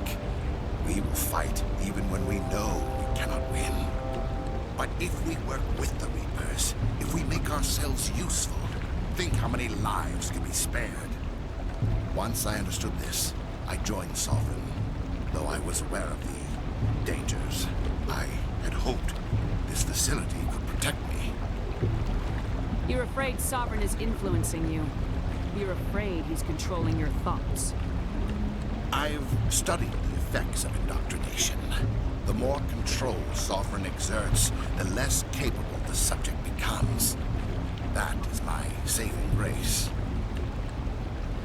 [SPEAKER 16] We will fight even when we know we cannot win. But if we work with the Reapers, if we make ourselves useful, think how many lives can be spared. Once I understood this, I joined Sovereign, though I was aware of the dangers. I had hoped this facility could protect me.
[SPEAKER 3] You're afraid Sovereign is influencing you. You're afraid he's controlling your thoughts.
[SPEAKER 16] I've studied the effects of indoctrination. The more control Sovereign exerts, the less capable the subject becomes. That is my saving grace.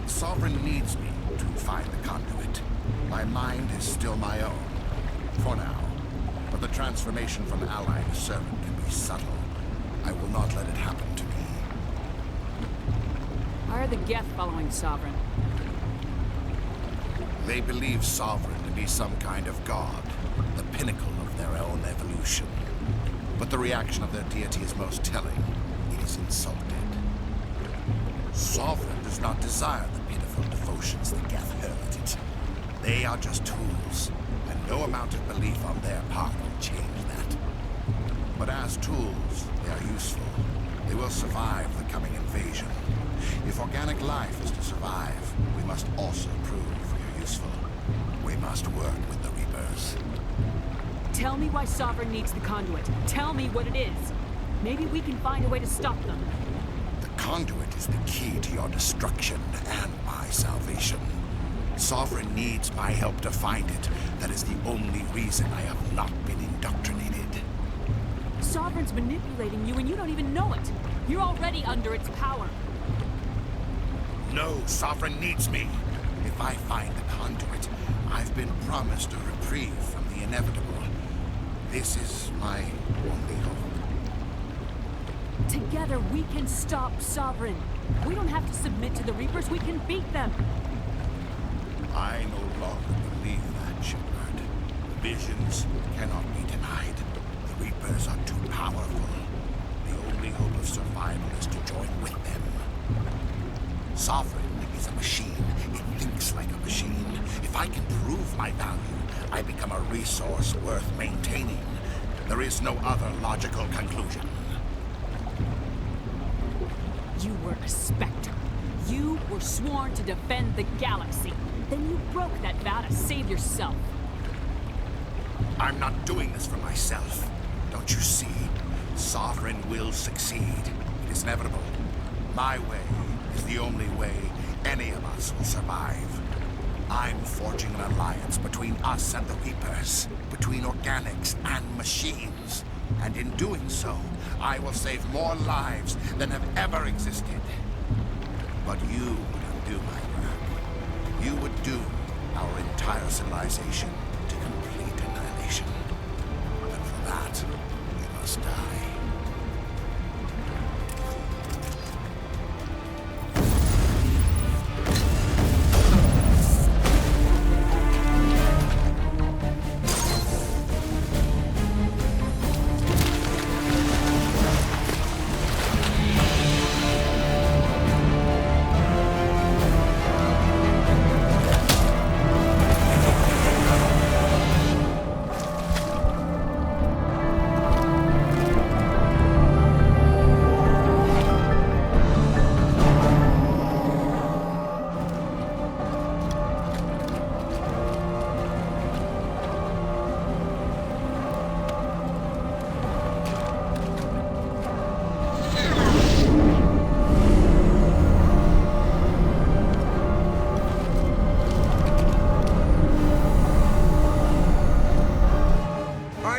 [SPEAKER 16] Sovereign needs me to find the conduit. My mind is still my own, for now. But the transformation from ally to servant can be subtle. I will not let it happen to me.
[SPEAKER 3] Why are the Geth following Sovereign?
[SPEAKER 16] They believe Sovereign to be some kind of god, the pinnacle of their own evolution. But the reaction of their deity is most telling. It is insulted. Sovereign does not desire the pitiful devotions the Geth hurl at it. They are just tools, and no amount of belief on their part will change that. But as tools, they are useful. They will survive the coming invasion. If organic life is to survive, we must also prove we are useful. We must work with the Reapers.
[SPEAKER 3] Tell me why Sovereign needs the conduit. Tell me what it is. Maybe we can find a way to stop them.
[SPEAKER 16] The conduit is the key to your destruction and my salvation. Sovereign needs my help to find it. That is the only reason I have not been indoctrinated.
[SPEAKER 3] Sovereign's manipulating you and you don't even know it. You're already under its power.
[SPEAKER 16] No, Sovereign needs me. If I find the conduit, I've been promised a reprieve from the inevitable. This is my only hope.
[SPEAKER 3] Together we can stop Sovereign. We don't have to submit to the Reapers, we can beat them.
[SPEAKER 16] I no longer believe that, Shepard. Visions cannot be denied. The Reapers are too powerful. The only hope of survival is to join with them. Sovereign is a machine. It thinks like a machine. If I can prove my value, I become a resource worth maintaining. There is no other logical conclusion.
[SPEAKER 3] You were a Spectre. You were sworn to defend the galaxy. Then you broke that vow to save yourself.
[SPEAKER 16] I'm not doing this for myself. Don't you see? Sovereign will succeed. It is inevitable. My way is the only way any of us will survive. I'm forging an alliance between us and the Reapers, between organics and machines. And in doing so, I will save more lives than have ever existed. But you would undo my work. You would doom our entire civilization to complete annihilation. And for that, you must die.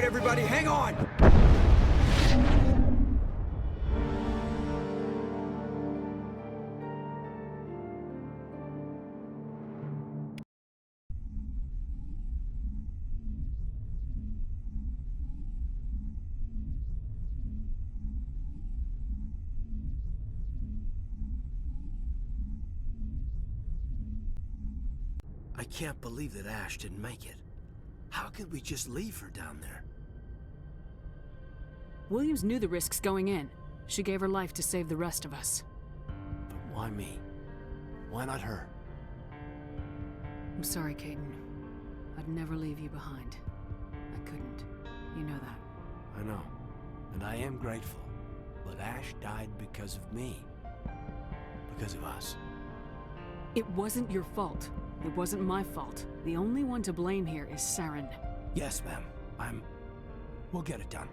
[SPEAKER 5] Everybody, hang on!
[SPEAKER 20] I can't believe that Ash didn't make it. How could we just leave her down there?
[SPEAKER 3] Williams knew the risks going in. She gave her life to save the rest of us.
[SPEAKER 20] But why me? Why not her?
[SPEAKER 3] I'm sorry, Caden. I'd never leave you behind. I couldn't. You know that.
[SPEAKER 20] I know. And I am grateful. But Ash died because of me. Because of us.
[SPEAKER 3] It wasn't your fault. It wasn't my fault. The only one to blame here is Saren.
[SPEAKER 20] Yes, ma'am. We'll get it done.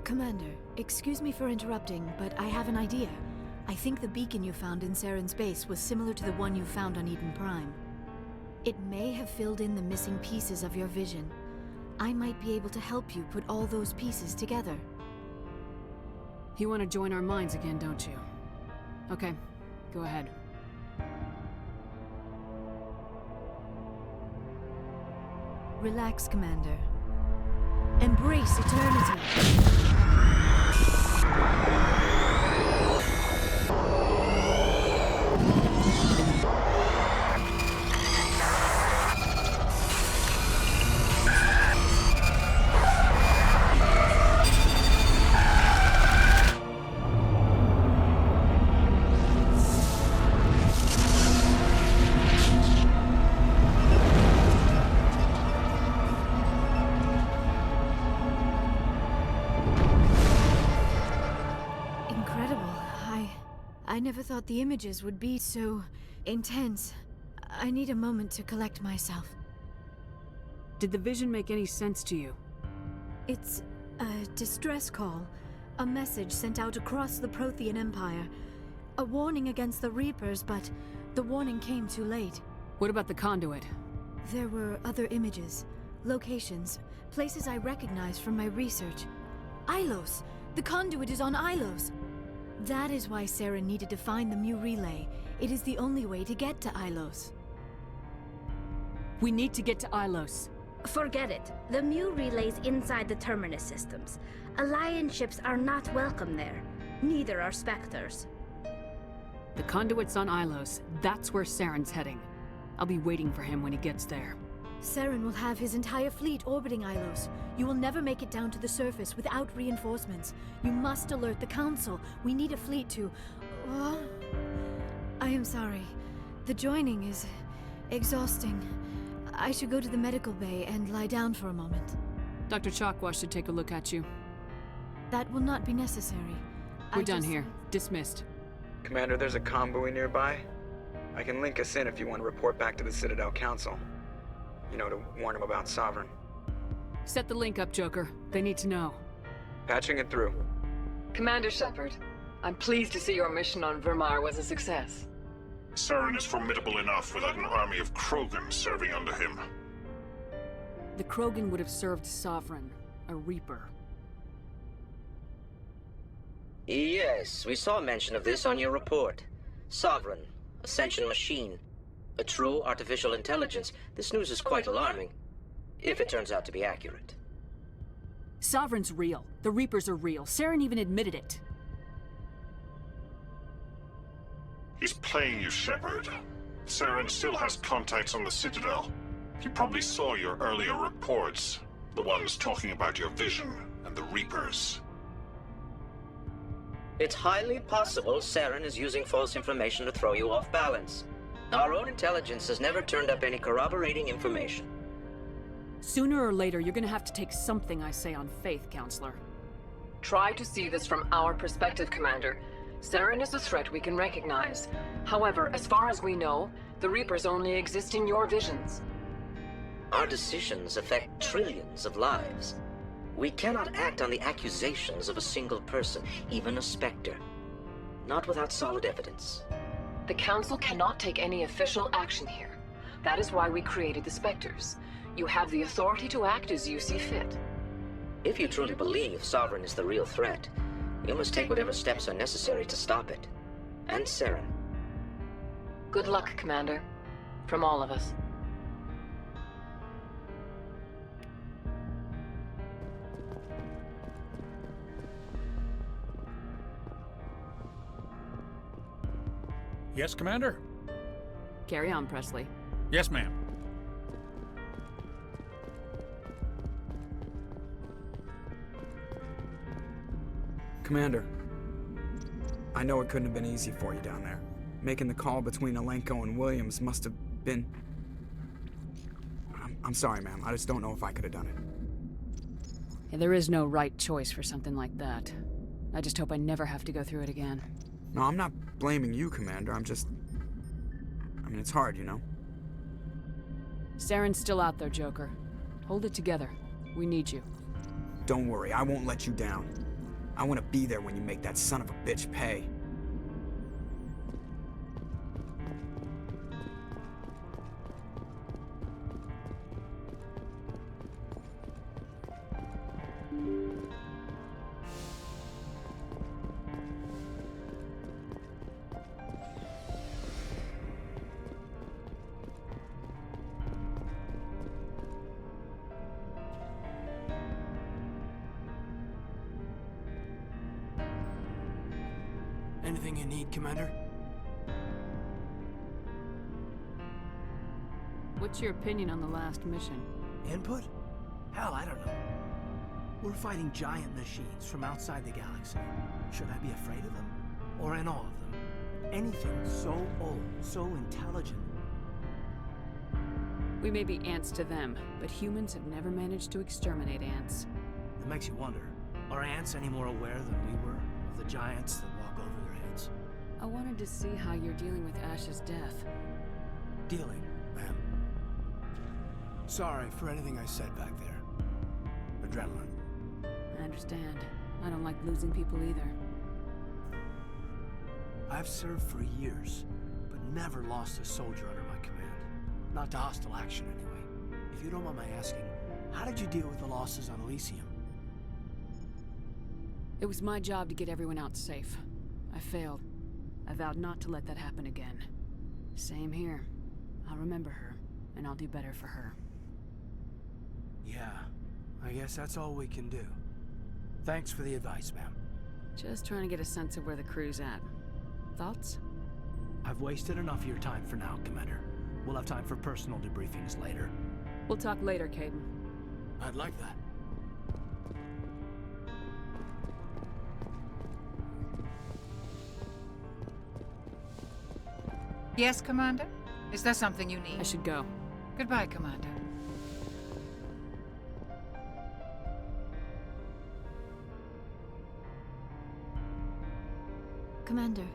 [SPEAKER 14] Commander, excuse me for interrupting, but I have an idea. I think the beacon you found in Saren's base was similar to the one you found on Eden Prime. It may have filled in the missing pieces of your vision. I might be able to help you put all those pieces together.
[SPEAKER 3] You want to join our minds again, don't you? Okay, go ahead.
[SPEAKER 14] Relax, Commander. Embrace eternity. I never thought the images would be so intense. I need a moment to collect myself.
[SPEAKER 3] Did the vision make any sense to you?
[SPEAKER 14] It's a distress call. A message sent out across the Prothean Empire. A warning against the Reapers, but the warning came too late.
[SPEAKER 3] What about the conduit?
[SPEAKER 14] There were other images, locations, places I recognized from my research. Ilos! The conduit is on Ilos! That is why Saren needed to find the Mu relay. It is the only way to get to Ilos.
[SPEAKER 3] We need to get to Ilos.
[SPEAKER 6] Forget it. The Mu relay's inside the Terminus systems. Alliance ships are not welcome there. Neither are Spectres.
[SPEAKER 3] The conduit's on Ilos. That's where Saren's heading. I'll be waiting for him when he gets there.
[SPEAKER 14] Saren will have his entire fleet orbiting Ilos. You will never make it down to the surface without reinforcements. You must alert the Council. We need a fleet to... I am sorry. The joining is exhausting. I should go to the medical bay and lie down for a moment.
[SPEAKER 3] Dr. Chakwa should take a look at you.
[SPEAKER 14] That will not be necessary.
[SPEAKER 3] We're done here. Dismissed.
[SPEAKER 5] Commander, there's a convoy nearby. I can link us in if you want to report back to the Citadel Council. You know, to warn them about Sovereign.
[SPEAKER 3] Set the link up, Joker. They need to know.
[SPEAKER 5] Patching it through.
[SPEAKER 15] Commander Shepard, I'm pleased to see your mission on Vermeer was a success.
[SPEAKER 10] Saren is formidable enough without an army of Krogan serving under him.
[SPEAKER 3] The Krogan would have served Sovereign, a Reaper.
[SPEAKER 18] Yes, we saw mention of this on your report. Sovereign, Ascension machine, a true artificial intelligence. This news is quite alarming, if it turns out to be accurate.
[SPEAKER 3] Sovereign's real. The Reapers are real. Saren even admitted it.
[SPEAKER 10] He's playing you, Shepard. Saren still has contacts on the Citadel. He probably saw your earlier reports, the ones talking about your vision and the Reapers.
[SPEAKER 18] It's highly possible Saren is using false information to throw you off balance. Our own intelligence has never turned up any corroborating information.
[SPEAKER 3] Sooner or later, you're gonna have to take something I say on faith, Counselor.
[SPEAKER 15] Try to see this from our perspective, Commander. Saren is a threat we can recognize. However, as far as we know, the Reapers only exist in your visions.
[SPEAKER 18] Our decisions affect trillions of lives. We cannot act on the accusations of a single person, even a Spectre. Not without solid evidence.
[SPEAKER 15] The Council cannot take any official action here. That is why we created the Spectres. You have the authority to act as you see fit.
[SPEAKER 18] If you truly believe Sovereign is the real threat, you must take whatever steps are necessary to stop it. And Saren.
[SPEAKER 15] Good luck, Commander. From all of us.
[SPEAKER 23] Yes, Commander?
[SPEAKER 3] Carry on, Presley.
[SPEAKER 23] Yes, ma'am.
[SPEAKER 5] Commander, I know it couldn't have been easy for you down there. Making the call between Alenko and Williams must have been... I'm sorry, ma'am. I just don't know if I could have done it.
[SPEAKER 3] Yeah, there is no right choice for something like that. I just hope I never have to go through it again.
[SPEAKER 5] No, I'm not blaming you, Commander. I'm just... I mean, it's hard, you know?
[SPEAKER 3] Saren's still out there, Joker. Hold it together. We need you.
[SPEAKER 5] Don't worry, I won't let you down. I want to be there when you make that son of a bitch pay.
[SPEAKER 20] Anything you need, Commander?
[SPEAKER 3] What's your opinion on the last mission?
[SPEAKER 20] Input? Hell, I don't know. We're fighting giant machines from outside the galaxy. Should I be afraid of them? Or in awe of them? Anything so old, so intelligent.
[SPEAKER 3] We may be ants to them, but humans have never managed to exterminate ants.
[SPEAKER 20] It makes you wonder, are ants any more aware than we were of the giants that walk over their heads?
[SPEAKER 3] I wanted to see how you're dealing with Ash's death.
[SPEAKER 20] Dealing, ma'am. Sorry for anything I said back there. Adrenaline.
[SPEAKER 3] I understand. I don't like losing people either.
[SPEAKER 20] I've served for years, but never lost a soldier under my command. Not to hostile action, anyway. If you don't mind my asking, how did you deal with the losses on Elysium?
[SPEAKER 3] It was my job to get everyone out safe. I failed. I vowed not to let that happen again. Same here. I'll remember her, and I'll do better for her.
[SPEAKER 20] Yeah, I guess that's all we can do. Thanks for the advice, ma'am.
[SPEAKER 3] Just trying to get a sense of where the crew's at. Thoughts?
[SPEAKER 20] I've wasted enough of your time for now, Commander. We'll have time for personal debriefings later.
[SPEAKER 3] We'll talk later, Caden.
[SPEAKER 20] I'd like that.
[SPEAKER 12] Yes, Commander? Is there something you need?
[SPEAKER 3] I should go.
[SPEAKER 12] Goodbye, Commander.
[SPEAKER 14] Commander,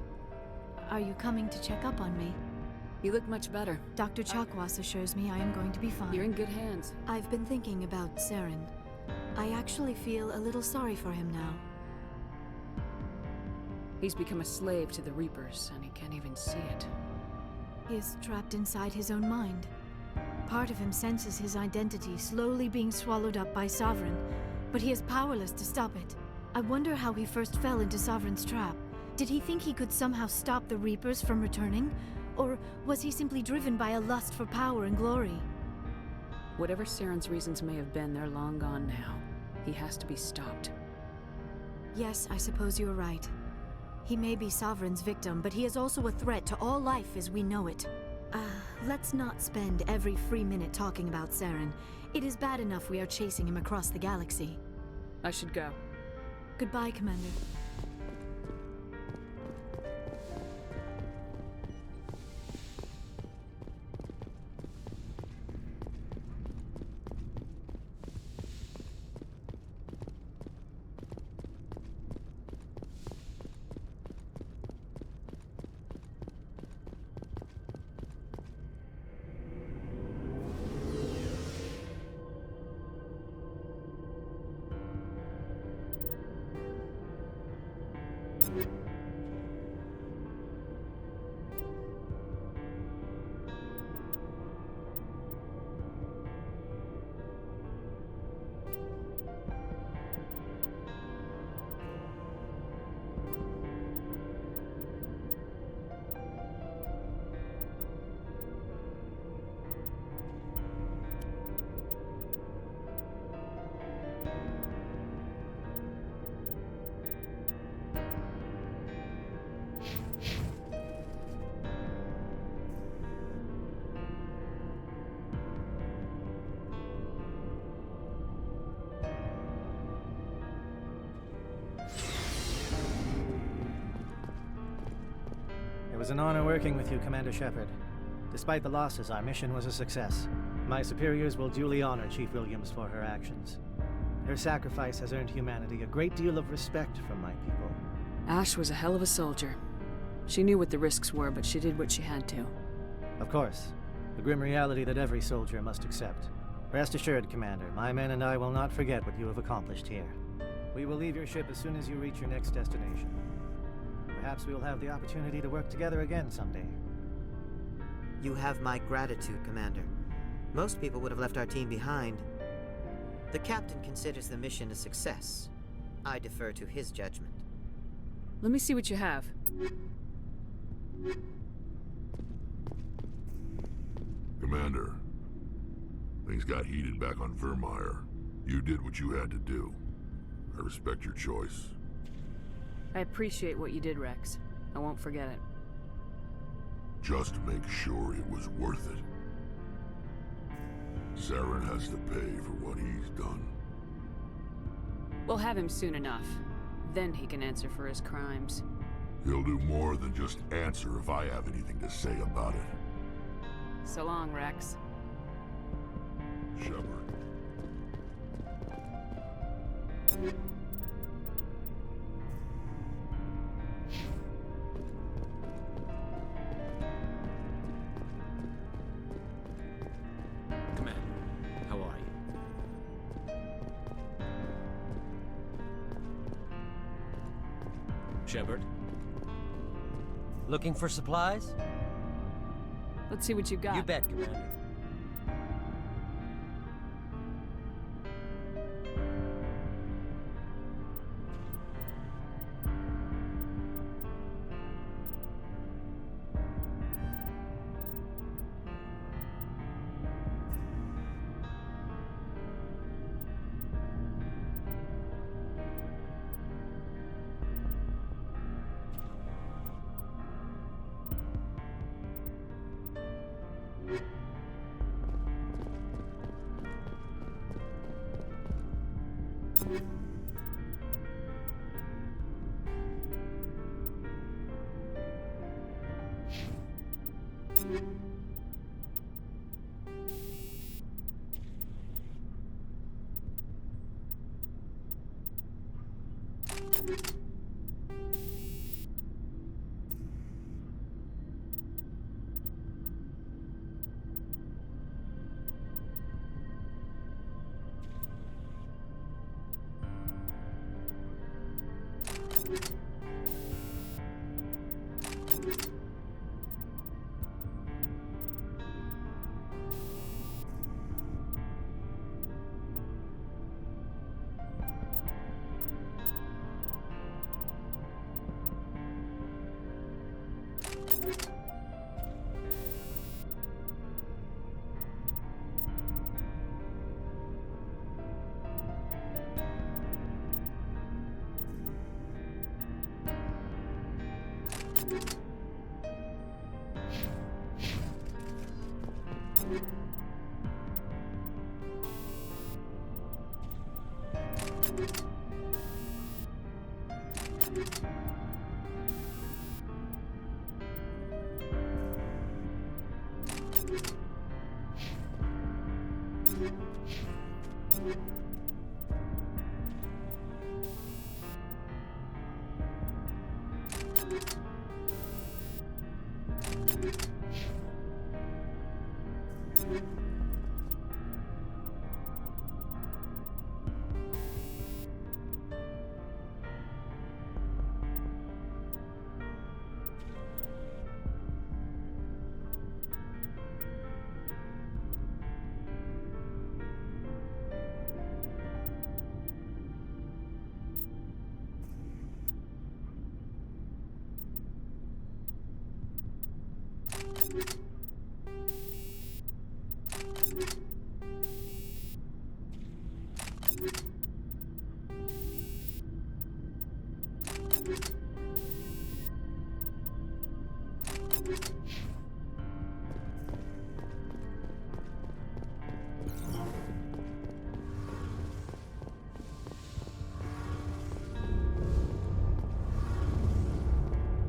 [SPEAKER 14] are you coming to check up on me?
[SPEAKER 3] You look much better.
[SPEAKER 14] Dr. Chakwas assures me I am going to be fine.
[SPEAKER 3] You're in good hands.
[SPEAKER 14] I've been thinking about Saren. I actually feel a little sorry for him now.
[SPEAKER 3] He's become a slave to the Reapers, and he can't even see it.
[SPEAKER 14] He is trapped inside his own mind. Part of him senses his identity slowly being swallowed up by Sovereign, but he is powerless to stop it. I wonder how he first fell into Sovereign's trap. Did he think he could somehow stop the Reapers from returning? Or was he simply driven by a lust for power and glory?
[SPEAKER 3] Whatever Saren's reasons may have been, they're long gone now. He has to be stopped.
[SPEAKER 14] Yes, I suppose you're right. He may be Sovereign's victim, but he is also a threat to all life as we know it. Let's not spend every free minute talking about Saren. It is bad enough we are chasing him across the galaxy.
[SPEAKER 3] I should go.
[SPEAKER 14] Goodbye, Commander.
[SPEAKER 17] It was an honor working with you, Commander Shepard. Despite the losses, our mission was a success. My superiors will duly honor Chief Williams for her actions. Her sacrifice has earned humanity a great deal of respect from my people.
[SPEAKER 3] Ash was a hell of a soldier. She knew what the risks were, but she did what she had to.
[SPEAKER 17] Of course. The grim reality that every soldier must accept. Rest assured, Commander, my men and I will not forget what you have accomplished here. We will leave your ship as soon as you reach your next destination. Perhaps we will have the opportunity to work together again someday.
[SPEAKER 4] You have my gratitude, Commander. Most people would have left our team behind. The captain considers the mission a success. I defer to his judgment.
[SPEAKER 3] Let me see what you have.
[SPEAKER 2] Commander, things got heated back on Vermeer. You did what you had to do. I respect your choice.
[SPEAKER 3] I appreciate what you did, Rex. I won't forget it.
[SPEAKER 2] Just make sure it was worth it. Saren has to pay for what he's done.
[SPEAKER 3] We'll have him soon enough. Then he can answer for his crimes.
[SPEAKER 2] He'll do more than just answer if I have anything to say about it.
[SPEAKER 3] So long, Rex.
[SPEAKER 2] Shepard.
[SPEAKER 23] Shepard.
[SPEAKER 8] Looking for supplies?
[SPEAKER 3] Let's see what you got.
[SPEAKER 8] You bet, Commander.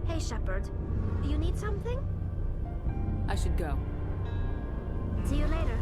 [SPEAKER 6] Hey, Shepard. You need something?
[SPEAKER 3] I should go.
[SPEAKER 6] See you later.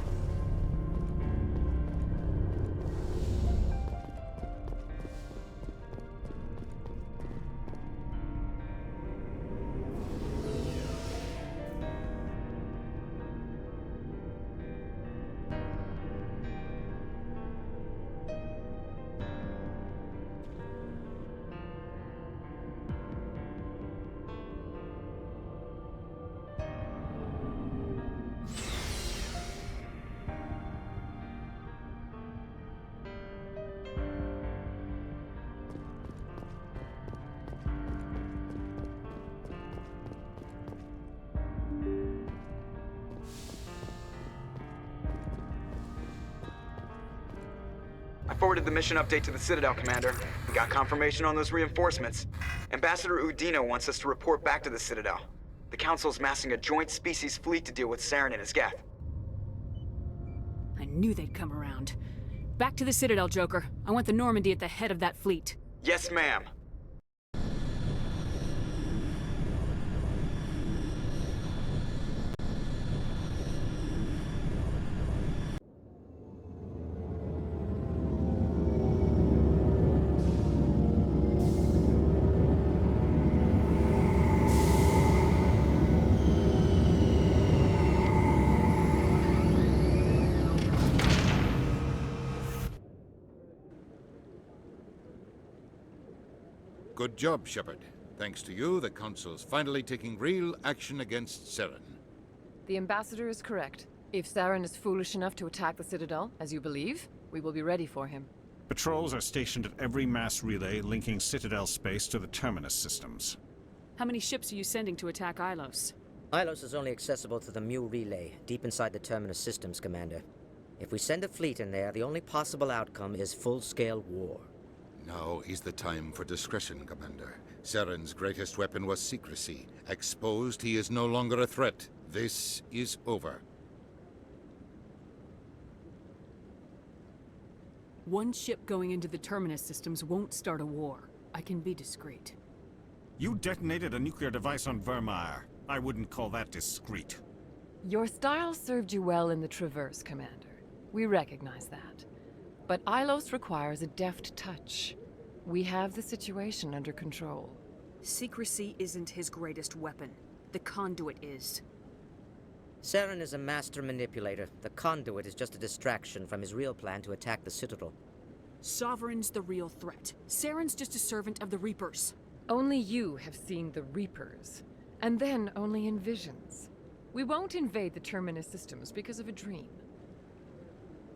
[SPEAKER 5] I forwarded the mission update to the Citadel, Commander. We got confirmation on those reinforcements. Ambassador Udino wants us to report back to the Citadel. The Council's massing a joint species fleet to deal with Saren and his Geth.
[SPEAKER 3] I knew they'd come around. Back to the Citadel, Joker. I want the Normandy at the head of that fleet.
[SPEAKER 5] Yes, ma'am.
[SPEAKER 16] Good job, Shepard.
[SPEAKER 8] Thanks to you, the Council's finally taking real action against Saren.
[SPEAKER 15] The Ambassador is correct. If Saren is foolish enough to attack the Citadel, as you believe, we will be ready for him.
[SPEAKER 23] Patrols are stationed at every mass relay linking Citadel space to the Terminus systems.
[SPEAKER 3] How many ships are you sending to attack Ilos?
[SPEAKER 18] Ilos is only accessible to the Mu relay, deep inside the Terminus systems, Commander. If we send a fleet in there, the only possible outcome is full-scale war.
[SPEAKER 8] Now is the time for discretion, Commander. Saren's greatest weapon was secrecy. Exposed, he is no longer a threat. This is over.
[SPEAKER 3] One ship going into the Terminus systems won't start a war. I can be discreet.
[SPEAKER 23] You detonated a nuclear device on Vermeer. I wouldn't call that discreet.
[SPEAKER 15] Your style served you well in the Traverse, Commander. We recognize that. But Ilos requires a deft touch. We have the situation under control.
[SPEAKER 3] Secrecy isn't his greatest weapon. The conduit is.
[SPEAKER 18] Saren is a master manipulator. The conduit is just a distraction from his real plan to attack the Citadel.
[SPEAKER 3] Sovereign's the real threat. Saren's just a servant of the Reapers.
[SPEAKER 15] Only you have seen the Reapers. And then only in visions. We won't invade the Terminus systems because of a dream.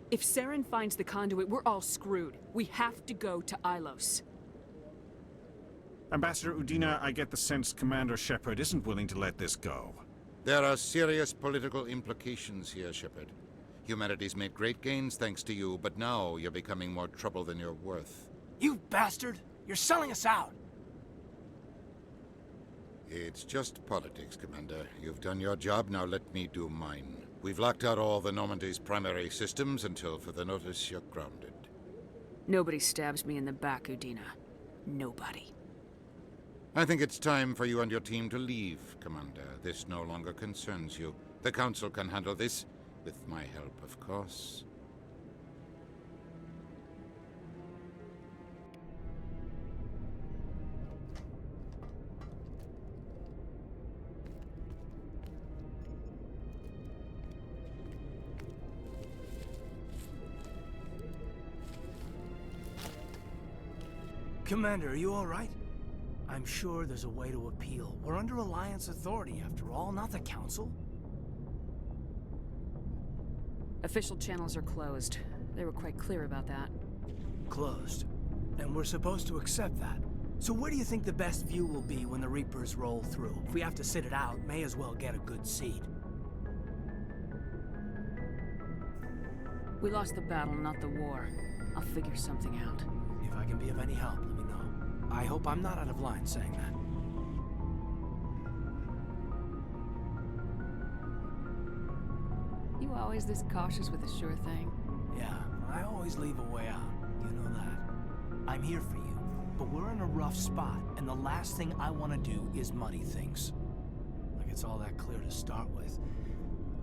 [SPEAKER 3] If Saren finds the conduit, we're all screwed. We have to go to Ilos.
[SPEAKER 23] Ambassador Udina, I get the sense Commander Shepard isn't willing to let this go.
[SPEAKER 8] There are serious political implications here, Shepard. Humanity's made great gains thanks to you, but now you're becoming more trouble than you're worth.
[SPEAKER 20] You bastard! You're selling us out!
[SPEAKER 8] It's just politics, Commander. You've done your job, now let me do mine. We've locked out all the Normandy's primary systems until further notice you're grounded.
[SPEAKER 3] Nobody stabs me in the back, Udina. Nobody.
[SPEAKER 8] I think it's time for you and your team to leave, Commander. This no longer concerns you. The Council can handle this, with my help, of course.
[SPEAKER 20] Commander, are you all right? I'm sure there's a way to appeal. We're under Alliance authority, after all, not the Council.
[SPEAKER 3] Official channels are closed. They were quite clear about that.
[SPEAKER 20] Closed. And we're supposed to accept that. So where do you think the best view will be when the Reapers roll through? If we have to sit it out, may as well get a good seat.
[SPEAKER 3] We lost the battle, not the war. I'll figure something out.
[SPEAKER 20] If I can be of any help, let me know. I hope I'm not out of line saying that.
[SPEAKER 3] You always this cautious with a sure thing?
[SPEAKER 20] Yeah, I always leave a way out. You know that. I'm here for you, but we're in a rough spot, and the last thing I want to do is muddy things. Like it's all that clear to start with.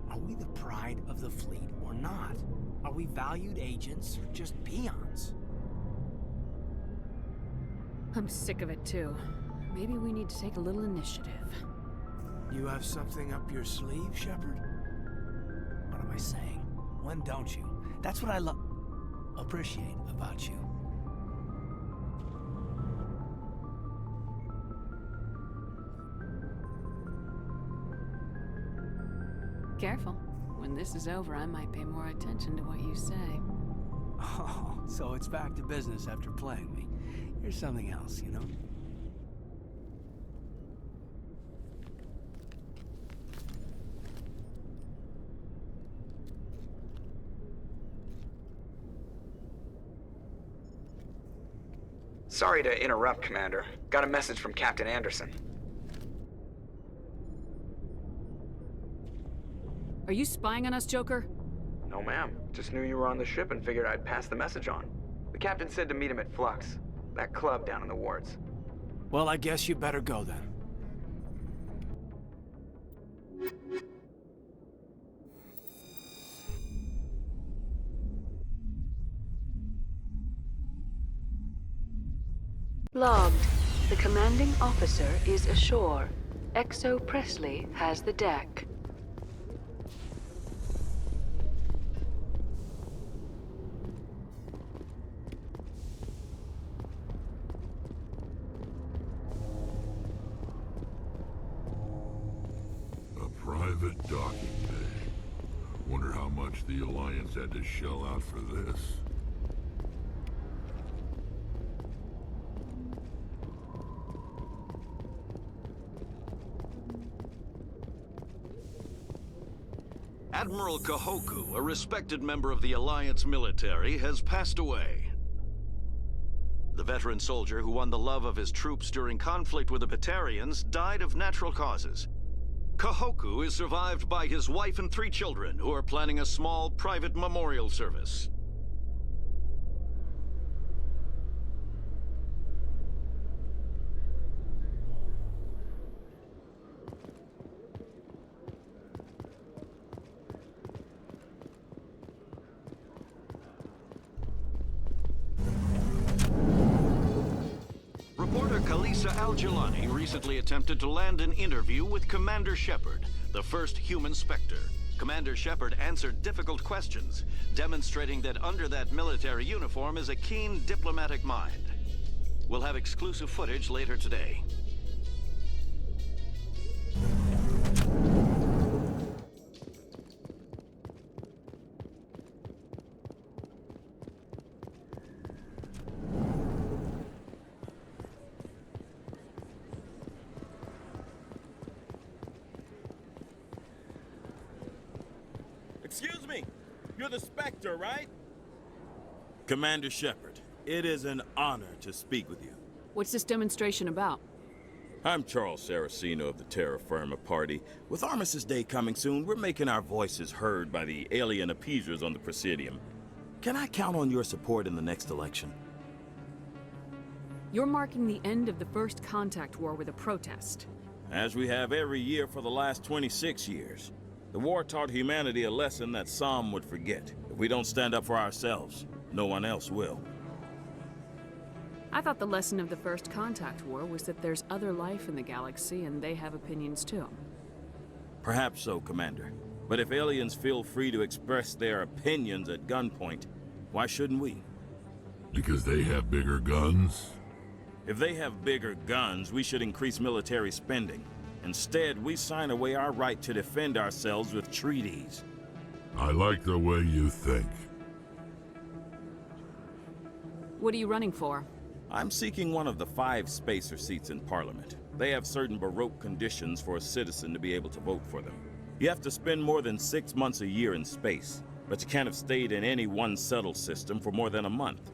[SPEAKER 20] Are we the pride of the fleet or not? Are we valued agents or just peons?
[SPEAKER 3] I'm sick of it too. Maybe we need to take a little initiative.
[SPEAKER 20] You have something up your sleeve, Shepard? What am I saying? When don't you? That's what I appreciate about you.
[SPEAKER 3] Careful. When this is over, I might pay more attention to what you say.
[SPEAKER 20] Oh, so it's back to business after playing me. Here's something else, you know?
[SPEAKER 5] Sorry to interrupt, Commander. Got a message from Captain Anderson.
[SPEAKER 3] Are you spying on us, Joker?
[SPEAKER 5] No, ma'am. Just knew you were on the ship and figured I'd pass the message on. The captain said to meet him at Flux, that club down in the wards.
[SPEAKER 20] Well, I guess you better go then.
[SPEAKER 19] Logged. The commanding officer is ashore. Exo Presley has the deck.
[SPEAKER 2] Private docking bay. Wonder how much the Alliance had to shell out for this.
[SPEAKER 9] Admiral Kahoku, a respected member of the Alliance military, has passed away. The veteran soldier who won the love of his troops during conflict with the Batarians died of natural causes. Kahoku is survived by his wife and 3 children, who are planning a small private memorial service. Reporter Kalisa Al-Jilani recently attempted to land an interview with Commander Shepard, the first human Spectre. Commander Shepard answered difficult questions, demonstrating that under that military uniform is a keen diplomatic mind. We'll have exclusive footage later today.
[SPEAKER 21] Excuse me, you're the Spectre, right? Commander Shepard, it is an honor to speak with you.
[SPEAKER 3] What's this demonstration about?
[SPEAKER 21] I'm Charles Saraceno of the Terra Firma Party. With Armistice Day coming soon, we're making our voices heard by the alien appeasers on the Presidium. Can I count on your support in the next election?
[SPEAKER 3] You're marking the end of the first contact war with a protest.
[SPEAKER 21] As we have every year for the last 26 years. The war taught humanity a lesson that some would forget. If we don't stand up for ourselves, no one else will.
[SPEAKER 3] I thought the lesson of the first contact war was that there's other life in the galaxy and they have opinions too.
[SPEAKER 21] Perhaps so, Commander. But if aliens feel free to express their opinions at gunpoint, why shouldn't we?
[SPEAKER 2] Because they have bigger guns?
[SPEAKER 21] If they have bigger guns, we should increase military spending. Instead, we sign away our right to defend ourselves with treaties.
[SPEAKER 2] I like the way you think.
[SPEAKER 3] What are you running for?
[SPEAKER 21] I'm seeking one of the 5 spacer seats in Parliament. They have certain Baroque conditions for a citizen to be able to vote for them. You have to spend more than 6 months a year in space, but you can't have stayed in any one settled system for more than a month.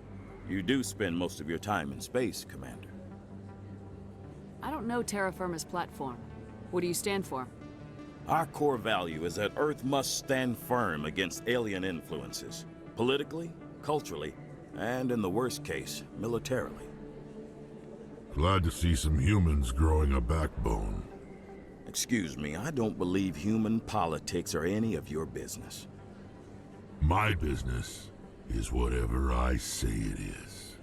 [SPEAKER 21] You do spend most of your time in space, Commander.
[SPEAKER 3] I don't know Terra Firma's platform. What do you stand for?
[SPEAKER 21] Our core value is that Earth must stand firm against alien influences. Politically, culturally, and in the worst case, militarily.
[SPEAKER 2] Glad to see some humans growing a backbone.
[SPEAKER 21] Excuse me, I don't believe human politics are any of your business.
[SPEAKER 2] My business is whatever I say it is.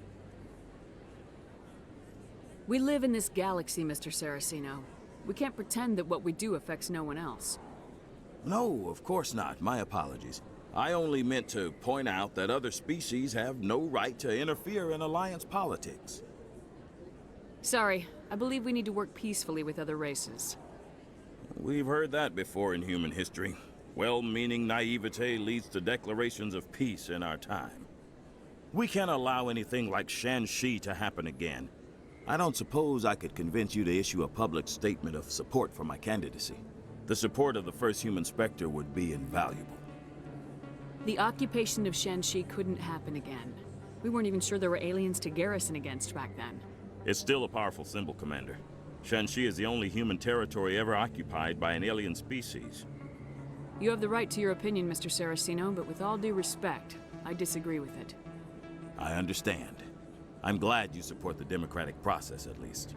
[SPEAKER 3] We live in this galaxy, Mr. Saraceno. We can't pretend that what we do affects no one else.
[SPEAKER 21] No, of course not. My apologies. I only meant to point out that other species have no right to interfere in Alliance politics.
[SPEAKER 3] Sorry, I believe we need to work peacefully with other races.
[SPEAKER 21] We've heard that before in human history. Well-meaning naivete leads to declarations of peace in our time. We can't allow anything like Shanxi to happen again. I don't suppose I could convince you to issue a public statement of support for my candidacy. The support of the first human Spectre would be invaluable.
[SPEAKER 3] The occupation of Shanxi couldn't happen again. We weren't even sure there were aliens to garrison against back then.
[SPEAKER 21] It's still a powerful symbol, Commander. Shanxi is the only human territory ever occupied by an alien species.
[SPEAKER 3] You have the right to your opinion, Mr. Saraceno, but with all due respect, I disagree with it.
[SPEAKER 21] I understand. I'm glad you support the democratic process, at least.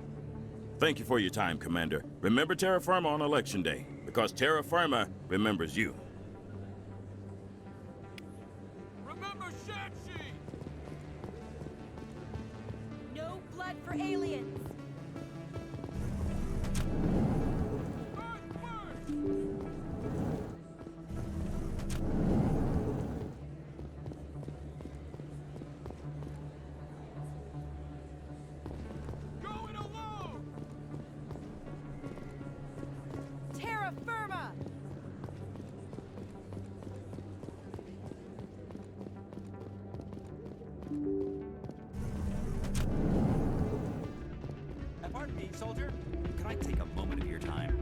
[SPEAKER 21] Thank you for your time, Commander. Remember Terra Firma on Election Day, because Terra Firma remembers you.
[SPEAKER 22] Remember Shanxi!
[SPEAKER 11] No blood for aliens!
[SPEAKER 1] I take a moment of your time?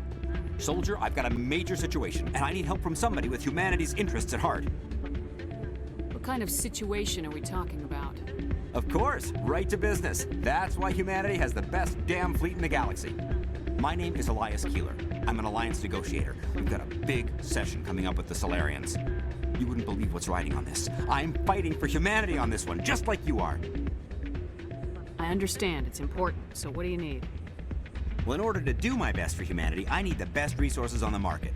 [SPEAKER 1] Soldier, I've got a major situation, and I need help from somebody with humanity's interests at heart.
[SPEAKER 3] What kind of situation are we talking about?
[SPEAKER 1] Of course, right to business. That's why humanity has the best damn fleet in the galaxy. My name is Elias Keeler. I'm an Alliance negotiator. We've got a big session coming up with the Solarians. You wouldn't believe what's riding on this. I'm fighting for humanity on this one, just like you are.
[SPEAKER 3] I understand. It's important. So what do you need?
[SPEAKER 1] Well, in order to do my best for humanity, I need the best resources on the market.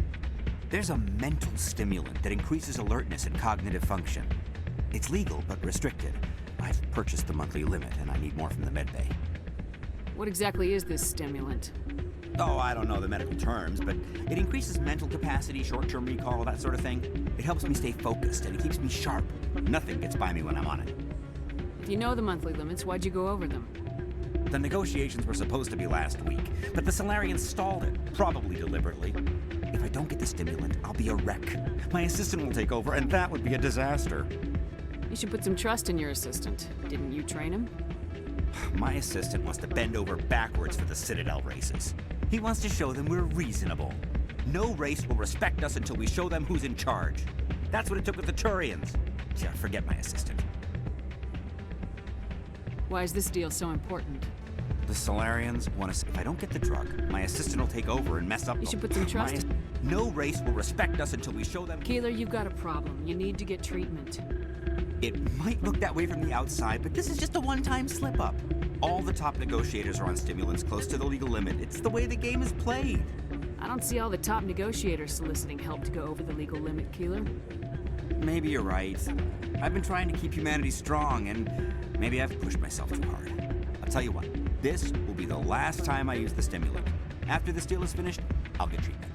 [SPEAKER 1] There's a mental stimulant that increases alertness and cognitive function. It's legal, but restricted. I've purchased the monthly limit, and I need more from the medbay.
[SPEAKER 3] What exactly is this stimulant?
[SPEAKER 1] Oh, I don't know the medical terms, but it increases mental capacity, short-term recall, that sort of thing. It helps me stay focused, and it keeps me sharp. Nothing gets by me when I'm on it.
[SPEAKER 3] If you know the monthly limits, why'd you go over them?
[SPEAKER 1] The negotiations were supposed to be last week, but the Solarians stalled it, probably deliberately. If I don't get the stimulant, I'll be a wreck. My assistant will take over, and that would be a disaster.
[SPEAKER 3] You should put some trust in your assistant. Didn't you train him?
[SPEAKER 1] My assistant wants to bend over backwards for the Citadel races. He wants to show them we're reasonable. No race will respect us until we show them who's in charge. That's what it took with the Turians. Yeah, forget my assistant.
[SPEAKER 3] Why is this deal so important?
[SPEAKER 1] The Solarians want us. If I don't get the drug, my assistant will take over and mess up.
[SPEAKER 3] You should put some trust.
[SPEAKER 1] No race will respect us until we show them.
[SPEAKER 3] Keeler, you've got a problem. You need to get treatment.
[SPEAKER 1] It might look that way from the outside, but this is just a one-time slip-up. All the top negotiators are on stimulants close to the legal limit. It's the way the game is played.
[SPEAKER 3] I don't see all the top negotiators soliciting help to go over the legal limit, Keeler.
[SPEAKER 1] Maybe you're right. I've been trying to keep humanity strong, and maybe I've pushed myself too hard. I'll tell you what, this will be the last time I use the stimulant. After this deal is finished, I'll get treatment.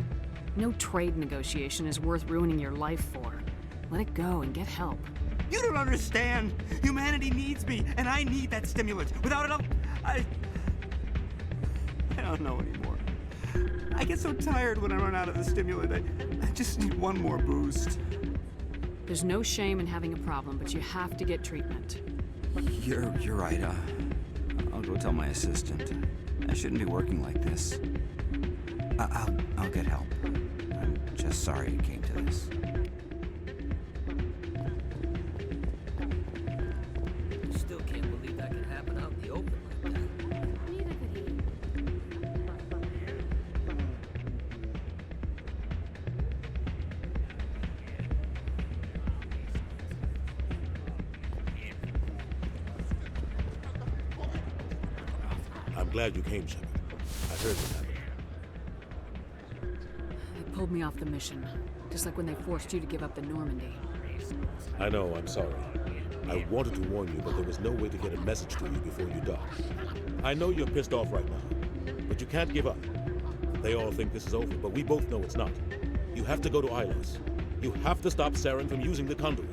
[SPEAKER 3] No trade negotiation is worth ruining your life for. Let it go and get help.
[SPEAKER 1] You don't understand! Humanity needs me, and I need that stimulant. Without it, I don't know anymore. I get so tired when I run out of the stimulant. I just need one more boost.
[SPEAKER 3] There's no shame in having a problem, but you have to get treatment.
[SPEAKER 1] You're right. I'll go tell my assistant. I shouldn't be working like this. I'll get help. I'm just sorry it came to this.
[SPEAKER 7] Still can't believe that can happen out in the open like that.
[SPEAKER 6] Neither could he.
[SPEAKER 13] I'm glad you came, Shepard. I heard what happened.
[SPEAKER 3] They pulled me off the mission, just like when they forced you to give up the Normandy.
[SPEAKER 13] I know, I'm sorry. I wanted to warn you, but there was no way to get a message to you before you docked. I know you're pissed off right now, but you can't give up. They all think this is over, but we both know it's not. You have to go to Ilos. You have to stop Saren from using the conduit.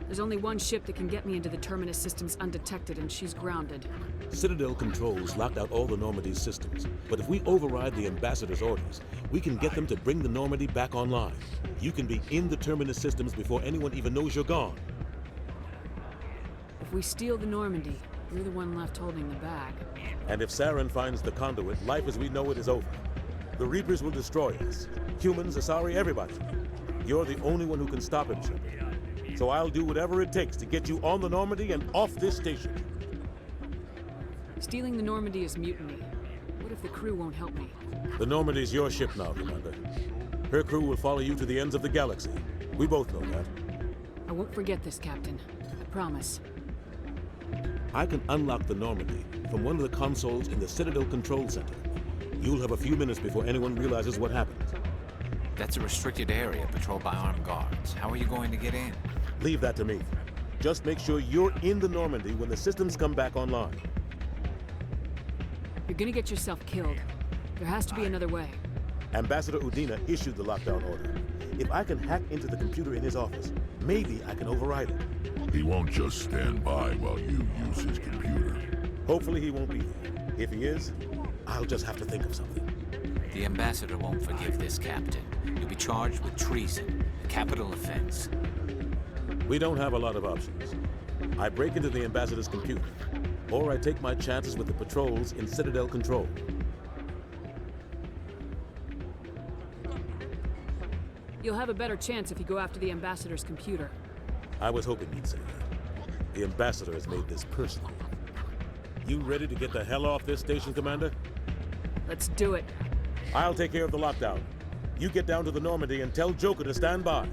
[SPEAKER 3] There's only one ship that can get me into the Terminus systems undetected, and she's grounded.
[SPEAKER 13] Citadel controls locked out all the Normandy's systems, but if we override the Ambassador's orders, we can get them to bring the Normandy back online. You can be in the Terminus systems before anyone even knows you're gone.
[SPEAKER 3] If we steal the Normandy, you're the one left holding the bag.
[SPEAKER 13] And if Saren finds the conduit, life as we know it is over. The Reapers will destroy us. Humans, Asari, everybody. You're the only one who can stop him, Shepard. So I'll do whatever it takes to get you on the Normandy and off this station.
[SPEAKER 3] Stealing the Normandy is mutiny. What if the crew won't help me?
[SPEAKER 13] The Normandy's your ship now, Commander. Her crew will follow you to the ends of the galaxy. We both know that.
[SPEAKER 3] I won't forget this, Captain. I promise.
[SPEAKER 13] I can unlock the Normandy from one of the consoles in the Citadel Control Center. You'll have a few minutes before anyone realizes what happened.
[SPEAKER 24] That's a restricted area patrolled by armed guards. How are you going to get in?
[SPEAKER 13] Leave that to me. Just make sure you're in the Normandy when the systems come back online.
[SPEAKER 3] You're gonna get yourself killed. There has to be another way.
[SPEAKER 13] Ambassador Udina issued the lockdown order. If I can hack into the computer in his office, maybe I can override it.
[SPEAKER 2] He won't just stand by while you use his computer.
[SPEAKER 13] Hopefully he won't be there. If he is, I'll just have to think of something.
[SPEAKER 24] The Ambassador won't forgive this, Captain. You'll be charged with treason, a capital offense.
[SPEAKER 13] We don't have a lot of options. I break into the Ambassador's computer, or I take my chances with the patrols in Citadel Control.
[SPEAKER 3] You'll have a better chance if you go after the Ambassador's computer.
[SPEAKER 13] I was hoping you'd say that. The Ambassador has made this personal. You ready to get the hell off this station, Commander?
[SPEAKER 3] Let's do it.
[SPEAKER 13] I'll take care of the lockdown. You get down to the Normandy and tell Joker to stand by.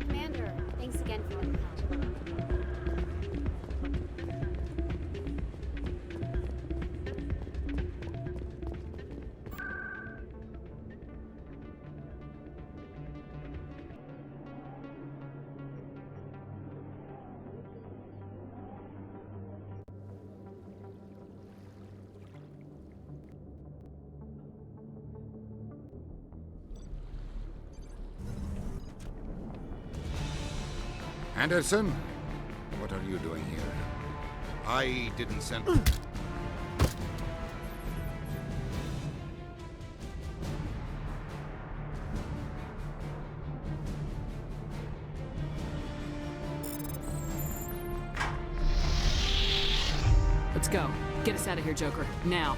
[SPEAKER 10] Commander, thanks again for all your help.
[SPEAKER 8] Anderson? What are you doing here? I didn't send...
[SPEAKER 3] Let's go. Get us out of here, Joker. Now.